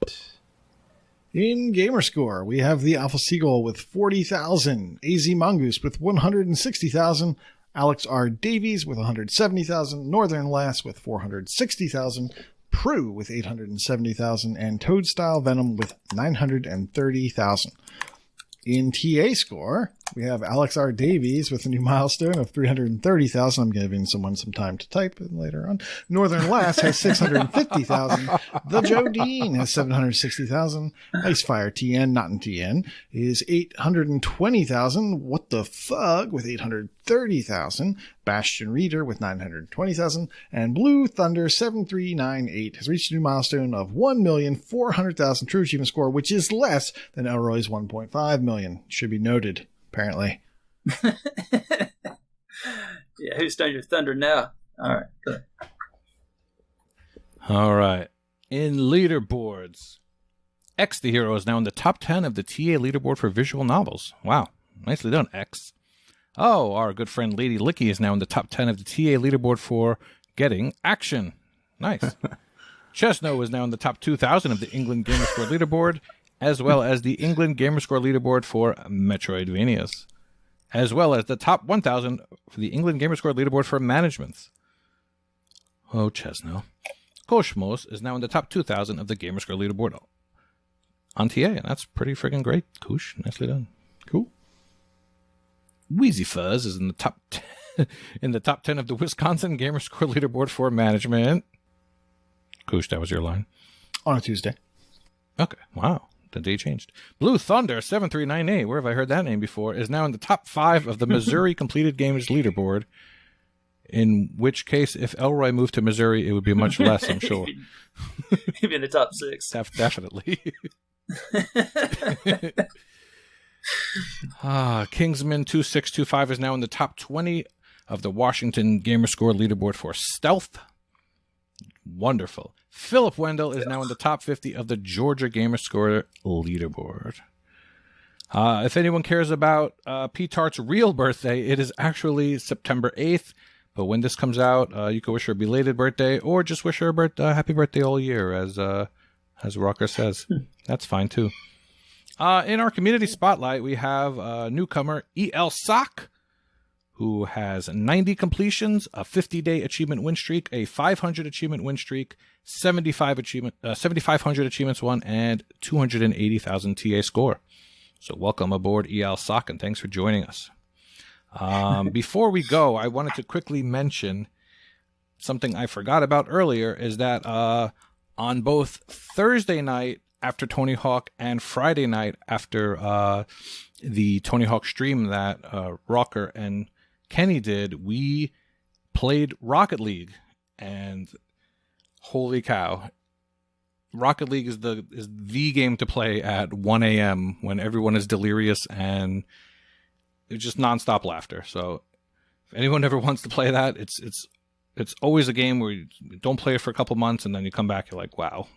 In Gamerscore, we have the Alpha Seagull with 40,000, AZ Mongoose with 160,000, Alex R. Davies with 170,000, Northern Lass with 460,000, Prue with 870,000, and Toadstyle Venom with 930,000. In TA score, we have Alex R. Davies with a new milestone of 330,000. I'm giving someone some time to type later on. Northern Lass has 650,000. The Joe Dean has 760,000. Icefire TN, not in TN, is 820,000. What the fuck with 830,000. Bastion Reader with 920,000. And Blue Thunder 7398 has reached a new milestone of 1,400,000 true achievement score, which is less than Elroy's 1.5 million. Should be noted, apparently. Yeah, who's done your thunder now? All right, good. All right. In leaderboards, X the Hero is now in the top 10 of the TA leaderboard for visual novels. Wow. Nicely done, X. Oh, our good friend Lady Licky is now in the top 10 of the TA leaderboard for getting action. Nice. Chesno is now in the top 2,000 of the England Gamerscore leaderboard, as well as the England Gamerscore leaderboard for Metroidvanias, as well as the top 1,000 for the England Gamerscore leaderboard for managements. Oh, Chesno. Koshmos is now in the top 2,000 of the Gamerscore leaderboard on TA, and that's pretty freaking great. Koosh, nicely done. Cool. Wheezy Fuzz is in the top 10 of the Wisconsin Gamerscore leaderboard for management. Koosh, that was your line. On a Tuesday. Okay, wow. The day changed. Blue Thunder 7398, where have I heard that name before, is now in the top 5 of the Missouri completed games leaderboard. In which case, if Elroy moved to Missouri, it would be much less, I'm sure. He'd be in the top 6. Definitely. Kingsman 2625 is now in the top 20 of the Washington Gamerscore leaderboard for stealth. Wonderful. Philip Wendell is now in the top 50 of the Georgia Gamerscore leaderboard. If anyone cares about P-Tart's real birthday, it is actually September 8th. But when this comes out, you can wish her a belated birthday or just wish her a happy birthday all year, as Rocker says. That's fine, too. In our community spotlight, we have newcomer E.L. Sock, who has 90 completions, a 50-day achievement win streak, a 500 achievement win streak, 7,500 achievements won, and 280,000 TA score. So welcome aboard E.L. Sock, and thanks for joining us. Before we go, I wanted to quickly mention something I forgot about earlier, is that on both Thursday night after Tony Hawk and Friday night after the Tony Hawk stream that Rocker and Kenny did, we played Rocket League, and holy cow, Rocket League is the game to play at 1 a.m. when everyone is delirious, and it's just nonstop laughter. So if anyone ever wants to play that, it's always a game where you don't play it for a couple months, and then you come back, you're like, wow,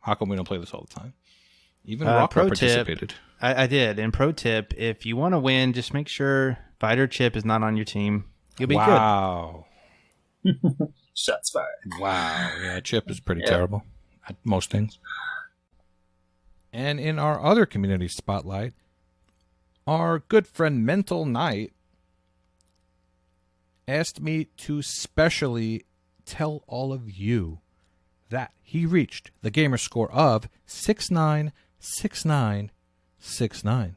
how come we don't play this all the time? Even Rocker participated. Tip, I did. And pro tip, if you want to win, just make sure Fighter Chip is not on your team. You'll be good. Wow. Shots fired. Wow. Yeah, Chip is pretty terrible at most things. And in our other community spotlight, our good friend Mental Knight asked me to specially tell all of you that he reached the gamer score of 696969.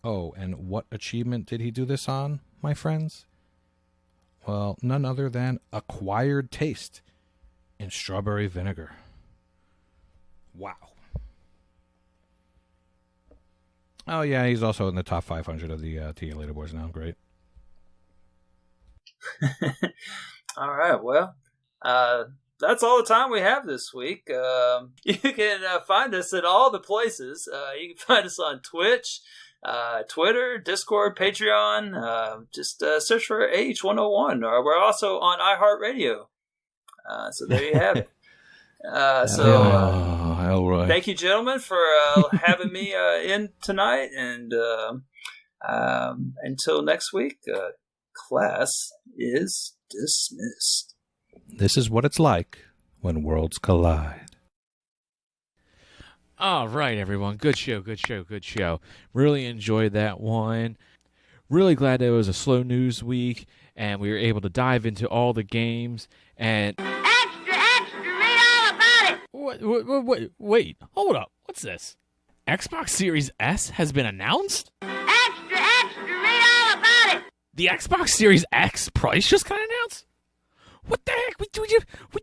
Oh, and what achievement did he do this on, my friends? Well, none other than Acquired Taste in Strawberry Vinegar. Wow. Oh, yeah, he's also in the top 500 of the TA leaderboards now. Great. All right, well, that's all the time we have this week. You can find us at all the places. You can find us on Twitch, Twitter, Discord, Patreon. Just search for AH101. Or we're also on iHeartRadio. So there you have it. Elroy. Thank you, gentlemen, for having me in tonight. And until next week, class is dismissed. This is what it's like when worlds collide. All right, everyone. Good show, good show, good show. Really enjoyed that one. Really glad it was a slow news week, and we were able to dive into all the games. And Extra, extra, read all about it. wait, hold up. What's this? Xbox Series S has been announced? Extra, extra, read all about it. The Xbox Series X price just got announced? What the heck? We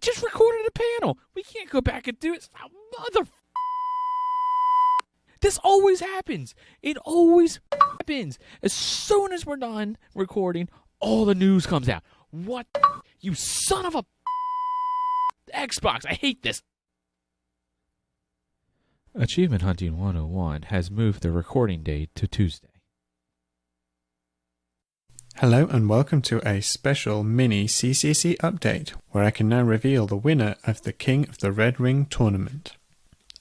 just recorded a panel. We can't go back and do it. Mother... This always happens. It always happens. As soon as we're done recording, all the news comes out. What? You son of a... Xbox, I hate this. Achievement Hunting 101 has moved the recording date to Tuesday. Hello and welcome to a special mini CCC update, where I can now reveal the winner of the King of the Red Ring tournament.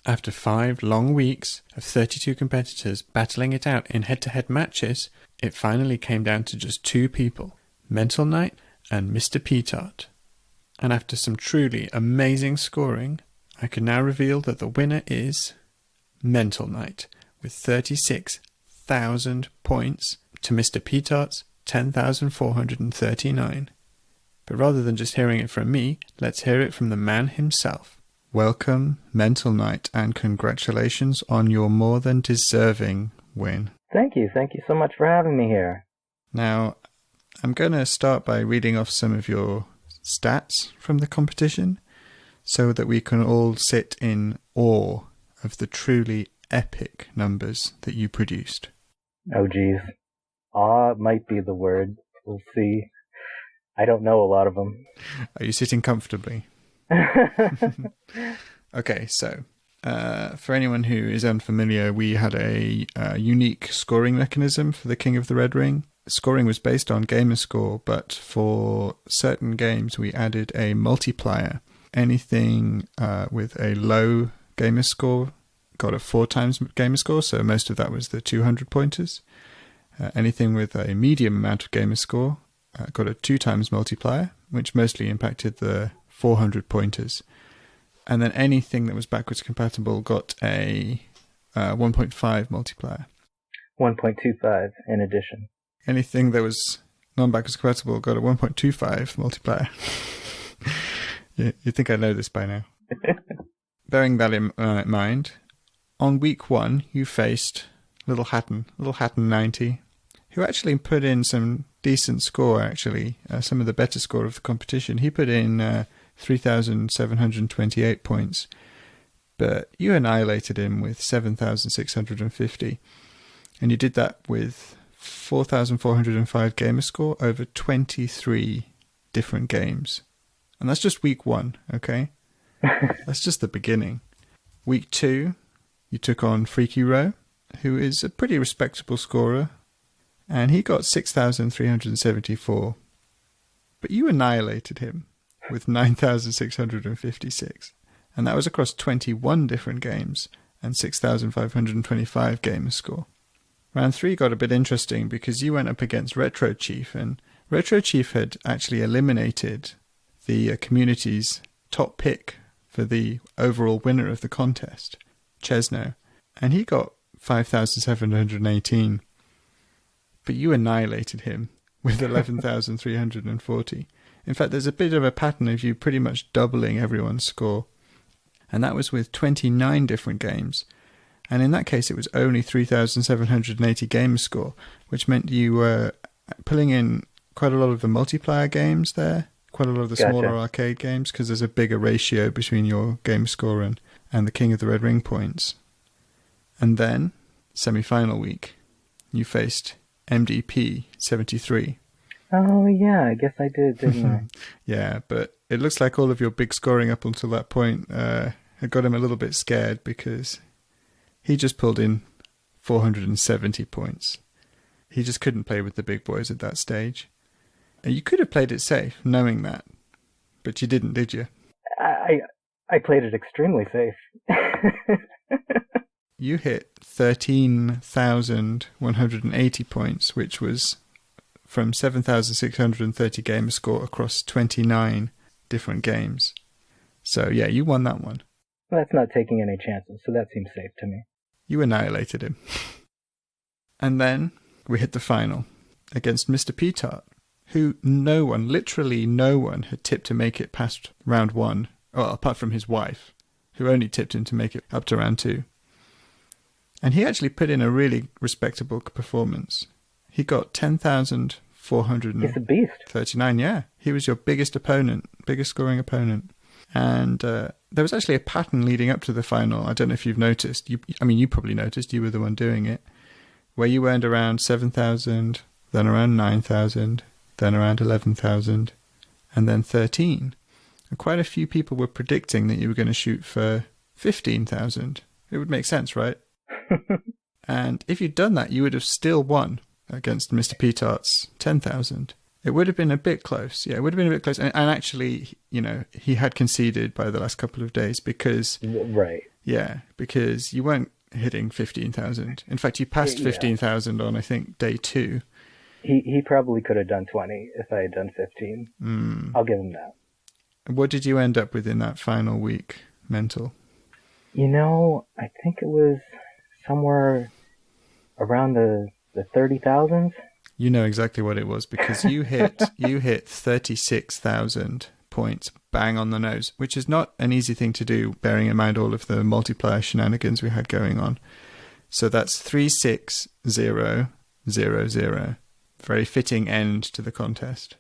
After 5 long weeks of 32 competitors battling it out in head-to-head matches, it finally came down to just 2 people, Mental Knight and Mr. Petard. And after some truly amazing scoring, I can now reveal that the winner is Mental Knight, with 36,000 points to Mr. Petard's 10,439. But rather than just hearing it from me, let's hear it from the man himself. Welcome, Mental Knight, and congratulations on your more than deserving win. Thank you so much for having me here. Now, I'm going to start by reading off some of your stats from the competition, so that we can all sit in awe of the truly epic numbers that you produced. Oh geez. Awe might be the word. We'll see. I don't know a lot of them. Are you sitting comfortably? Okay, so for anyone who is unfamiliar, we had a unique scoring mechanism for the King of the Red Ring. Scoring was based on gamer score, but for certain games we added a multiplier. Anything with a low gamer score got a 4 times gamer score, so most of that was the 200 pointers. Anything with a medium amount of gamer score got a 2 times multiplier, which mostly impacted the 400 pointers. And then anything that was backwards compatible got a 1.5 multiplier. 1.25 in addition. Anything that was non-backwards compatible got a 1.25 multiplier. You think I know this by now. Bearing that in mind, on week 1 you faced Little Hatton 90, who actually put in some decent score, actually. Some of the better score of the competition. He put in 3,728 points, but you annihilated him with 7,650. And you did that with 4,405 gamer score over 23 different games. And that's just week 1, okay? That's just the beginning. Week 2, you took on Freaky Row, who is a pretty respectable scorer, and he got 6,374. But you annihilated him with 9,656. And that was across 21 different games and 6,525 gamer score. Round 3 got a bit interesting because you went up against Retro Chief, and Retro Chief had actually eliminated the community's top pick for the overall winner of the contest, Chesno, and he got 5,718. But you annihilated him with 11,340. In fact, there's a bit of a pattern of you pretty much doubling everyone's score. And that was with 29 different games. And in that case, it was only 3,780 gamer score, which meant you were pulling in quite a lot of the multiplayer games there, quite a lot of the smaller arcade games, because there's a bigger ratio between your gamer score and the King of the Red Ring points. And then, semi-final week, you faced MDP 73. Oh yeah, I guess I did, didn't I? Yeah, but it looks like all of your big scoring up until that point had got him a little bit scared, because he just pulled in 470 points. He just couldn't play with the big boys at that stage. And you could have played it safe, knowing that. But you didn't, did you? I played it extremely safe. You hit 13,180 points, which was from 7,630 gamer score across 29 different games. So yeah, you won that one. Well, that's not taking any chances, so that seems safe to me. You annihilated him. And then we hit the final against Mr. Petart, who literally no one had tipped to make it past round 1, well, apart from his wife, who only tipped him to make it up to round 2. And he actually put in a really respectable performance. He got 10,439. He's a beast. Yeah, he was your biggest scoring opponent. And there was actually a pattern leading up to the final. I don't know if you've noticed. You probably noticed. You were the one doing it. Where you earned around 7,000, then around 9,000, then around 11,000, and then 13. And quite a few people were predicting that you were going to shoot for 15,000. It would make sense, right? And if you'd done that, you would have still won against Mr. Petart's 10,000. It would have been a bit close. Yeah, it would have been a bit close. And actually, he had conceded by the last couple of days because... Right. Yeah, because you weren't hitting 15,000. In fact, you passed 15,000 on, I think, day 2. He probably could have done 20 if I had done 15. I'll give him that. What did you end up with in that final week, mental? I think it was somewhere around the 30,000s. You know exactly what it was because you hit 36,000 points bang on the nose, which is not an easy thing to do, bearing in mind all of the multiplier shenanigans we had going on. So that's 36000. Very fitting end to the contest.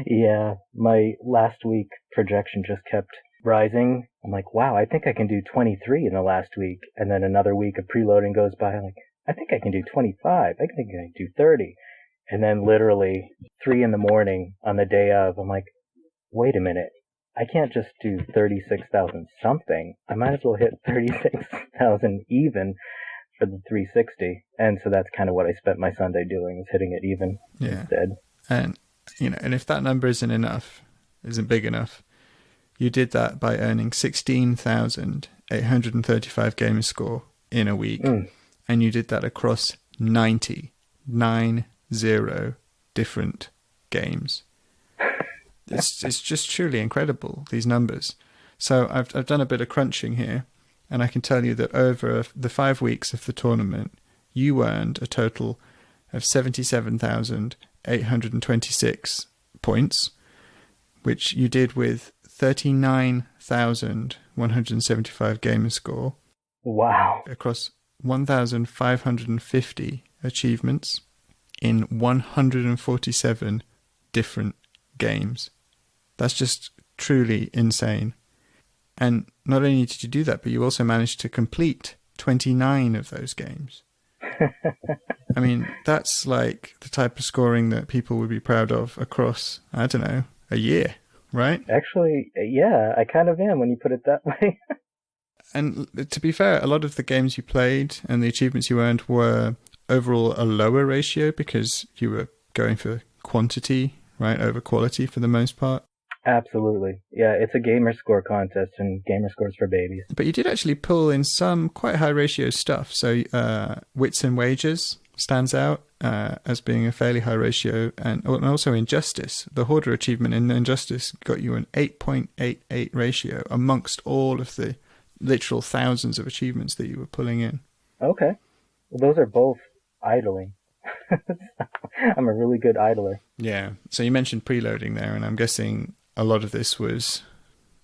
Yeah, my last week projection just kept rising. I'm like, wow, I think I can do 23 in the last week. And then another week of preloading goes by. I'm like, I think I can do 25. I think I can do 30. And then literally 3 a.m. on the day of, I'm like, wait a minute. I can't just do 36,000 something. I might as well hit 36,000 even for the 360. And so that's kind of what I spent my Sunday doing, is hitting it even instead. And, and if that number isn't big enough, you did that by earning 16,835 gamer score in a week. And you did that across 90 different games. It's just truly incredible, these numbers. So I've done a bit of crunching here, and I can tell you that over the 5 weeks of the tournament, you earned a total of 77,826 points, which you did with 39,175 gamer score. Wow. Across 1,550 achievements in 147 different games. That's just truly insane. And not only did you do that, but you also managed to complete 29 of those games. I mean, that's like the type of scoring that people would be proud of across, I don't know, a year, right? Actually, yeah, I kind of am when you put it that way. And to be fair, a lot of the games you played and the achievements you earned were overall a lower ratio because you were going for quantity, right, over quality for the most part. Absolutely. Yeah, it's a gamer score contest, and gamer scores for babies. But you did actually pull in some quite high ratio stuff. So Wits and Wages stands out as being a fairly high ratio, and also Injustice. The Hoarder achievement in Injustice got you an 8.88 ratio amongst all of the literal thousands of achievements that you were pulling in. Okay. Well, those are both idling. I'm a really good idler. Yeah. So you mentioned preloading there, and I'm guessing a lot of this was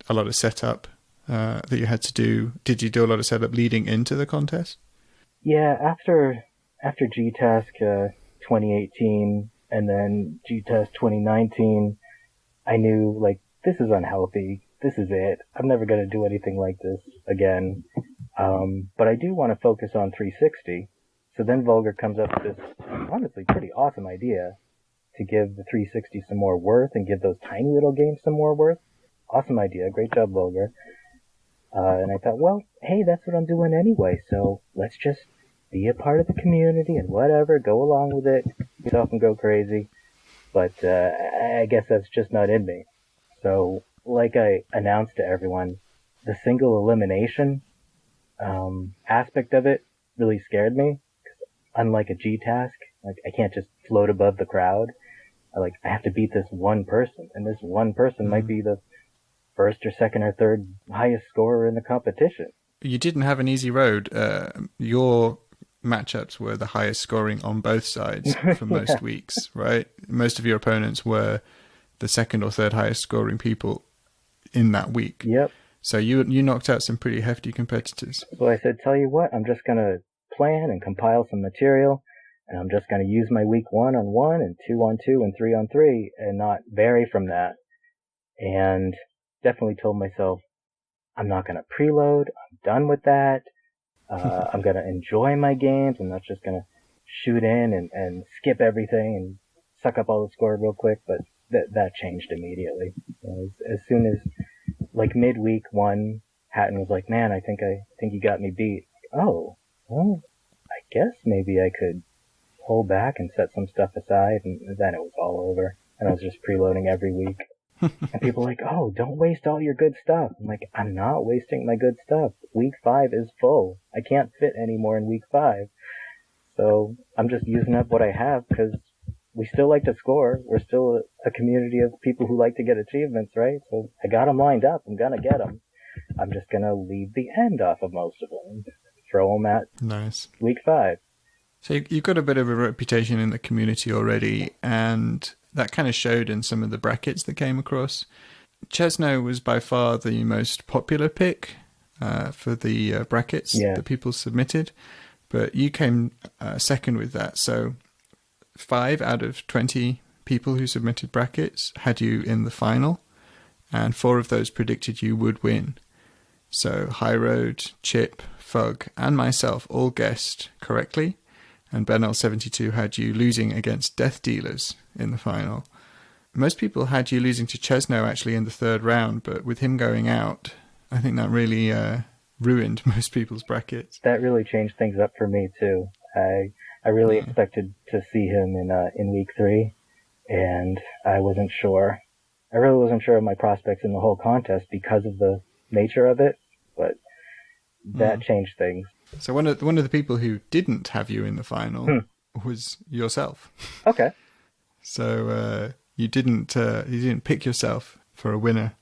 a lot of setup that you had to do. Did you do a lot of setup leading into the contest? Yeah, after GTask 2018 and then GTask 2019, I knew, like, this is unhealthy. This is it. I'm never going to do anything like this again. But I do want to focus on 360. So then Vulgar comes up with this honestly pretty awesome idea to give the 360 some more worth and give those tiny little games some more worth. Awesome idea. Great job, Vulgar. And I thought, well, hey, that's what I'm doing anyway. So let's just be a part of the community and whatever, go along with it, yourself and go crazy. But I guess that's just not in me. So like I announced to everyone, the single elimination aspect of it really scared me. Unlike a G task, like I can't just float above the crowd. I have to beat this one person, and this one person might be the first or second or third highest scorer in the competition. You didn't have an easy road. Your matchups were the highest scoring on both sides for most weeks, right? Most of your opponents were the second or third highest scoring people in that week. Yep. So you knocked out some pretty hefty competitors. So I said, tell you what, I'm just going to plan and compile some material, and I'm just going to use my week 1 on 1 and 2 on 2 and 3 on 3 and not vary from that. And definitely told myself, I'm not going to preload. I'm done with that. I'm going to enjoy my games. I'm not just going to shoot in and skip everything and suck up all the score real quick. But that changed immediately. As soon as, like, midweek 1, Hatton was like, man, I think you got me beat. Oh, well, I guess maybe I could pull back and set some stuff aside. And then it was all over. And I was just preloading every week. And people are like, oh, don't waste all your good stuff. I'm like, I'm not wasting my good stuff. Week 5 is full. I can't fit any more in week 5. So I'm just using up what I have because we still like to score. We're still a community of people who like to get achievements, right? So I got them lined up. I'm going to get them. I'm just going to leave the end off of most of them. Throw them at week 5. So you've got a bit of a reputation in the community already, and that kind of showed in some of the brackets that came across. Chesno was by far the most popular pick for the brackets that people submitted, but you came second with that. So 5 out of 20 people who submitted brackets had you in the final, and 4 of those predicted you would win. So High Road, Chip, Fug, and myself all guessed correctly. And BenL72 had you losing against Death Dealers in the final. Most people had you losing to Chesno actually in the 3rd round, but with him going out, I think that really ruined most people's brackets. That really changed things up for me too. I really expected to see him in week 3, and I wasn't sure. I really wasn't sure of my prospects in the whole contest because of the nature of it, but that changed things. So one of the people who didn't have you in the final was yourself. Okay. So you didn't pick yourself for a winner.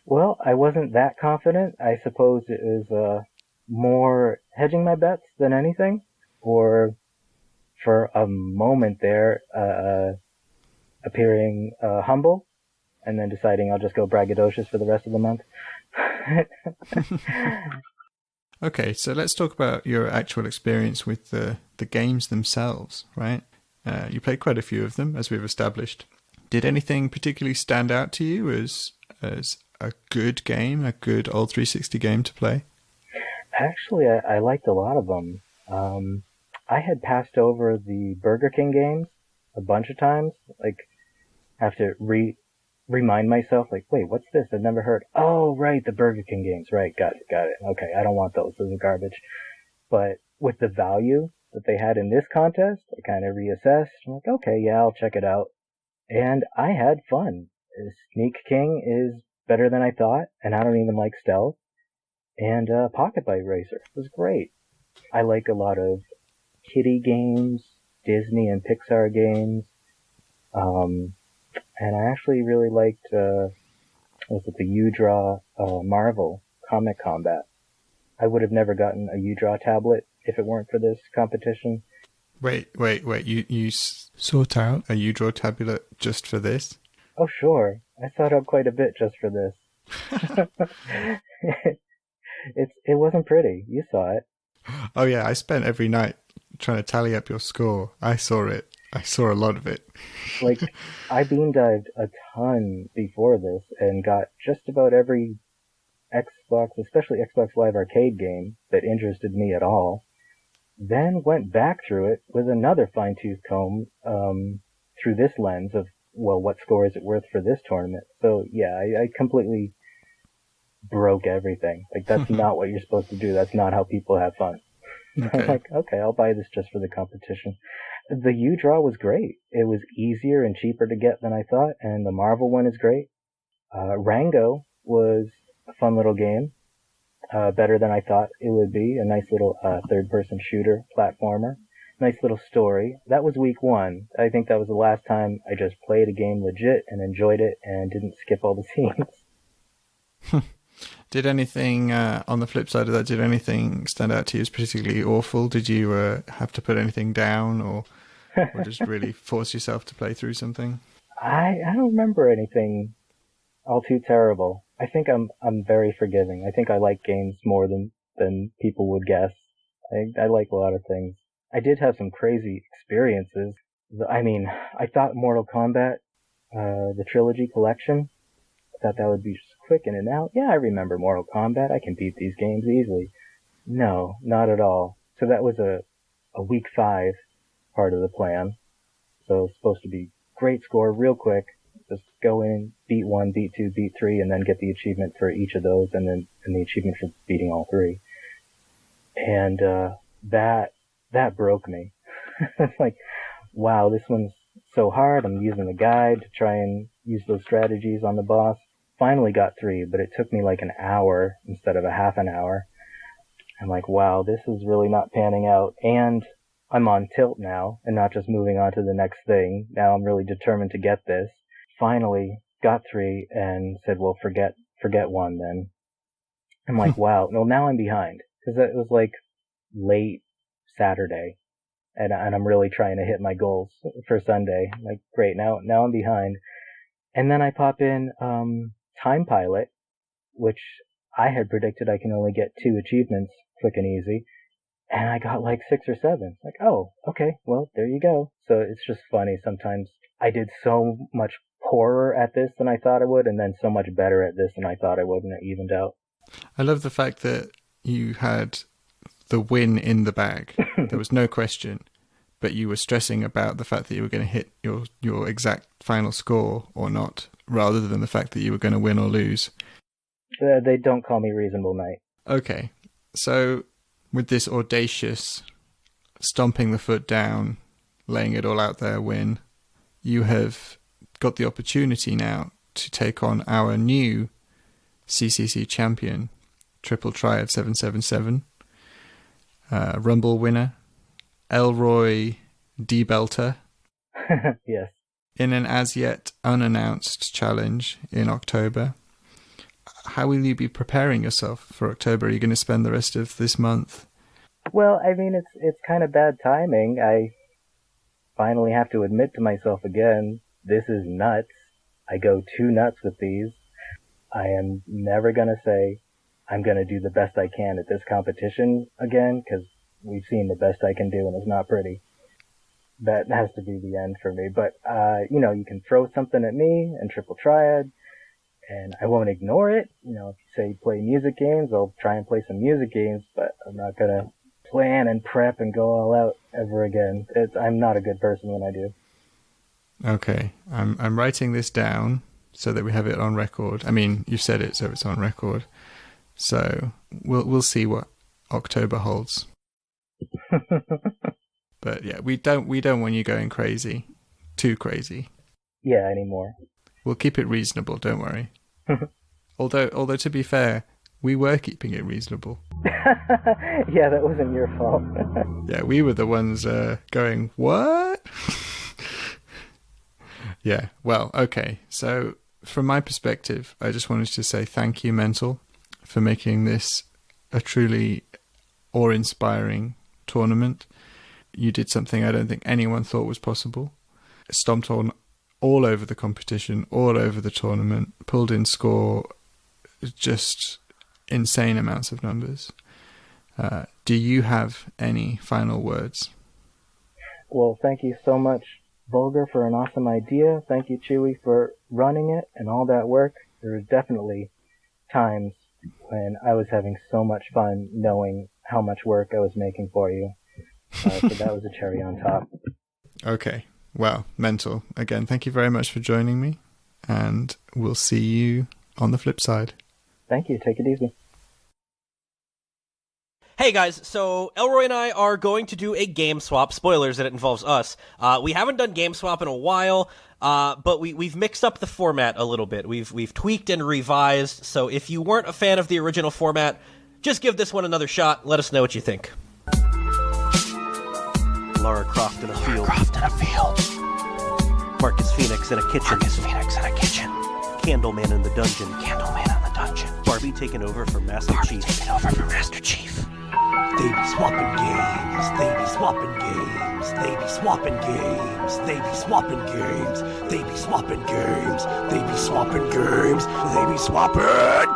Well, I wasn't that confident. I suppose it was more hedging my bets than anything, or for a moment there appearing humble, and then deciding I'll just go braggadocious for the rest of the month. Okay, so let's talk about your actual experience with the games themselves, right? You played quite a few of them, as we've established. Did anything particularly stand out to you as a good game, a good old 360 game to play? Actually, I liked a lot of them. I had passed over the Burger King games a bunch of times. Like, have to remind myself, like, wait, what's this? I've never heard. Oh, right, the Burger King games. Right, got it. Okay, I don't want those. Those are garbage. But with the value that they had in this contest, I kind of reassessed. I'm like, okay, yeah, I'll check it out. And I had fun. Sneak King is better than I thought, and I don't even like stealth. And Pocket Bite Racer was great. I like a lot of kiddie games, Disney and Pixar games. And I actually really liked, was it the U-Draw Marvel Comic Combat? I would have never gotten a U-Draw tablet if it weren't for this competition. Wait. You sought out a U-Draw tablet just for this? Oh, sure. I sought out quite a bit just for this. It wasn't pretty. You saw it. Oh, yeah. I spent every night trying to tally up your score. I saw it. I saw a lot of it. Like, I beam dived a ton before this and got just about every Xbox, especially Xbox Live Arcade game that interested me at all. Then went back through it with another fine-tooth comb through this lens of, well, what score is it worth for this tournament? So, yeah, I completely broke everything. Like, that's not what you're supposed to do. That's not how people have fun. Okay. I'm like, okay, I'll buy this just for the competition. The U-Draw was great. It was easier and cheaper to get than I thought, and the Marvel one is great. Rango was a fun little game, better than I thought it would be. A nice little third-person shooter platformer. nice little story. That was week 1. I think that was the last time I just played a game legit and enjoyed it and didn't skip all the scenes. Did anything, on the flip side of that, did anything stand out to you as particularly awful? Did you have to put anything down or just really force yourself to play through something? I don't remember anything all too terrible. I think I'm very forgiving. I think I like games more than people would guess. I like a lot of things. I did have some crazy experiences. I mean, I thought Mortal Kombat, the Trilogy Collection, I thought that would be just quick in and out. Yeah, I remember Mortal Kombat. I can beat these games easily. No, not at all. So that was a week 5 part of the plan. So it's supposed to be great score real quick. Just go in, beat 1, beat 2, beat 3, and then get the achievement for each of those, and then the achievement for beating all 3. And that broke me. It's like, wow, this one's so hard. I'm using the guide to try and use those strategies on the boss. Finally got 3, but it took me like an hour instead of a half an hour. I'm like, wow, this is really not panning out. And I'm on tilt now and not just moving on to the next thing. Now I'm really determined to get this. Finally got 3 and said, well, forget 1 then. I'm like, wow, well, now I'm behind. Because it was like late Saturday. And I'm really trying to hit my goals for Sunday. Like, great, now I'm behind. And then I pop in Time Pilot, which I had predicted I can only get 2 achievements quick and easy. And I got like 6 or 7. Like, oh, okay, well, there you go. So it's just funny. Sometimes I did so much poorer at this than I thought I would, and then so much better at this than I thought I would, and it evened out. I love the fact that you had the win in the bag. There was no question, but you were stressing about the fact that you were going to hit your exact final score or not, rather than the fact that you were going to win or lose. They don't call me Reasonable Knight. Okay, so with this audacious stomping the foot down, laying it all out there win, you have got the opportunity now to take on our new CCC champion, Triple Triad 777, Rumble winner, Elroy D-Belter. Yes. In an as yet unannounced challenge in October. How will you be preparing yourself for October? Are you going to spend the rest of this month? Well, I mean, it's kind of bad timing. I finally have to admit to myself again, this is nuts. I go too nuts with these. I am never going to say I'm going to do the best I can at this competition again, because we've seen the best I can do and it's not pretty. That has to be the end for me. But, you can throw something at me and Triple Triad, and I won't ignore it. If you say play music games, I'll try and play some music games, but I'm not going to plan and prep and go all out ever again. I'm not a good person when I do. Okay, I'm writing this down so that we have it on record. I mean, you've said it, so it's on record. So we'll see what October holds. But yeah, we don't want you going crazy, too crazy. Yeah, anymore. We'll keep it reasonable. Don't worry. Although to be fair, we were keeping it reasonable. Yeah, that wasn't your fault. Yeah, we were the ones going, what? Yeah, well, okay. So from my perspective, I just wanted to say thank you, Mental, for making this a truly awe-inspiring tournament. You did something I don't think anyone thought was possible. Stomped on all over the competition, all over the tournament, pulled in score, just insane amounts of numbers. Do you have any final words? Well, thank you so much, Vulgar, for an awesome idea. Thank you, Chewie, for running it and all that work. There were definitely times when I was having so much fun knowing how much work I was making for you. So that was a cherry on top. Okay. Well, Mental, again, thank you very much for joining me, and we'll see you on the flip side. Thank you. Take it easy. Hey guys, so Elroy and I are going to do a game swap. Spoilers that it involves us. We haven't done game swap in a while, but we've mixed up the format a little bit. We've tweaked and revised, so if you weren't a fan of the original format, just give this one another shot. Let us know what you think. Lara Croft in a field. Marcus Phoenix in a kitchen. Candleman in the dungeon. Barbie taking over for Master Chief. They be swapping games. They be swapping games. They be swapping games. They be swapping games. They be swapping games. They be swapping games. They be swapping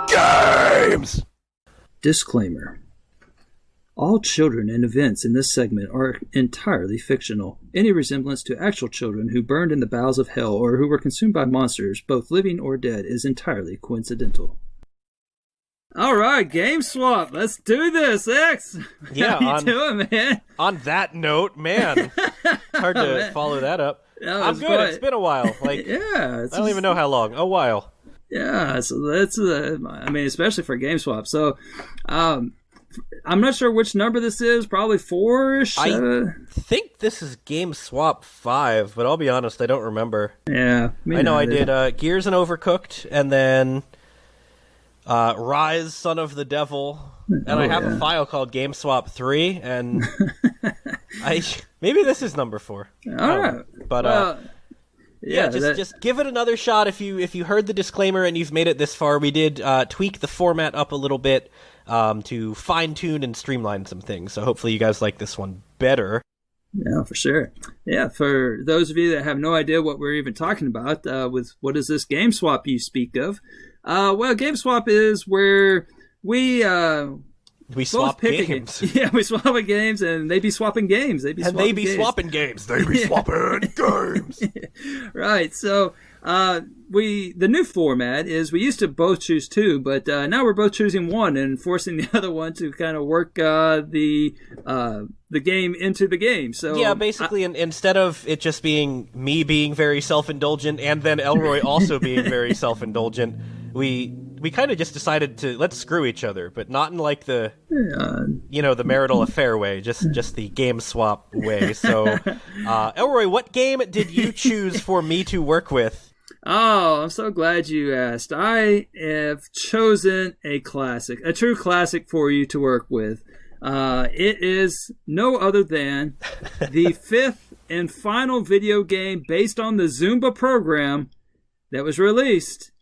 games. Disclaimer. All children and events in this segment are entirely fictional. Any resemblance to actual children who burned in the bowels of hell or who were consumed by monsters, both living or dead, is entirely coincidental. All right, game swap. Let's do this, X. Yeah, how you doing, man? On that note, man, hard to follow that up. I'm good. Quite... It's been a while. Like, yeah, I don't even know how long. A while. Yeah, so that's I mean, especially for game swap. So, I'm not sure which number this is. Probably 4-ish. I think this is Game Swap 5, but I'll be honest, I don't remember. Yeah, I know I did Gears and Overcooked, and then Rise, Son of the Devil, and I have a file called Game Swap 3, and maybe this is number 4. All right, but just give it another shot if you heard the disclaimer and you've made it this far. We did tweak the format up a little bit to fine-tune and streamline some things, so hopefully you guys like this one better. Yeah, for sure. Yeah, for those of you that have no idea what we're even talking about, with what is this game swap you speak of? Well, game swap is where we swap games. Yeah, we swap games, and they be swapping games. They be swapping games. Right. So, the new format is we used to both choose 2, but now we're both choosing 1 and forcing the other one to kind of work the game into the game. So yeah, basically, instead of it just being me being very self-indulgent and then Elroy also being very self-indulgent, we kind of just decided to let's screw each other, but not in like the the marital affair way, just the game swap way. So, Elroy, what game did you choose for me to work with? Oh, I'm so glad you asked. I have chosen a classic, a true classic for you to work with. It is no other than the 5th and final video game based on the Zumba program that was released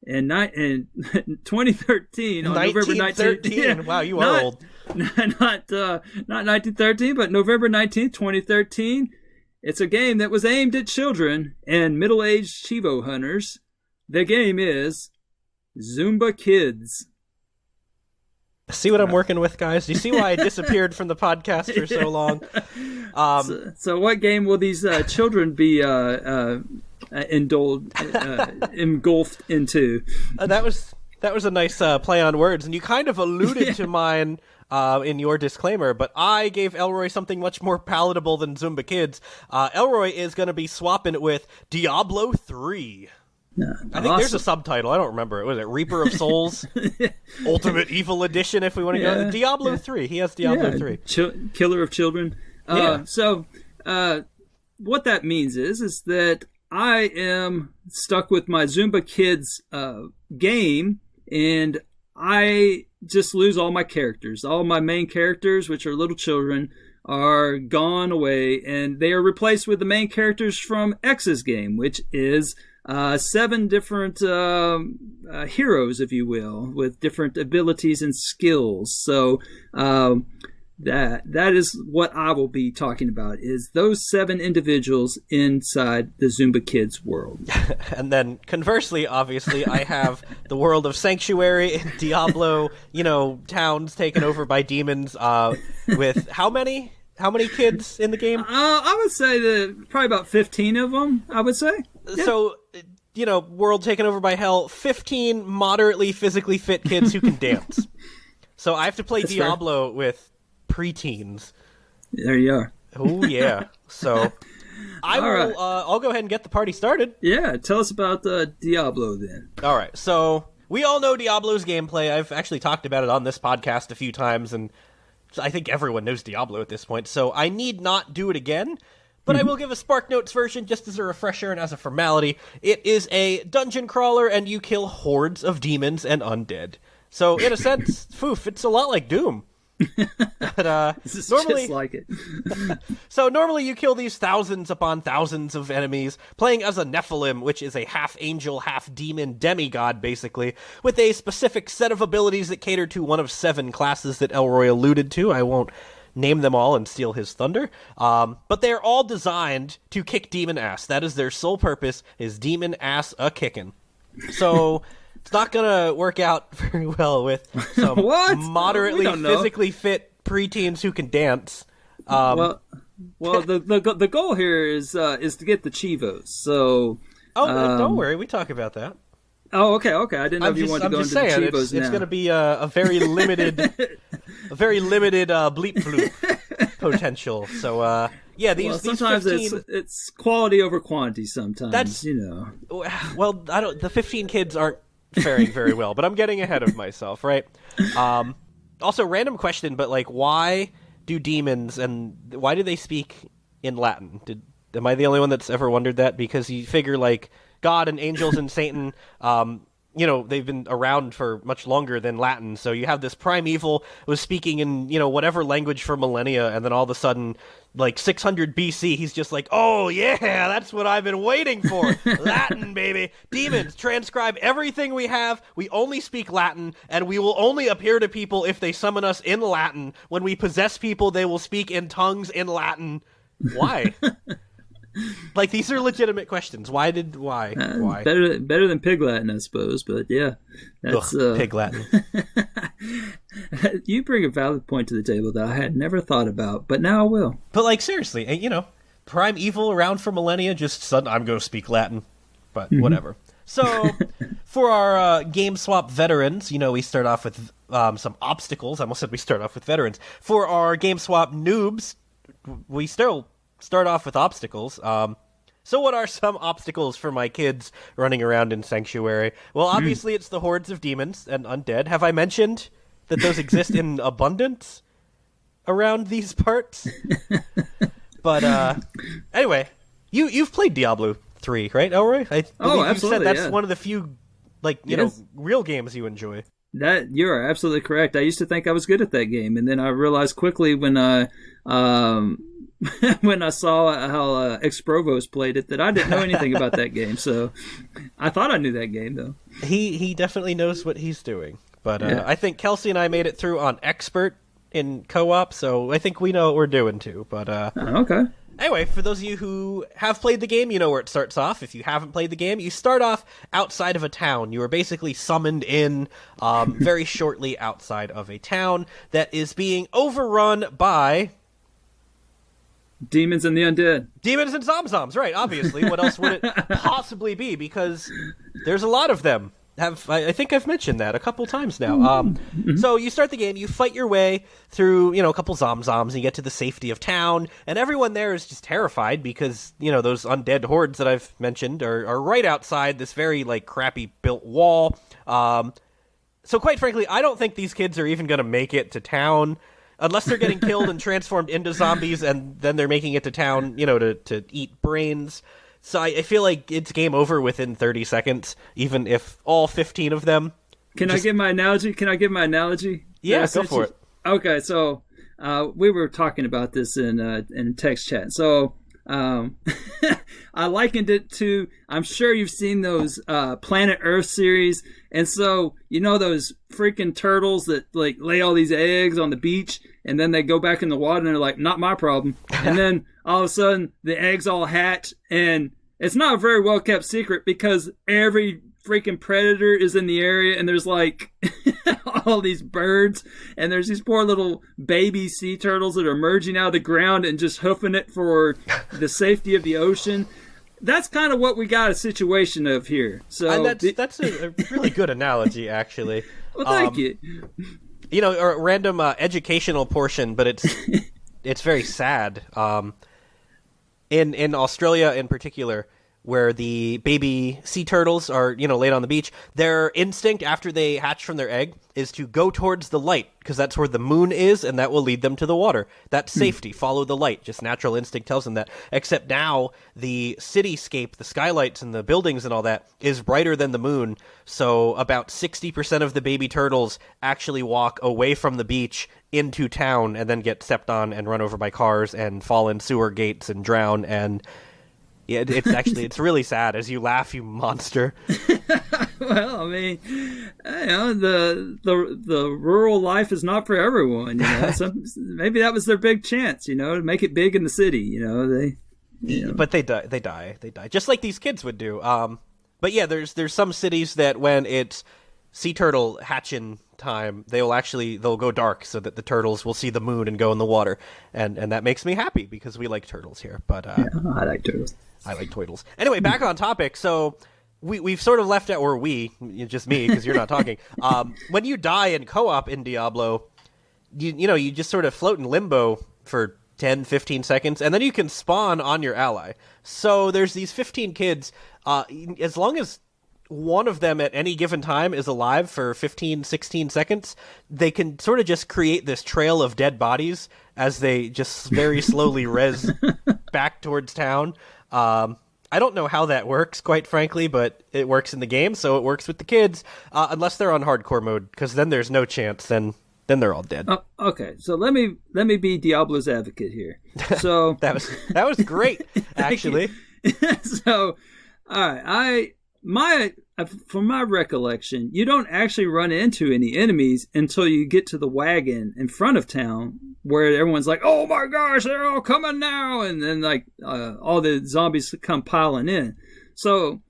in 2013 on November 19th. Yeah, wow, you are old. Not 1913, but November 19th, 2013. It's a game that was aimed at children and middle-aged Chivo hunters. The game is Zumba Kids. See what I'm working with, guys? Do you see why I disappeared from the podcast for so long? So what game will these children be engulfed into? That was a nice play on words, and you kind of alluded to mine in your disclaimer, but I gave Elroy something much more palatable than Zumba Kids. Elroy is going to be swapping it with Diablo 3. I think there's a subtitle. I don't remember. Was it Reaper of Souls? Ultimate Evil Edition, if we want to go. Diablo 3. He has Diablo 3. Killer of Children. So what that means is that I am stuck with my Zumba Kids game, and I just lose all my characters. All my main characters, which are little children, are gone away, and they are replaced with the main characters from X's game, which is 7 different heroes, if you will, with different abilities and skills. So that is what I will be talking about, is those 7 individuals inside the Zumba Kids world. And then conversely, obviously, I have the world of Sanctuary and Diablo, towns taken over by demons, with how many kids in the game? I would say probably about 15 of them, I would say. Yeah. So, world taken over by hell, 15 moderately physically fit kids who can dance. So I have to play That's Diablo fair. With preteens. There you are. Oh, yeah. So I'll go ahead and get the party started. Yeah, tell us about Diablo then. All right, so we all know Diablo's gameplay. I've actually talked about it on this podcast a few times, and I think everyone knows Diablo at this point, so I need not do it again. But I will give a Spark Notes version just as a refresher and as a formality. It is a dungeon crawler, and you kill hordes of demons and undead. So, in a sense, it's a lot like Doom. But, This is normally, just like it. So normally you kill these thousands upon thousands of enemies, playing as a Nephilim, which is a half-angel, half-demon demigod, basically, with a specific set of abilities that cater to one of 7 classes that Elroy alluded to. I won't name them all and steal his thunder. But they're all designed to kick demon ass. That is their sole purpose, is demon ass a-kickin'. So... It's not going to work out very well with some moderately physically fit preteens who can dance. Well, the goal here is to get the Chivos. So, don't worry, we talk about that. Oh, okay. I didn't know if you wanted to go into the Chivos now. It's going to be a very limited, bleep bloop potential. So, these sometimes 15... it's quality over quantity. Sometimes that's Well, the 15 kids aren't faring very well, but I'm getting ahead of myself, right? Also, random question, but like, why do demons and why do they speak in Latin? Am I the only one that's ever wondered that? Because you figure like God and angels and Satan, they've been around for much longer than Latin. So you have this primeval was speaking in, whatever language for millennia. And then all of a sudden, like 600 BC, he's just like, oh yeah, that's what I've been waiting for. Latin, baby. Demons, transcribe everything we have. We only speak Latin, and we will only appear to people if they summon us in Latin. When we possess people, they will speak in tongues in Latin. Why? Like, these are legitimate questions. Why? Better than Pig Latin, I suppose. But yeah, that's Pig Latin. You bring a valid point to the table that I had never thought about, but now I will. But like, seriously, primeval around for millennia, just sudden I'm going to speak Latin. But whatever. So, for our game swap veterans, we start off with some obstacles. I almost said we start off with veterans. For our game swap noobs, we still start off with obstacles. So what are some obstacles for my kids running around in Sanctuary? Well, obviously it's the hordes of demons and undead. Have I mentioned that those exist in abundance around these parts? But anyway, you've played Diablo 3, right, Elroy? I believe you said that's one of the few real games you enjoy. That you're absolutely correct. I used to think I was good at that game, and then I realized quickly when I when I saw how Ex-Provost played it that I didn't know anything about that game. So I thought I knew that game, though. He definitely knows what he's doing. But I think Kelsey and I made it through on Expert in co-op, so I think we know what we're doing, too. But okay. Anyway, for those of you who have played the game, you know where it starts off. If you haven't played the game, you start off outside of a town. You are basically summoned in very shortly outside of a town that is being overrun by... demons and the undead. Demons and zomzoms, right, obviously. What else would it possibly be? Because there's a lot of them. I think I've mentioned that a couple times now. So you start the game, you fight your way through, a couple zomzoms, and you get to the safety of town, and everyone there is just terrified because, those undead hordes that I've mentioned are right outside this very, crappy built wall. So quite frankly, I don't think these kids are even going to make it to town. Unless they're getting killed and transformed into zombies, and then they're making it to town, to eat brains. So I feel like it's game over within 30 seconds, even if all 15 of them... Can I give my analogy? Yeah, go for it. Okay, so we were talking about this in text chat. So I likened it to... I'm sure you've seen those Planet Earth series. And so, those freaking turtles that lay all these eggs on the beach, and then they go back in the water and they're like, not my problem. And then all of a sudden the eggs all hatch, and it's not a very well kept secret because every freaking predator is in the area, and there's all these birds, and there's these poor little baby sea turtles that are emerging out of the ground and just hoofing it for the safety of the ocean. That's kind of what we got a situation of here. So and that's a really good analogy, actually. Well, thank you. A random educational portion, but it's very sad. In Australia, in particular, where the baby sea turtles are, laid on the beach, their instinct after they hatch from their egg is to go towards the light, because that's where the moon is, and that will lead them to the water. That's safety. Follow the light. Just natural instinct tells them that. Except now, the cityscape, the skylights and the buildings and all that, is brighter than the moon, so about 60% of the baby turtles actually walk away from the beach into town and then get stepped on and run over by cars and fall in sewer gates and drown, and... yeah, it's really sad. As you laugh, you monster. Well, I mean, the rural life is not for everyone. Maybe that was their big chance. To make it big in the city. But they die. Just like these kids would do. But yeah, there's some cities that when it's sea turtle hatching time, they'll go dark so that the turtles will see the moon and go in the water, and that makes me happy because we like turtles here. But I like turtles. I like turtles. Anyway, back on topic. So we've sort of left out, or just me because you're not talking. When you die in co-op in Diablo, you just sort of float in limbo for 10, 15 seconds, and then you can spawn on your ally. So there's these 15 kids. As long as one of them at any given time is alive for 15, 16 seconds, they can sort of just create this trail of dead bodies as they just very slowly res back towards town. I don't know how that works, quite frankly, but it works in the game, so it works with the kids, unless they're on hardcore mode, because then there's no chance. Then they're all dead. Okay, so let me be Diablo's advocate here. So that was great, actually. So, all right, from my recollection, you don't actually run into any enemies until you get to the wagon in front of town, where everyone's like, "Oh my gosh, they're all coming now!" And then all the zombies come piling in. So,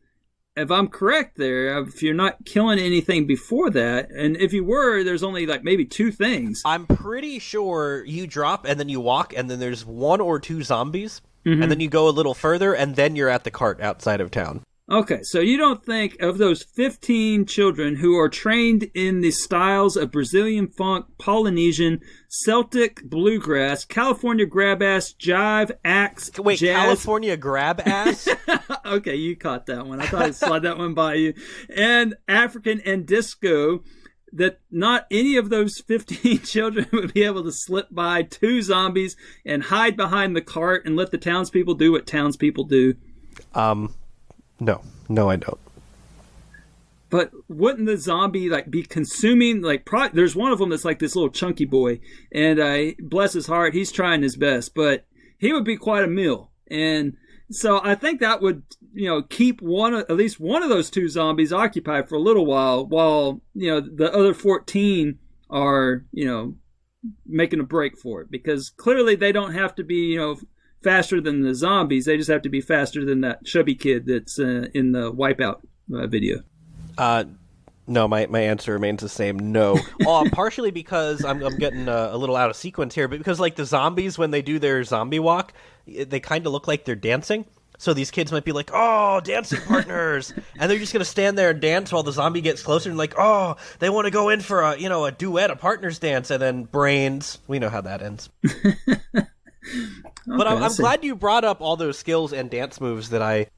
if I'm correct there, if you're not killing anything before that, and if you were, there's only maybe two things. I'm pretty sure you drop and then you walk, and then there's one or two zombies, and then you go a little further, and then you're at the cart outside of town. Okay, so you don't think of those 15 children who are trained in the styles of Brazilian funk, Polynesian, Celtic bluegrass, California grab ass, jive, axe, wait, jazz. California grab ass? Okay, you caught that one. I thought I'd slide that one by you. And African and disco, that not any of those 15 children would be able to slip by two zombies and hide behind the cart and let the townspeople do what townspeople do. No, I don't. But wouldn't the zombie be consuming there's one of them that's like this little chunky boy, and bless his heart, he's trying his best, but he would be quite a meal. And so I think that would keep at least one of those two zombies occupied for a little while the other 14 are making a break for it, because clearly they don't have to be faster than the zombies. They just have to be faster than that chubby kid that's in the Wipeout video. No, my answer remains the same. No. Partially because I'm getting a little out of sequence here, but because the zombies, when they do their zombie walk, they kind of look like they're dancing. So these kids might be like, "Oh, dancing partners," and they're just gonna stand there and dance while the zombie gets closer, and "Oh, they want to go in for a duet, a partner's dance," and then brains. We know how that ends. But I'm glad you brought up all those skills and dance moves that I...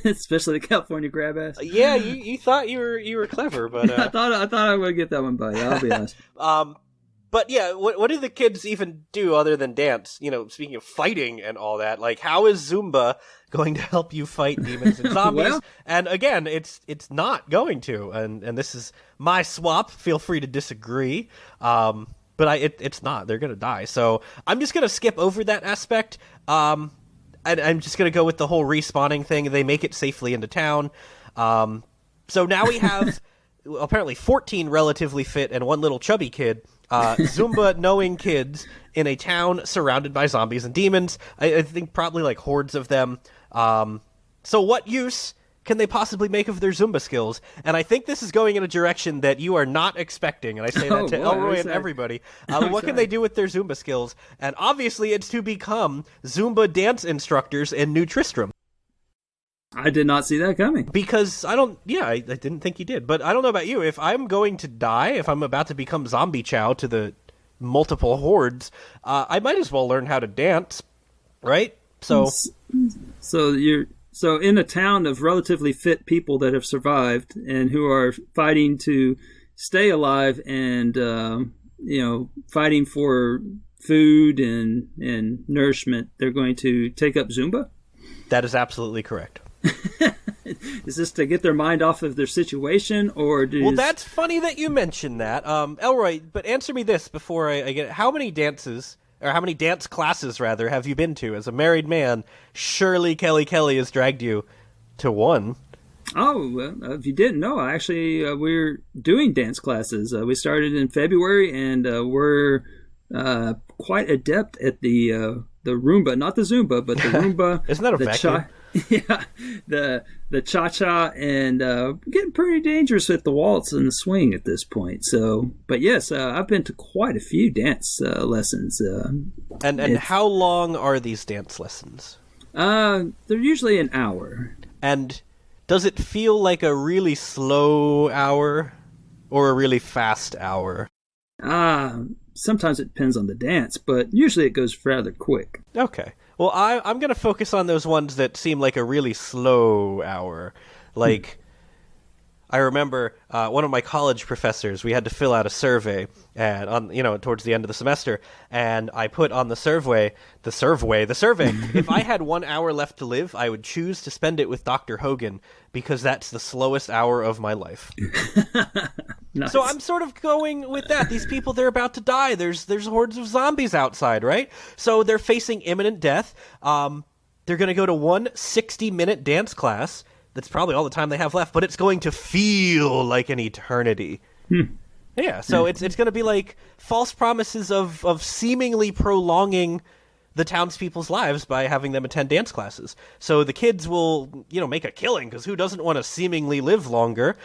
Especially the California grab ass. Yeah, you thought you were clever, but... I thought I would get that one by you, I'll be honest. But yeah, what do the kids even do other than dance? Speaking of fighting and all that, how is Zumba going to help you fight demons and zombies? Well, and again, it's not going to, and this is my swap. Feel free to disagree. But it's not. They're going to die. So I'm just going to skip over that aspect. And I'm just going to go with the whole respawning thing. They make it safely into town. So now we have apparently 14 relatively fit and one little chubby kid. Zumba knowing kids in a town surrounded by zombies and demons. I think probably hordes of them. So what use can they possibly make of their Zumba skills? And I think this is going in a direction that you are not expecting, and I say that to Elroy and everybody. What can they do with their Zumba skills? And obviously it's to become Zumba dance instructors in New Tristram. I did not see that coming. Because I didn't think you did. But I don't know about you. If I'm going to die, if I'm about to become zombie chow to the multiple hordes, I might as well learn how to dance, right? So So in a town of relatively fit people that have survived and who are fighting to stay alive and, fighting for food and nourishment, they're going to take up Zumba? That is absolutely correct. Is this to get their mind off of their situation, or Well, that's funny that you mentioned that. Elroy, but answer me this before I get it. How many dance classes, rather, have you been to? As a married man, surely Kelly has dragged you to one. Oh, well, if you didn't know, actually, we're doing dance classes. We started in February, and we're quite adept at the Roomba, not the Zumba, but the Roomba. Isn't that a vacuum? The cha-cha, and getting pretty dangerous with the waltz and the swing at this point. So, but yes, I've been to quite a few dance lessons. And how long are these dance lessons? They're usually an hour. And does it feel like a really slow hour or a really fast hour? Sometimes it depends on the dance, but usually it goes rather quick. Okay. Well, I'm going to focus on those ones that seem like a really slow hour. Like, I remember one of my college professors, we had to fill out a survey and towards the end of the semester, and I put on the survey, if I had 1 hour left to live, I would choose to spend it with Dr. Hogan because that's the slowest hour of my life. Nice. So I'm sort of going with that. These people, they're about to die. There's hordes of zombies outside, right? So they're facing imminent death. They're going to go to one 60-minute dance class. That's probably all the time they have left, but it's going to feel like an eternity. Yeah, so it's going to be like false promises of seemingly prolonging the townspeople's lives by having them attend dance classes. So the kids will, make a killing, because who doesn't want to seemingly live longer?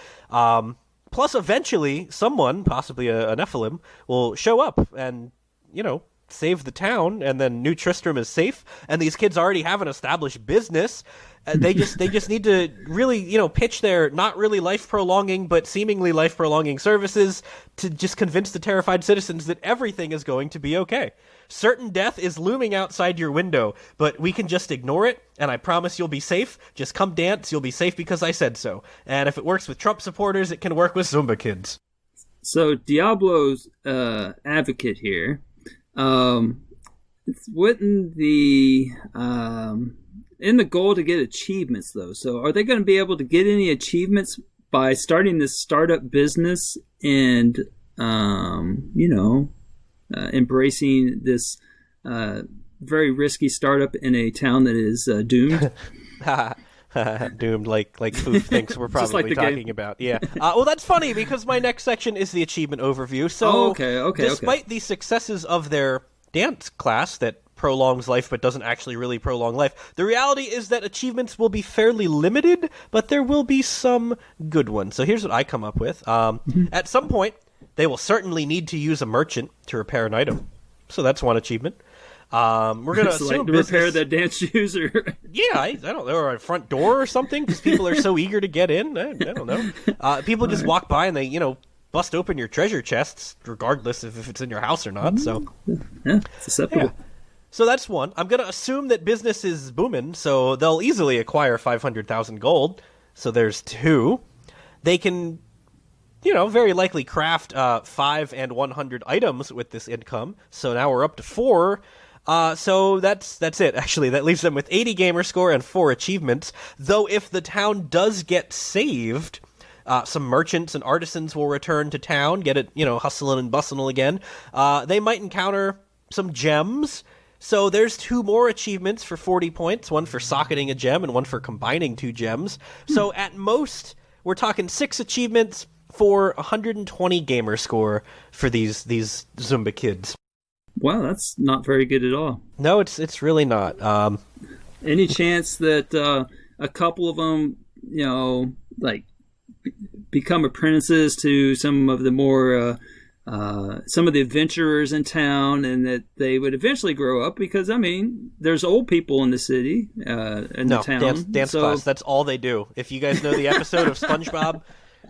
Plus, eventually, someone, possibly a Nephilim, will show up and, save the town, and then New Tristram is safe, and these kids already have an established business. They just need to really, pitch their not really life-prolonging, but seemingly life-prolonging services to just convince the terrified citizens that everything is going to be okay. Certain death is looming outside your window, but we can just ignore it, and I promise you'll be safe. Just come dance, you'll be safe because I said so. And if it works with Trump supporters, it can work with Zumba kids. So Diablo's advocate here. Wouldn't the in the goal to get achievements, though? So are they going to be able to get any achievements by starting this startup business and embracing this very risky startup in a town that is doomed? Doomed, like Koosh thinks we're probably talking about. Yeah. Well, that's funny because my next section is the achievement overview. So, despite the successes of their dance class that prolongs life but doesn't actually really prolong life, the reality is that achievements will be fairly limited, but there will be some good ones. So here's what I come up with. At some point, they will certainly need to use a merchant to repair an item. So that's one achievement. We're going to assume repair the dance shoes, or I don't know, or a front door or something, because people are so eager to get in. I don't know. People just walk by and they, bust open your treasure chests, regardless if it's in your house or not. So yeah, it's acceptable. Yeah. So that's one. I'm going to assume that business is booming, so they'll easily acquire 500,000 gold. So there's two. They can, very likely craft 5 and 100 items with this income. So now we're up to 4. So that's it, actually. That leaves them with 80 gamer score and 4 achievements. Though if the town does get saved, some merchants and artisans will return to town, get it, hustling and bustling again. They might encounter some gems. So there's 2 more achievements for 40 points, one for socketing a gem and one for combining 2 gems. So at most, we're talking 6 achievements for 120 gamer score for these Zumba kids. Wow, that's not very good at all. No, it's really not. Any chance that a couple of them, become apprentices to some of the more some of the adventurers in town, and that they would eventually grow up? Because there's old people in the city, in the town. Dance class. That's all they do. If you guys know the episode of SpongeBob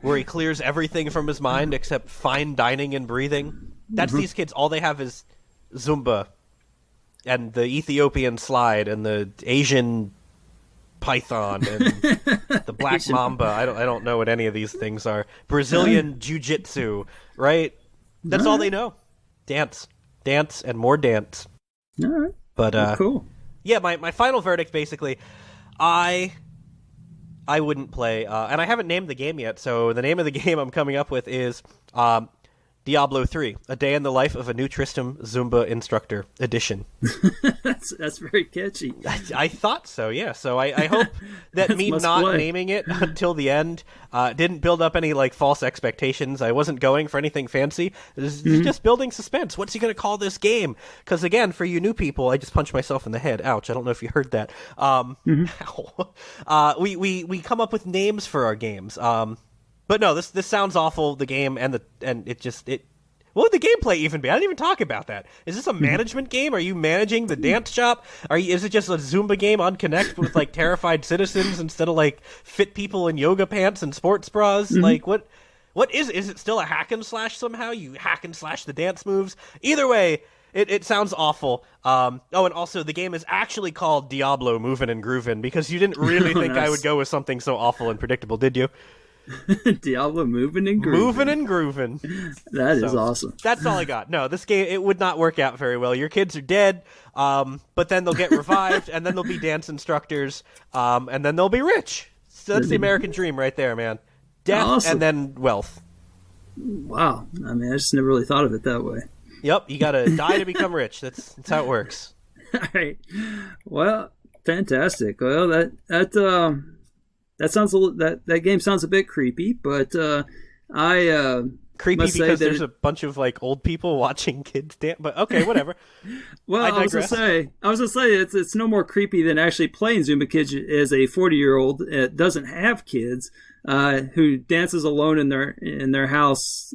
where he clears everything from his mind except fine dining and breathing, that's these kids. All they have is Zumba and the Ethiopian slide and the Asian python and the black mamba. I don't know what any of these things are. Brazilian jiu-jitsu, right? That's all they know. Dance, and more dance. All right. But cool. Yeah, my final verdict basically, I wouldn't play, and I haven't named the game yet. So the name of the game I'm coming up with is Diablo 3: A Day in the Life of a New Tristram Zumba Instructor Edition. That's very catchy. I thought so, yeah. So I hope that me not naming it until the end didn't build up any like false expectations. I wasn't going for anything fancy. This is just building suspense. What's he going to call this game? Because again, for you new people, I just punched myself in the head. Ouch! I don't know if you heard that. Ow. We come up with names for our games. But no, this sounds awful. The game and what would the gameplay even be? I didn't even talk about that. Is this a management game? Are you managing the dance shop? Is it just a Zumba game on Connect with like terrified citizens instead of like fit people in yoga pants and sports bras? Like what is it? Is it still a hack and slash somehow? You hack and slash the dance moves? Either way, it sounds awful. And also the game is actually called Diablo Movin' and Groovin' because you didn't really think I would go with something so awful and predictable, did you? Diablo moving and grooving. That is awesome. That's all I got. No, this game, it would not work out very well. Your kids are dead, but then they'll get revived, and then they'll be dance instructors, and then they'll be rich. So that's the American dream right there, man. Death and then wealth. Wow. I mean, I just never really thought of it that way. Yep, you gotta die to become rich. That's how it works. All right. Well, fantastic. Well, that sounds that game sounds a bit creepy, but I creepy because there's a bunch of like old people watching kids dance. But okay, whatever. Well, I was gonna say it's no more creepy than actually playing Zumba Kids as a 40-year-old that doesn't have kids who dances alone in their house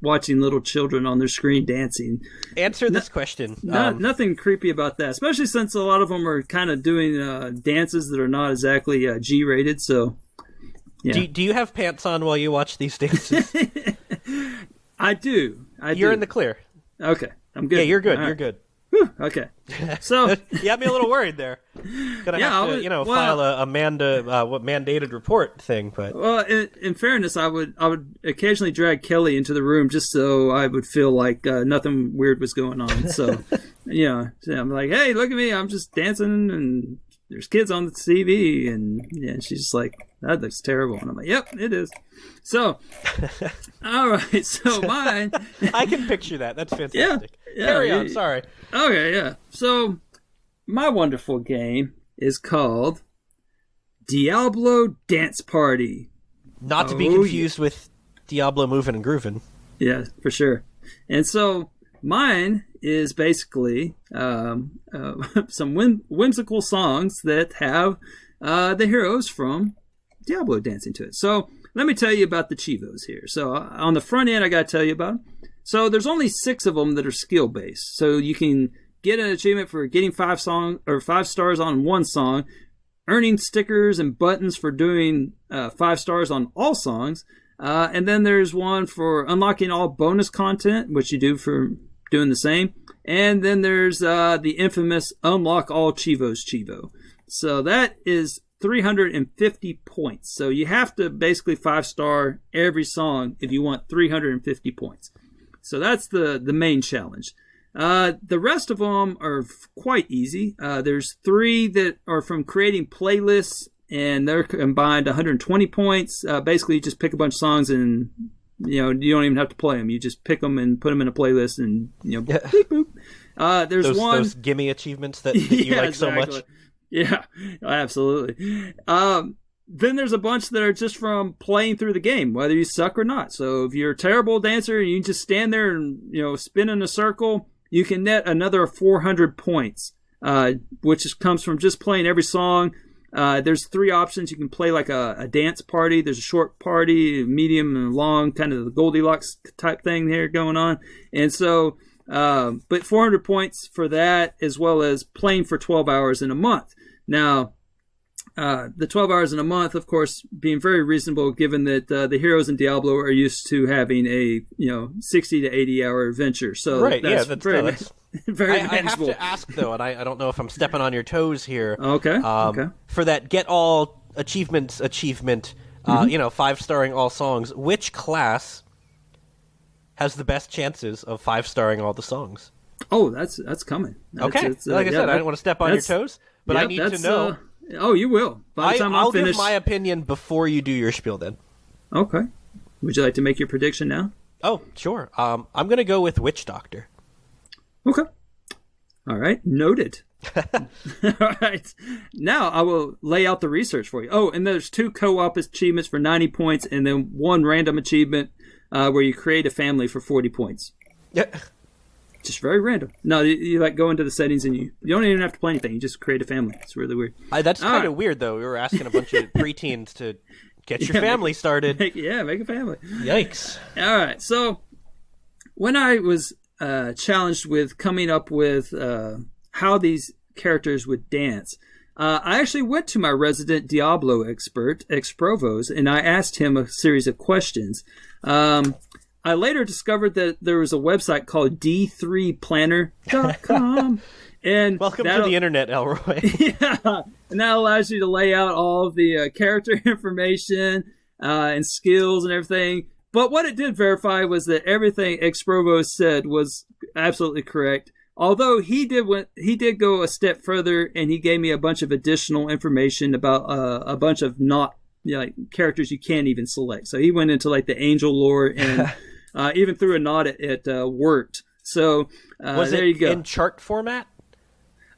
watching little children on their screen dancing. Answer this question. Nothing creepy about that, especially since a lot of them are kind of doing dances that are not exactly G-rated. So, yeah. Do you have pants on while you watch these dances? I do. You're in the clear. Okay, I'm good. Yeah, you're good. All You're good. Whew, okay. So you had me a little worried there. Gonna have to, file a mandated report thing. But in fairness, I would occasionally drag Kelly into the room just so I would feel like nothing weird was going on. So, I'm like, hey, look at me, I'm just dancing, and there's kids on the TV, and she's just like, that looks terrible, and I'm like, yep, it is. So, all right, so mine. I can picture that. That's fantastic. Yeah, Carry on. Sorry. Okay, yeah. So, my wonderful game is called Diablo Dance Party. Not to be confused with Diablo Movin' and Groovin'. Yeah, for sure. And so, mine is basically some whimsical songs that have the heroes from Diablo dancing to it. So, let me tell you about the Chivos here. So, on the front end, I got to tell you about them. So there's only 6 of them that are skill based. So you can get an achievement for getting 5 stars on one song, earning stickers and buttons for doing 5 stars on all songs, and then there's one for unlocking all bonus content, which you do for doing the same. And then there's the infamous unlock all Chivos Chivo. So that is 350 points. So you have to basically 5-star every song if you want 350 points. So that's the main challenge. The rest of them are quite easy. There's 3 that are from creating playlists, and they're combined 120 points. Basically, you just pick a bunch of songs, and you don't even have to play them. You just pick them and put them in a playlist, and beep, boop. There's those gimme achievements that you like so much. Yeah, absolutely. Then there's a bunch that are just from playing through the game, whether you suck or not. So if you're a terrible dancer and you just stand there and spin in a circle, you can net another 400 points, which comes from just playing every song. There's 3 options. You can play like a dance party. There's a short party, medium, and long, kind of the Goldilocks type thing here going on. And so, but 400 points for that, as well as playing for 12 hours in a month. Now, the 12 hours in a month, of course, being very reasonable, given that the heroes in Diablo are used to having a 60 to 80 hour adventure. So right, that's that's very I have to ask though, and I don't know if I'm stepping on your toes here. Okay. For that get all achievement, 5-starring all songs, which class has the best chances of 5-starring all the songs? Oh, that's coming. Okay. Like I said, I didn't want to step on your toes, but I need to know. You will. By the time I'll finish... give my opinion before you do your spiel then. Okay. Would you like to make your prediction now? Oh, sure. I'm going to go with Witch Doctor. Okay. All right. Noted. All right. Now I will lay out the research for you. Oh, and there's 2 co-op achievements for 90 points and then 1 random achievement where you create a family for 40 points. Yeah. Just very random. No, you like go into the settings and you don't even have to play anything. You just create a family. It's really weird. That's kind of weird, though. We were asking a bunch of preteens to get your family started. Make a family. Yikes. All right. So when I was challenged with coming up with how these characters would dance, I actually went to my resident Diablo expert, Exprovos, and I asked him a series of questions. I later discovered that there was a website called d3planner.com. And welcome to the internet, Elroy. Yeah, and that allows you to lay out all of the character information and skills and everything. But what it did verify was that everything Exprovos said was absolutely correct. Although he did go a step further, and he gave me a bunch of additional information about a bunch of characters you can't even select. So he went into like the angel lore and even threw a nod at worked. So there you go. In chart format?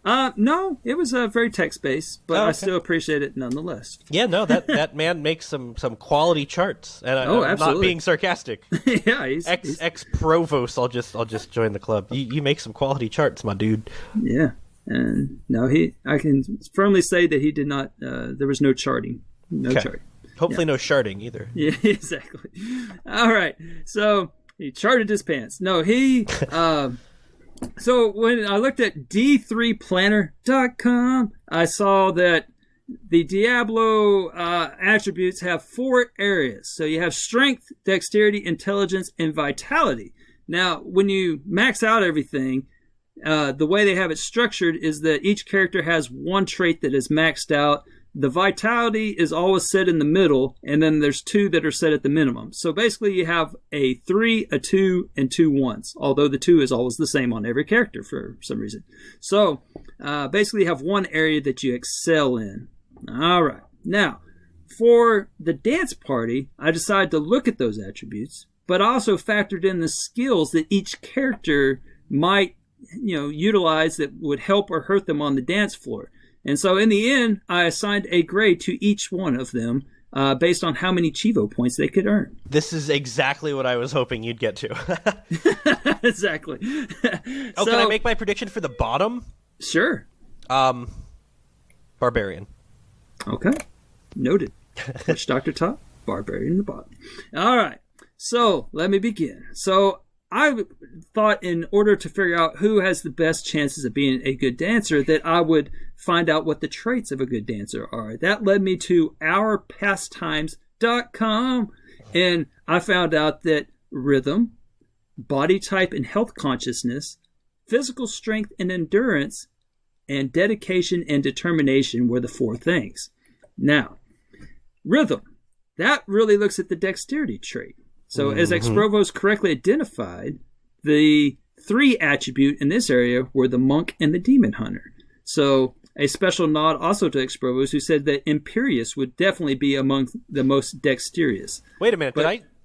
No, it was very text-based, but I still appreciate it nonetheless. Yeah, no, that man makes some quality charts, and I'm not being sarcastic. Yeah, he's Provost. I'll just join the club. You make some quality charts, my dude. Yeah, and no, I can firmly say that he did not. There was no charting, charting. Hopefully, no sharding either. Yeah, exactly. All right, so he charted his pants. No, he. So when I looked at d3planner.com, I saw that the Diablo attributes have 4 areas. So you have strength, dexterity, intelligence, and vitality. Now, when you max out everything, the way they have it structured is that each character has 1 trait that is maxed out. The vitality is always set in the middle, and then there's 2 that are set at the minimum. So basically you have a 3, a 2, and 2 1s, although the 2 is always the same on every character for some reason. So basically you have 1 area that you excel in. All right. Now, for the dance party, I decided to look at those attributes, but also factored in the skills that each character might utilize that would help or hurt them on the dance floor. And so in the end, I assigned a grade to each one of them based on how many Chivo points they could earn. This is exactly what I was hoping you'd get to. Exactly. Can I make my prediction for the bottom? Sure. Barbarian. Okay. Noted. Witch Doctor top, Barbarian in the bottom. All right. So let me begin. So I thought in order to figure out who has the best chances of being a good dancer that I would find out what the traits of a good dancer are. That led me to ourpastimes.com, and I found out that rhythm, body type and health consciousness, physical strength and endurance, and dedication and determination were the 4 things. Now, rhythm, that really looks at the dexterity trait. So as Exprovos correctly identified, the 3 attribute in this area were the monk and the demon hunter. So a special nod also to Exprovos, who said that Imperious would definitely be among the most dexterous. Wait a minute,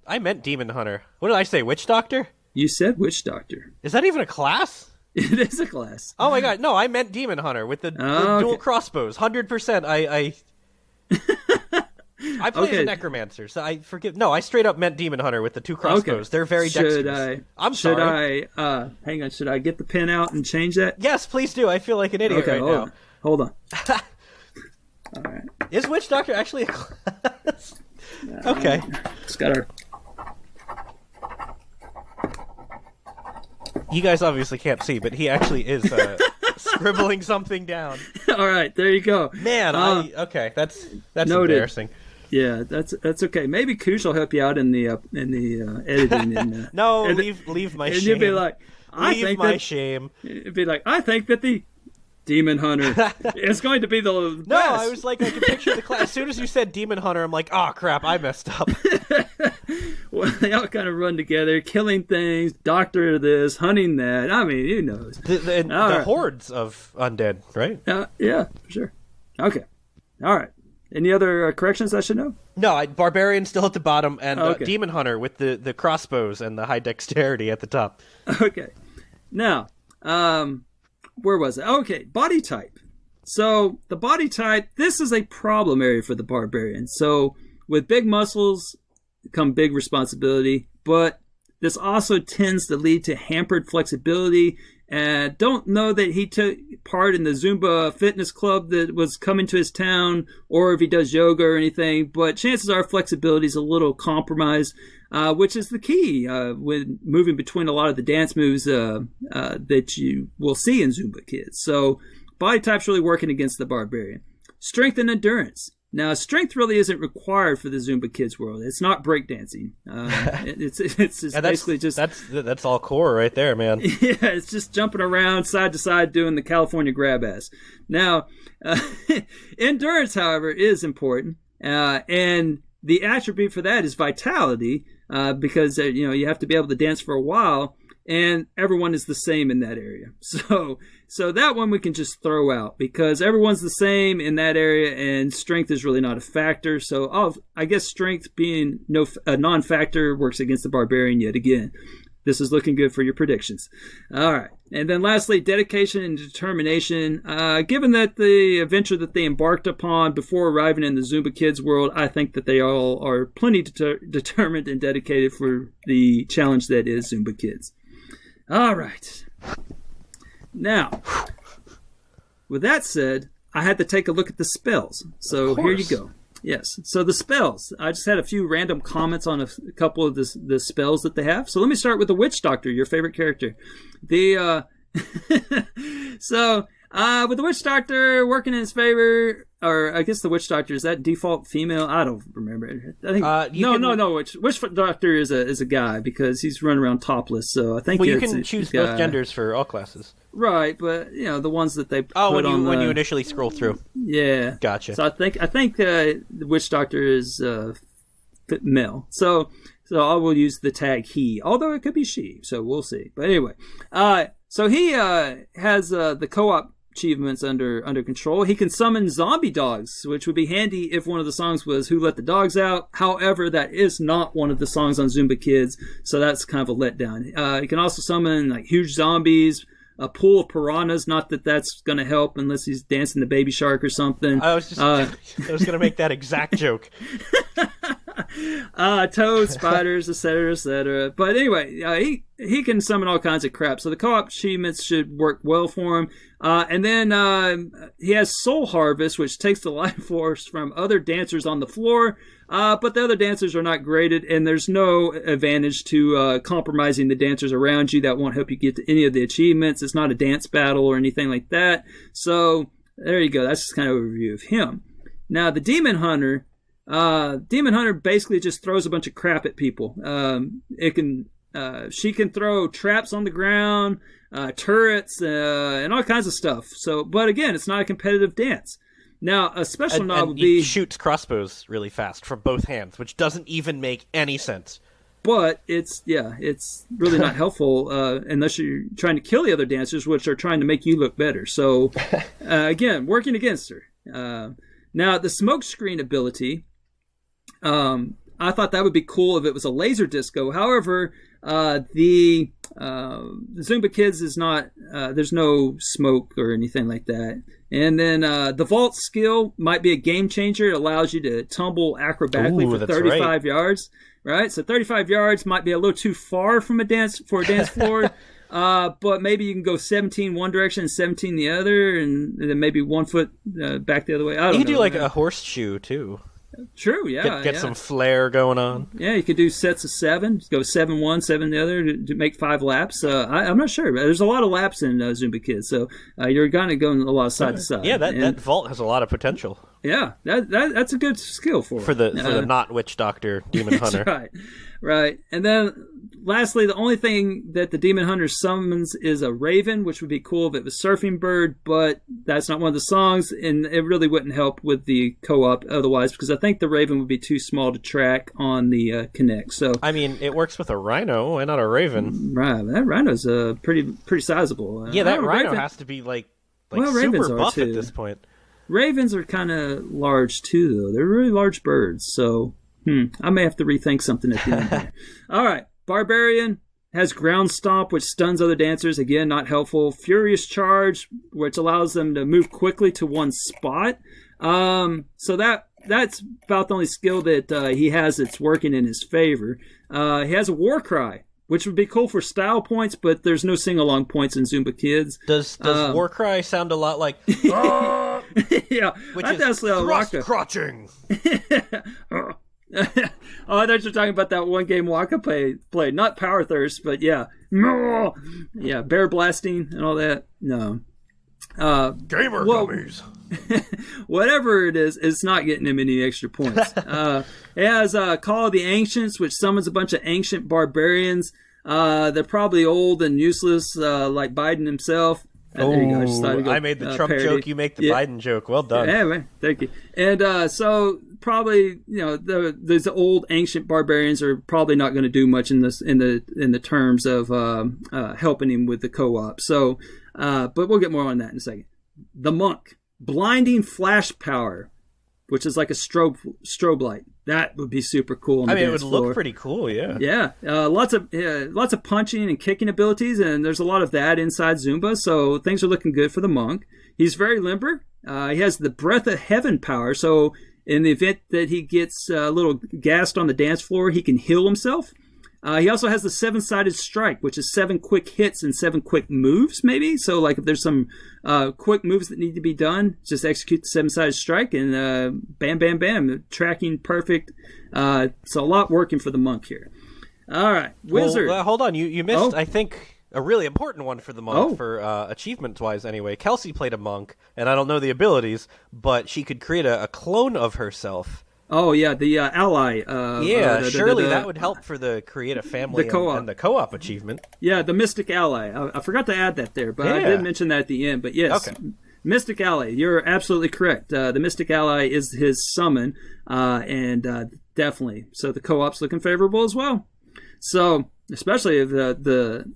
I meant demon hunter. What did I say, witch doctor? You said witch doctor. Is that even a class? It is a class. Oh my god, no, I meant demon hunter with the dual crossbows. 100%. I play as a necromancer, so I forgive. No, I straight up meant demon hunter with the 2 crossbows. They're very dexterous. Sorry. Hang on, should I get the pen out and change that? Yes, please do. I feel like an idiot now. Hold on. All right. Is Witch Doctor actually a class? Okay. It's got our... You guys obviously can't see, but he actually is scribbling something down. All right, there you go. Man, okay, that's noted. embarrassing. Yeah, that's okay. Maybe Koosh will help you out in the editing. And, no, leave my shame. And you'd be like, shame. It'd be like, I think that the Demon Hunter is going to be the best. No, I was like, I could picture the class. As soon as you said Demon Hunter, I'm like, oh crap, I messed up. Well, they all kind of run together, killing things, doctor this, hunting that. I mean, who knows? The hordes of undead, right? Yeah, for sure. Okay. All right. Any other corrections I should know? No, Barbarian still at the bottom, and Demon Hunter with the crossbows and the high dexterity at the top. Okay. Now, where was it? Okay, body type. So, the body type, this is a problem area for the Barbarian. So, with big muscles come big responsibility, but this also tends to lead to hampered flexibility. And don't know that he took part in the Zumba fitness club that was coming to his town, or if he does yoga or anything, but chances are flexibility is a little compromised, which is the key when moving between a lot of the dance moves that you will see in Zumba kids. So body type's really working against the Barbarian. Strength and endurance. Now, strength really isn't required for the Zumba Kids world. It's not breakdancing. It's basically just... That's all core right there, man. Yeah, it's just jumping around side to side doing the California grab ass. Now, endurance, however, is important. And the attribute for that is vitality, because you have to be able to dance for a while, and everyone is the same in that area. So that one we can just throw out because everyone's the same in that area, and strength is really not a factor. So I guess strength being a non-factor works against the Barbarian yet again. This is looking good for your predictions. All right. And then lastly, dedication and determination. Given that the adventure that they embarked upon before arriving in the Zumba Kids world, I think that they all are plenty determined and dedicated for the challenge that is Zumba Kids. All right. Now, with that said, I had to take a look at the spells. So here you go. Yes. So the spells. I just had a few random comments on a couple of the spells that they have. So let me start with the Witch Doctor, your favorite character. With the Witch Doctor working in his favor, or I guess the Witch Doctor, is that default female? I don't remember. I think no. Witch Doctor is a guy because he's running around topless. So I think you can choose both genders for all classes. Right, but the ones that they when you initially scroll through. Yeah, gotcha. So I think the Witch Doctor is male. So I will use the tag he, although it could be she. So we'll see. But anyway, so he has the co-op achievements under control. He can summon zombie dogs, which would be handy if one of the songs was Who Let the Dogs Out. However, that is not one of the songs on Zumba Kids, so that's kind of a letdown. He can also summon like huge zombies, a pool of piranhas. Not that that's going to help unless he's dancing the Baby Shark or something. I was going to make that exact joke. Toads, spiders, etc., etc. But anyway, he can summon all kinds of crap. So the co-op achievements should work well for him. And then he has Soul Harvest, which takes the life force from other dancers on the floor. But the other dancers are not graded, and there's no advantage to compromising the dancers around you. That won't help you get to any of the achievements. It's not a dance battle or anything like that. So there you go. That's just kind of an overview of him. Now the Demon Hunter. Demon Hunter basically just throws a bunch of crap at people. She can throw traps on the ground, turrets, and all kinds of stuff. So, but again, it's not a competitive dance. Now, a special nod would be... He shoots crossbows really fast from both hands, which doesn't even make any sense. But it's really not helpful unless you're trying to kill the other dancers, which are trying to make you look better. So, again, working against her. Now, the smoke screen ability... I thought that would be cool if it was a laser disco. However, the Zumba Kids is not, there's no smoke or anything like that. And then the vault skill might be a game changer. It allows you to tumble acrobatically for 35 yards. Right? So 35 yards might be a little too far from a dance floor. But maybe you can go 17 one direction and 17 the other, and then maybe 1 foot back the other way. I don't know. You can do like a horseshoe too. True, yeah. Get some flair going on. Yeah, you could do sets of 7. Go 7-1, 7 the other to make 5 laps. I'm not sure. There's a lot of laps in Zumba Kids, so you're going to go a lot of side to side. Yeah, that vault has a lot of potential. Yeah, that's a good skill for the not witch doctor demon hunter. Right. And then lastly, the only thing that the demon hunter summons is a raven, which would be cool if it was Surfing Bird, but that's not one of the songs, and it really wouldn't help with the co-op otherwise, because I think the raven would be too small to track on the Kinect. So I mean, it works with a rhino. Why not a raven? Right, that rhino's pretty sizable. Yeah, that rhino has to be like super buff at this point. Ravens are kind of large too, though. They're really large birds, so I may have to rethink something at the end there. All right, Barbarian has Ground Stomp, which stuns other dancers. Again, not helpful. Furious Charge, which allows them to move quickly to one spot. So that's about the only skill that he has that's working in his favor. He has a War Cry, which would be cool for style points, but there's no sing-along points in Zumba Kids. Does War Cry sound a lot like... yeah, which is thrust-crotching. Oh, I thought you were talking about that one game Wakapeil played. Not Power Thirst, but yeah. Yeah, Bear Blasting and all that. No. Gamer gummies. Whatever it is, it's not getting him any extra points. It has Call of the Ancients, which summons a bunch of ancient barbarians. They're probably old and useless, like Biden himself. There you go. I made the Trump parody joke. You make the Biden joke. Well done. Yeah, man. Thank you. And so probably, these old ancient barbarians are probably not going to do much in the terms of helping him with the co-op. So, but we'll get more on that in a second. The Monk, blinding flash power, which is like a strobe light. That would be super cool. It would look pretty cool. Yeah. Yeah. Lots of punching and kicking abilities, and there's a lot of that inside Zumba. So things are looking good for the Monk. He's very limber. He has the Breath of Heaven power. So in the event that he gets a little gassed on the dance floor, he can heal himself. He also has the 7-sided strike, which is 7 quick hits and 7 quick moves, maybe. So, like, if there's some quick moves that need to be done, just execute the 7-sided strike and bam, bam, bam. Tracking perfect. So, a lot working for the Monk here. All right. Wizard. Well, hold on. You missed, I think, a really important one for the Monk, for achievement-wise anyway. Kelsey played a Monk, and I don't know the abilities, but she could create a clone of herself. Oh, yeah, the ally. Surely that would help for the create a family and the co-op achievement. Yeah, the Mystic Ally. I forgot to add that there, but I did mention that at the end. But yes, okay. Mystic Ally, you're absolutely correct. The Mystic Ally is his summon, and definitely. So the co-op's looking favorable as well. So, especially if the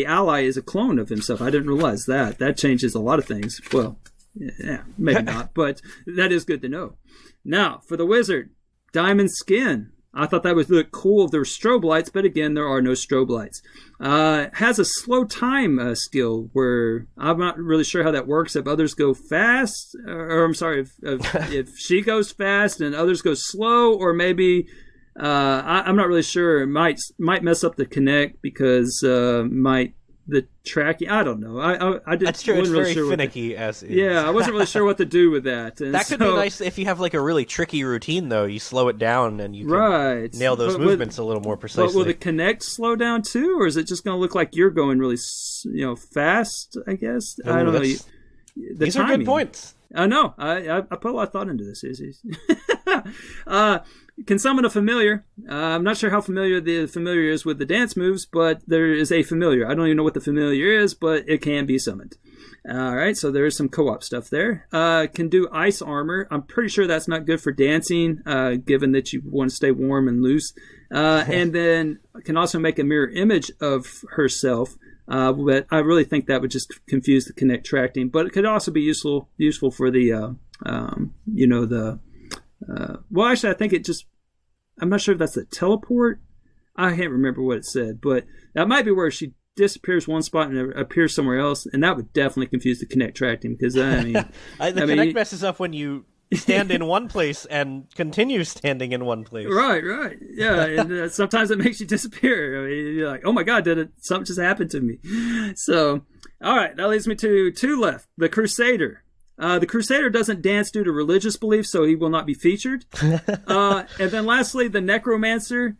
ally is a clone of himself. I didn't realize that. That changes a lot of things. Well, yeah, maybe not, but that is good to know. Now, for the Wizard, Diamond Skin. I thought that would look cool if there were strobe lights, but again, there are no strobe lights. Has a slow time skill where I'm not really sure how that works. If others go fast, or I'm sorry, if she goes fast and others go slow, or maybe I'm not really sure. It might mess up the Kinect because the tracking. I don't know. I didn't. That's true. It's really very sure finicky as is. Yeah, I wasn't really sure what to do with that. And that could be nice if you have like a really tricky routine, though. You slow it down and you can nail those movements a little more precisely. But will the Kinect slow down too, or is it just going to look like you're going really, fast? I guess. I don't know. These are good points. I know. I put a lot of thought into this. Can summon a familiar. I'm not sure how familiar the familiar is with the dance moves, but there is a familiar. I don't even know what the familiar is, but it can be summoned. All right, so there is some co-op stuff there. Can do ice armor. I'm pretty sure that's not good for dancing, given that you want to stay warm and loose. And then can also make a mirror image of herself. But I really think that would just confuse the Kinect tracking. But it could also be useful for the, well, actually, I think it just, I'm not sure if that's the teleport. I can't remember what it said, but that might be where she disappears one spot and appears somewhere else, and that would definitely confuse the Kinect tracking, because, I mean... Kinect messes up when you stand in one place and continue standing in one place. Right. Yeah, and sometimes it makes you disappear. I mean, you're like, oh my God, something just happened to me? So, all right, that leads me to 2 left. The Crusader. The Crusader doesn't dance due to religious beliefs, so he will not be featured. And then lastly, the Necromancer.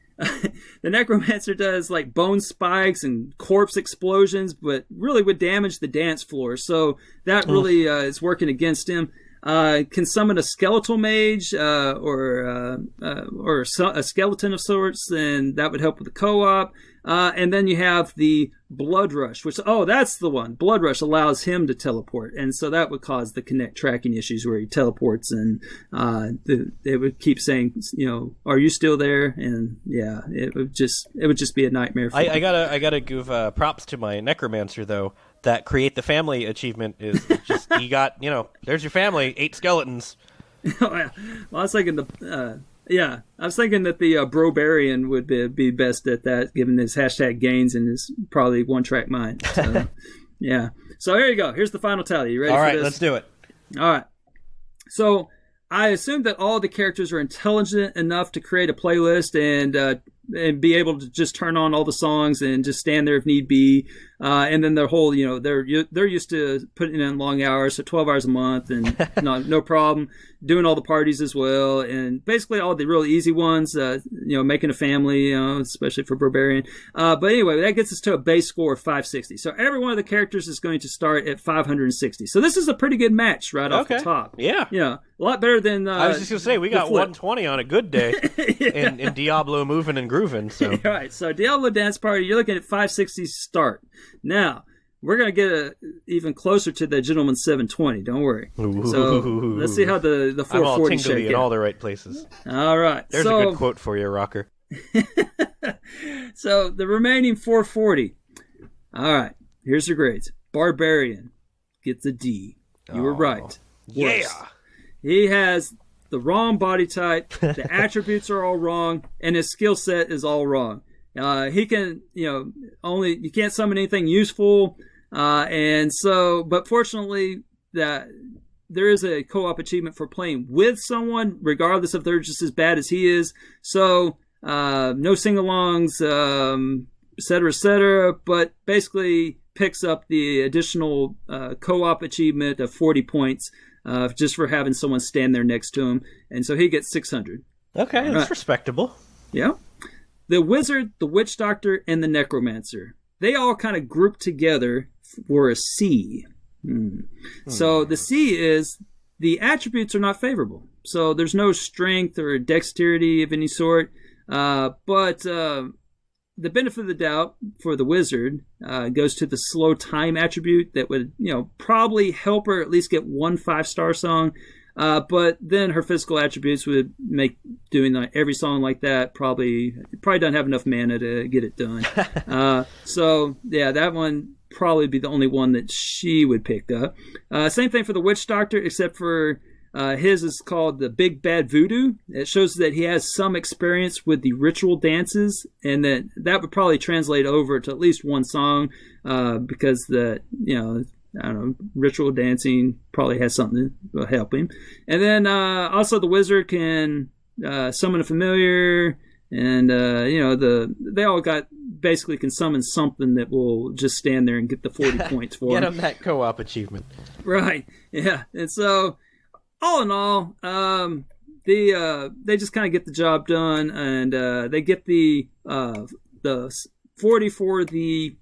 The Necromancer does like bone spikes and corpse explosions, but really would damage the dance floor. So that really is working against him. Can summon a skeletal mage or a skeleton of sorts, and that would help with the co-op. And then you have the Blood Rush, which, that's the one. Blood Rush allows him to teleport, and so that would cause the Kinect tracking issues where he teleports, and it would keep saying, are you still there? And yeah, it would just be a nightmare for him. I gotta give props to my Necromancer, though. That create the family achievement is just, you got, there's your family, 8 skeletons. Well, I was thinking that the Brobarian would be best at that, given his hashtag gains and his probably one-track mind. So, yeah. So here you go. Here's the final tally. You ready for this? All right, let's do it. All right. So I assume that all the characters are intelligent enough to create a playlist and be able to just turn on all the songs and just stand there if need be. And then their whole, they're used to putting in long hours, so 12 hours a month, and no problem. Doing all the parties as well, and basically all the really easy ones, making a family, especially for Barbarian. But anyway, that gets us to a base score of 560. So every one of the characters is going to start at 560. So this is a pretty good match right off the top. Yeah. Yeah. A lot better than... I was just going to say, we got 120 on a good day in Diablo moving and grooving. So. All right, so Diablo Dance Party, you're looking at 560 start. Now, we're going to get even closer to the Gentleman 720. Don't worry. Ooh. So let's see how the 440 I'm all tingly shake in all the right places. All right. There's a good quote for you, Rocker. So the remaining 440. All right. Here's the grades. Barbarian gets a D. You were right. Yeah. He has the wrong body type. The attributes are all wrong, and his skill set is all wrong. He can, you can't summon anything useful, but fortunately, that there is a co-op achievement for playing with someone, regardless if they're just as bad as he is. So, no sing-alongs, et cetera, but basically picks up the additional co-op achievement of 40 points just for having someone stand there next to him, and so he gets 600. Okay, that's respectable. Yeah. The Wizard, the Witch Doctor, and the Necromancer. They all kind of group together for a C. So the C is the attributes are not favorable. So there's no strength or dexterity of any sort. But the benefit of the doubt for the Wizard goes to the slow time attribute that would, probably help her at least get 1 5-star song. But then her physical attributes would make doing every song like that probably doesn't have enough mana to get it done. So yeah, that one probably be the only one that she would pick up. Same thing for the Witch Doctor, except for his is called the Big Bad Voodoo. It shows that he has some experience with the ritual dances, and that would probably translate over to at least one song because I don't know, ritual dancing probably has something to help him. And then also the Wizard can summon a familiar, and they all basically can summon something that will just stand there and get the 40 points for Get him. him that co-op achievement. Right, yeah. And so all in all, they just kind of get the job done, and they get the 40 for the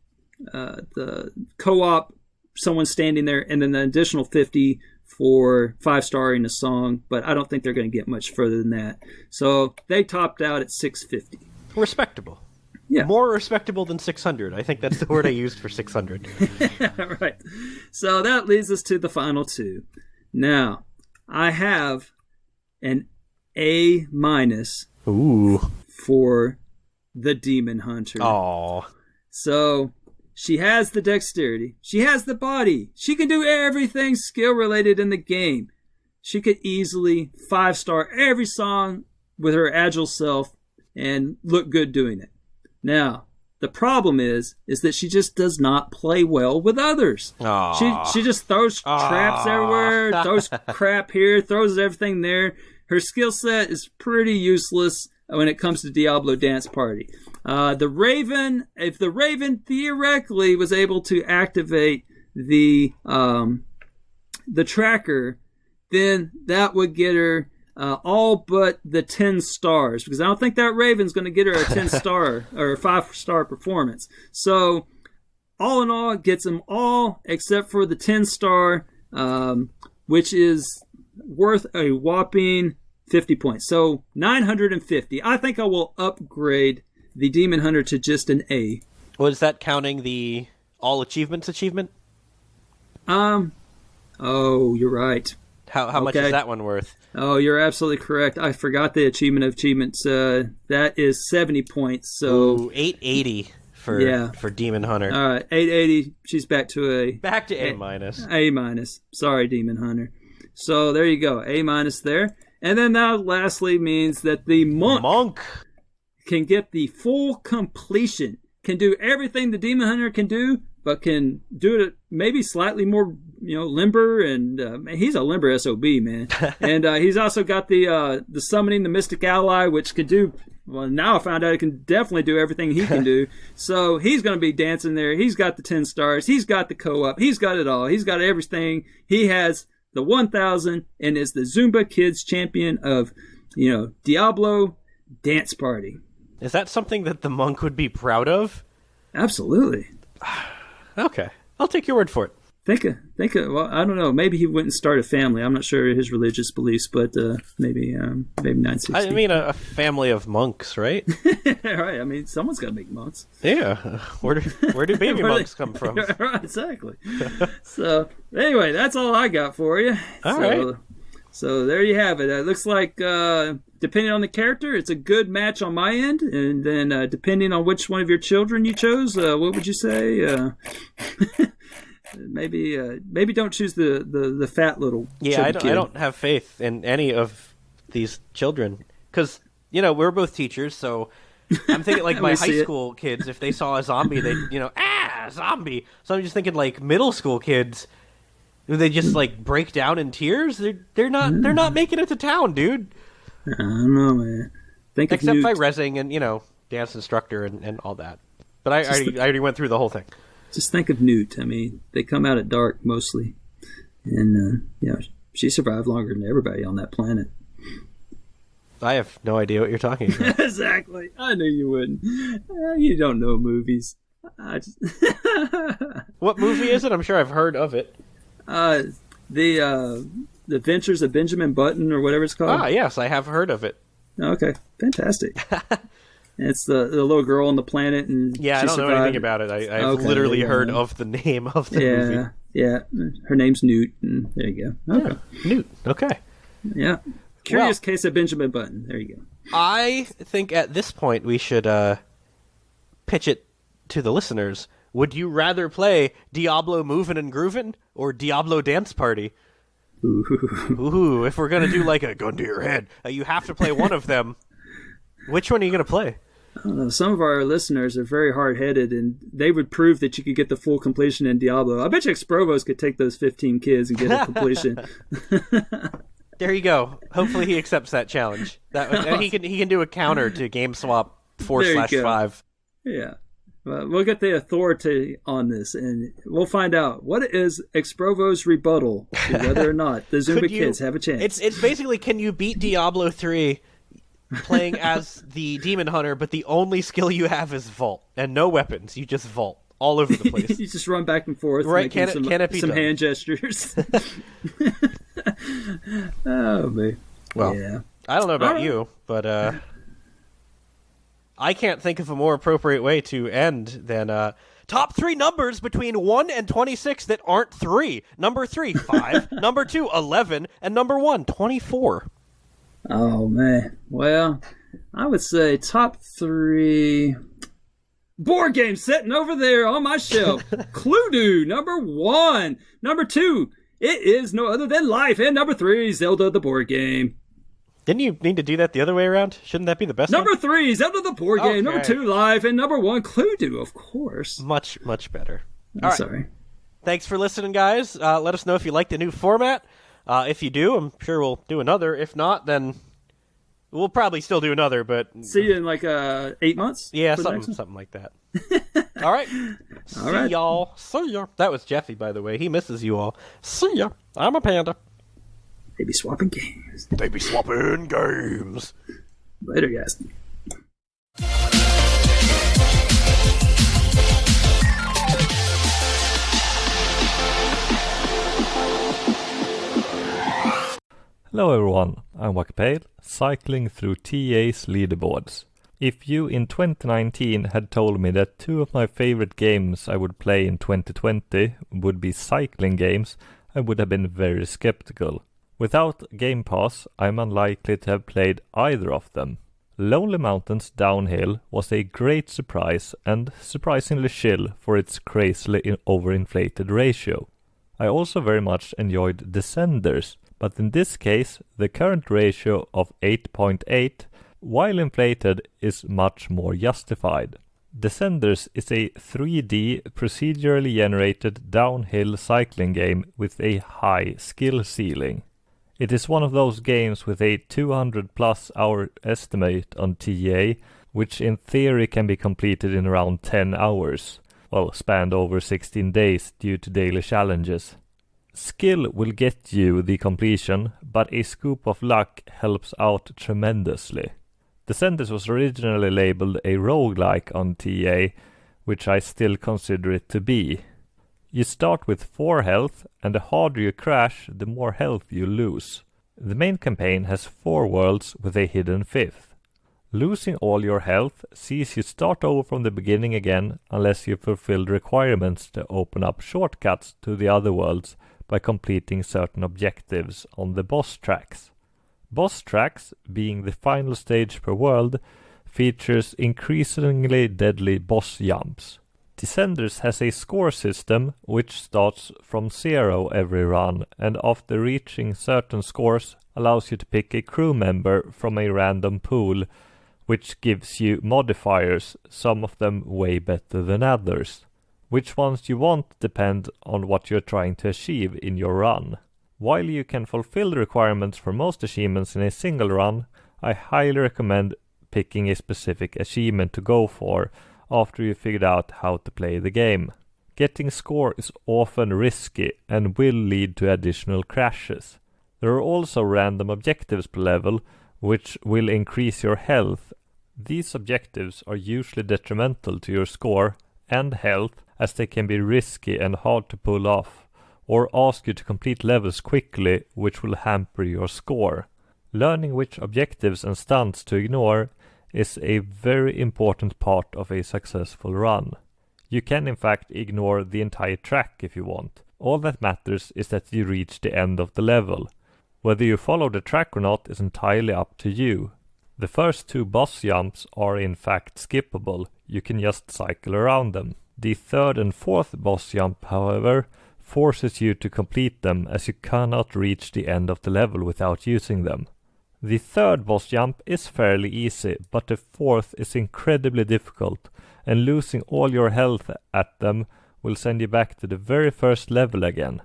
co-op, someone standing there, and then the additional 50 for 5-starring a song, but I don't think they're going to get much further than that. So they topped out at 650. Respectable. Yeah. More respectable than 600. I think that's the word I used for 600. Right. So that leads us to the final two. Now, I have an A- for the Demon Hunter. Aww. So she has the dexterity. She has the body. She can do everything skill-related in the game. She could easily 5-star every song with her agile self and look good doing it. Now, the problem is that she just does not play well with others. She just throws traps everywhere, throws crap here, throws everything there. Her skill set is pretty useless when it comes to Diablo Dance Party. If the Raven theoretically was able to activate the the tracker, then that would get her all but the 10 stars, because I don't think that Raven's going to get her a 10-star or a 5-star performance. So all in all, it gets them all except for the 10-star, which is worth a whopping 50 points. So 950. I think I will upgrade the Demon Hunter to just an A. Was that counting the all achievements achievement? Oh, you're right. How much is that one worth? Oh, you're absolutely correct. I forgot the achievement of achievements. That is 70 points. So Ooh, 880 for Demon Hunter. All right, 880. She's back to A minus. A minus. Sorry, Demon Hunter. So there you go, A minus there. And then that lastly means that the monk can get the full completion. Can do everything the Demon Hunter can do, but can do it maybe slightly more, limber. And he's a limber SOB, man. And he's also got the summoning the Mystic Ally, which can do. Well, now I found out it can definitely do everything he can do. So he's going to be dancing there. He's got the 10 stars. He's got the co-op. He's got it all. He's got everything. He has the 1,000 and is the Zumba Kids champion of, Diablo Dance Party. Is that something that the monk would be proud of? Absolutely. Okay. I'll take your word for it. Think of, well, I don't know. Maybe he wouldn't start a family. I'm not sure his religious beliefs, but maybe 960. I mean, a family of monks, right? Right. I mean, someone's got to make monks. Yeah. Where do baby monks come from? Right, exactly. So, anyway, that's all I got for you. All right. So, there you have it. It looks like, depending on the character, it's a good match on my end. And then, depending on which one of your children you chose, what would you say? Maybe don't choose the fat little I kid. don't have faith in any of these children because we're both teachers, so I'm thinking like my high school kids, if they saw a zombie, they'd zombie. So I'm just thinking like middle school kids, do they just like break down in tears? They're not making it to town, dude. I don't know, man. Except by rezzing and dance instructor and all that. But I already went through the whole thing. Just think of Newt. I mean, they come out at dark mostly. And, she survived longer than everybody on that planet. I have no idea what you're talking about. Exactly. I knew you wouldn't. You don't know movies. What movie is it? I'm sure I've heard of it. The Adventures of Benjamin Button or whatever it's called. Ah, yes, I have heard of it. Okay, fantastic. It's the little girl on the planet, and I don't know anything about it. I've literally heard of the name of the movie. Yeah, her name's Newt, and there you go. Okay. Yeah, Newt. Okay. Yeah. Curious case of Benjamin Button. There you go. I think at this point we should pitch it to the listeners. Would you rather play Diablo Movin' and Groovin' or Diablo Dance Party? Ooh, if we're going to do like a gun to your head, you have to play one of them. Which one are you going to play? I don't know. Some of our listeners are very hard-headed, and they would prove that you could get the full completion in Diablo. I bet you Exprovos could take those 15 kids and get a completion. There you go. Hopefully he accepts that challenge. And he can do a counter to GameSwap 4/5. Yeah. We'll get the authority on this, and we'll find out what is Exprovo's rebuttal to whether or not the Zumba kids have a chance. It's basically, can you beat Diablo 3 playing as the Demon Hunter, but the only skill you have is vault and no weapons. You just vault all over the place. You just run back and forth, right? Can it be some done? hand gestures? Oh man. Well, yeah. I don't know about you, but I can't think of a more appropriate way to end than top 3 numbers between 1 and 26 that aren't 3. Number 3, 5. Number 2, 11. And number 1, 24. Oh, man. Well, I would say top 3 board games sitting over there on my shelf. Cluedo, number 1. Number 2, it is no other than Life. And number 3, Zelda the board game. Didn't you need to do that the other way around? Shouldn't that be the best Number one? 3, Zelda the board game. Okay. Number 2, Life. And number 1, Cluedo, of course. Much, much better. I'm sorry. Thanks for listening, guys. Let us know if you like the new format. If you do, I'm sure we'll do another. If not, then We'll probably still do another, but see you in like 8 months. Yeah, something like that. All right. See y'all. See ya. That was Jeffy, by the way. He misses you all. See ya. I'm a panda. They be swapping games. They be swapping games. Later, guys. Hello everyone, I'm Wakapeil, cycling through TA's leaderboards. If you in 2019 had told me that two of my favorite games I would play in 2020 would be cycling games, I would have been very skeptical. Without Game Pass, I'm unlikely to have played either of them. Lonely Mountains Downhill was a great surprise and surprisingly chill for its crazily overinflated ratio. I also very much enjoyed Descenders, but in this case, the current ratio of 8.8, while inflated, is much more justified. Descenders is a 3D procedurally generated downhill cycling game with a high skill ceiling. It is one of those games with a 200 plus hour estimate on TA, which in theory can be completed in around 10 hours, well, spanned over 16 days due to daily challenges. Skill will get you the completion, but a scoop of luck helps out tremendously. Descenders was originally labeled a roguelike on TA, which I still consider it to be. You start with 4 health, and the harder you crash, the more health you lose. The main campaign has 4 worlds with a hidden 5th. Losing all your health sees you start over from the beginning again unless you fulfilled requirements to open up shortcuts to the other worlds by completing certain objectives on the boss tracks. Boss tracks, being the final stage per world, features increasingly deadly boss jumps. Descenders has a score system which starts from 0 every run, and after reaching certain scores allows you to pick a crew member from a random pool, which gives you modifiers, some of them way better than others. Which ones you want depend on what you're trying to achieve in your run. While you can fulfill the requirements for most achievements in a single run, I highly recommend picking a specific achievement to go for after you figured out how to play the game. Getting score is often risky and will lead to additional crashes. There are also random objectives per level, which will increase your health. These objectives are usually detrimental to your score and health, as they can be risky and hard to pull off, or ask you to complete levels quickly, which will hamper your score. Learning which objectives and stunts to ignore is a very important part of a successful run. You can in fact ignore the entire track if you want. All that matters is that you reach the end of the level. Whether you follow the track or not is entirely up to you. The first 2 boss jumps are in fact skippable, you can just cycle around them. The 3rd and 4th boss jump, however, forces you to complete them as you cannot reach the end of the level without using them. The 3rd boss jump is fairly easy, but the 4th is incredibly difficult, and losing all your health at them will send you back to the very first level again.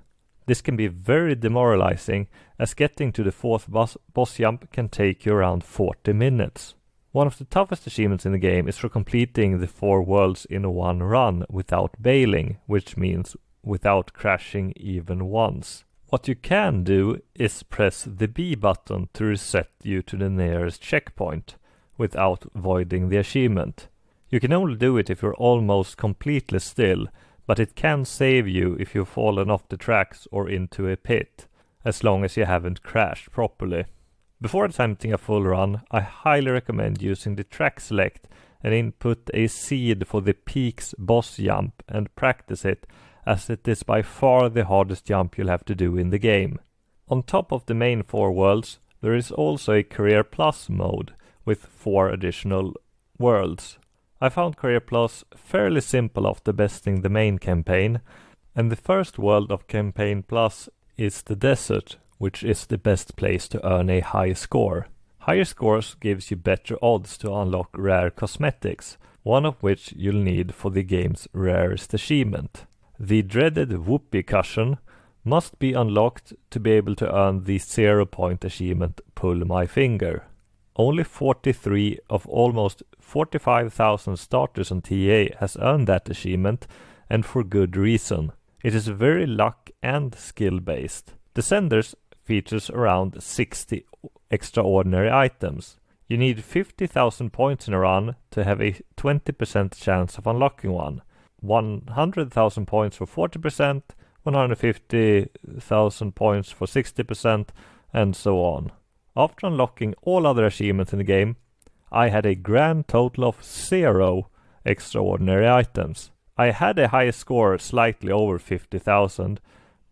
This can be very demoralizing, as getting to the 4th boss jump can take you around 40 minutes. One of the toughest achievements in the game is for completing the 4 worlds in one run without bailing, which means without crashing even once. What you can do is press the B button to reset you to the nearest checkpoint, without voiding the achievement. You can only do it if you're almost completely still, but it can save you if you've fallen off the tracks or into a pit, as long as you haven't crashed properly. Before attempting a full run, I highly recommend using the track select and input a seed for the Peaks boss jump and practice it, as it is by far the hardest jump you'll have to do in the game. On top of the main 4 worlds, there is also a Career Plus mode with 4 additional worlds. I found Career Plus fairly simple after besting the main campaign, and the first world of Campaign Plus is the desert, which is the best place to earn a high score. Higher scores gives you better odds to unlock rare cosmetics, one of which you'll need for the game's rarest achievement. The dreaded Whoopee cushion must be unlocked to be able to earn the 0-point achievement Pull My Finger. Only 43 of almost 45,000 starters on TA has earned that achievement, and for good reason. It is very luck and skill based. Descenders features around 60 extraordinary items. You need 50,000 points in a run to have a 20% chance of unlocking one. 100,000 points for 40%, 150,000 points for 60%, and so on. After unlocking all other achievements in the game, I had a grand total of 0 extraordinary items. I had a high score slightly over 50,000,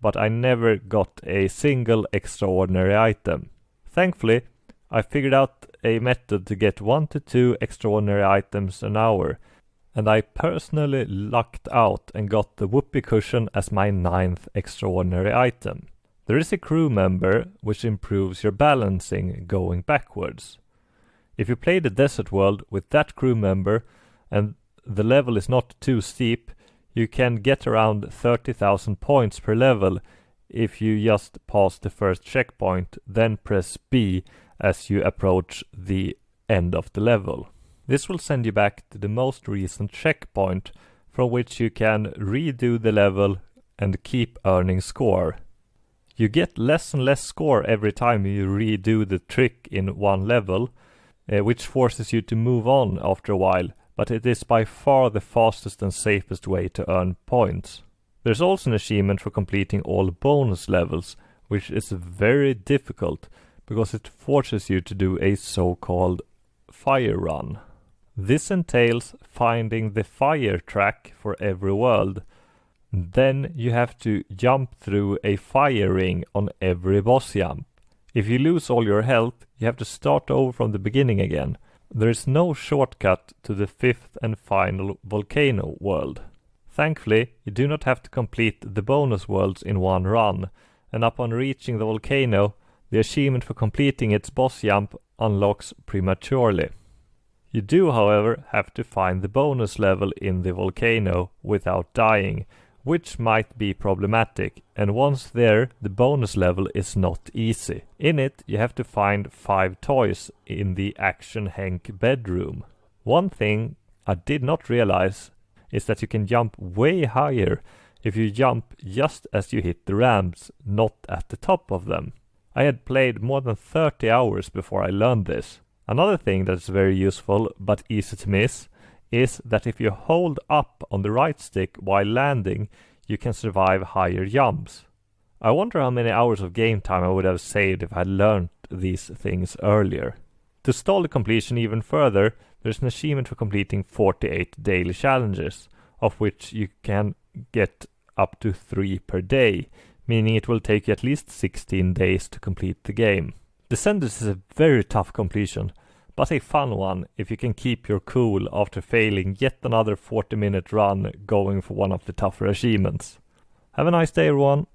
but I never got a single extraordinary item. Thankfully, I figured out a method to get 1 to 2 extraordinary items an hour, and I personally lucked out and got the whoopee cushion as my 9th extraordinary item. There is a crew member which improves your balancing going backwards. If you play the desert world with that crew member and the level is not too steep, you can get around 30,000 points per level if you just pass the first checkpoint, then press B as you approach the end of the level. This will send you back to the most recent checkpoint, from which you can redo the level and keep earning score. You get less and less score every time you redo the trick in one level, which forces you to move on after a while, but it is by far the fastest and safest way to earn points. There's also an achievement for completing all bonus levels, which is very difficult because it forces you to do a so-called fire run. This entails finding the fire track for every world. Then you have to jump through a fire ring on every boss jump. If you lose all your health, you have to start over from the beginning again. There is no shortcut to the 5th and final volcano world. Thankfully, you do not have to complete the bonus worlds in one run, and upon reaching the volcano, the achievement for completing its boss jump unlocks prematurely. You do, however, have to find the bonus level in the volcano without dying, which might be problematic, and once there, the bonus level is not easy. In it, you have to find 5 toys in the Action Hank bedroom. One thing I did not realize is that you can jump way higher if you jump just as you hit the ramps, not at the top of them. I had played more than 30 hours before I learned this. Another thing that is very useful but easy to miss is that if you hold up on the right stick while landing, you can survive higher jumps. I wonder how many hours of game time I would have saved if I had learned these things earlier. To stall the completion even further, there's an achievement for completing 48 daily challenges, of which you can get up to 3 per day, meaning it will take you at least 16 days to complete the game. Descenders is a very tough completion, but a fun one if you can keep your cool after failing yet another 40-minute run going for one of the tougher achievements. Have a nice day, everyone!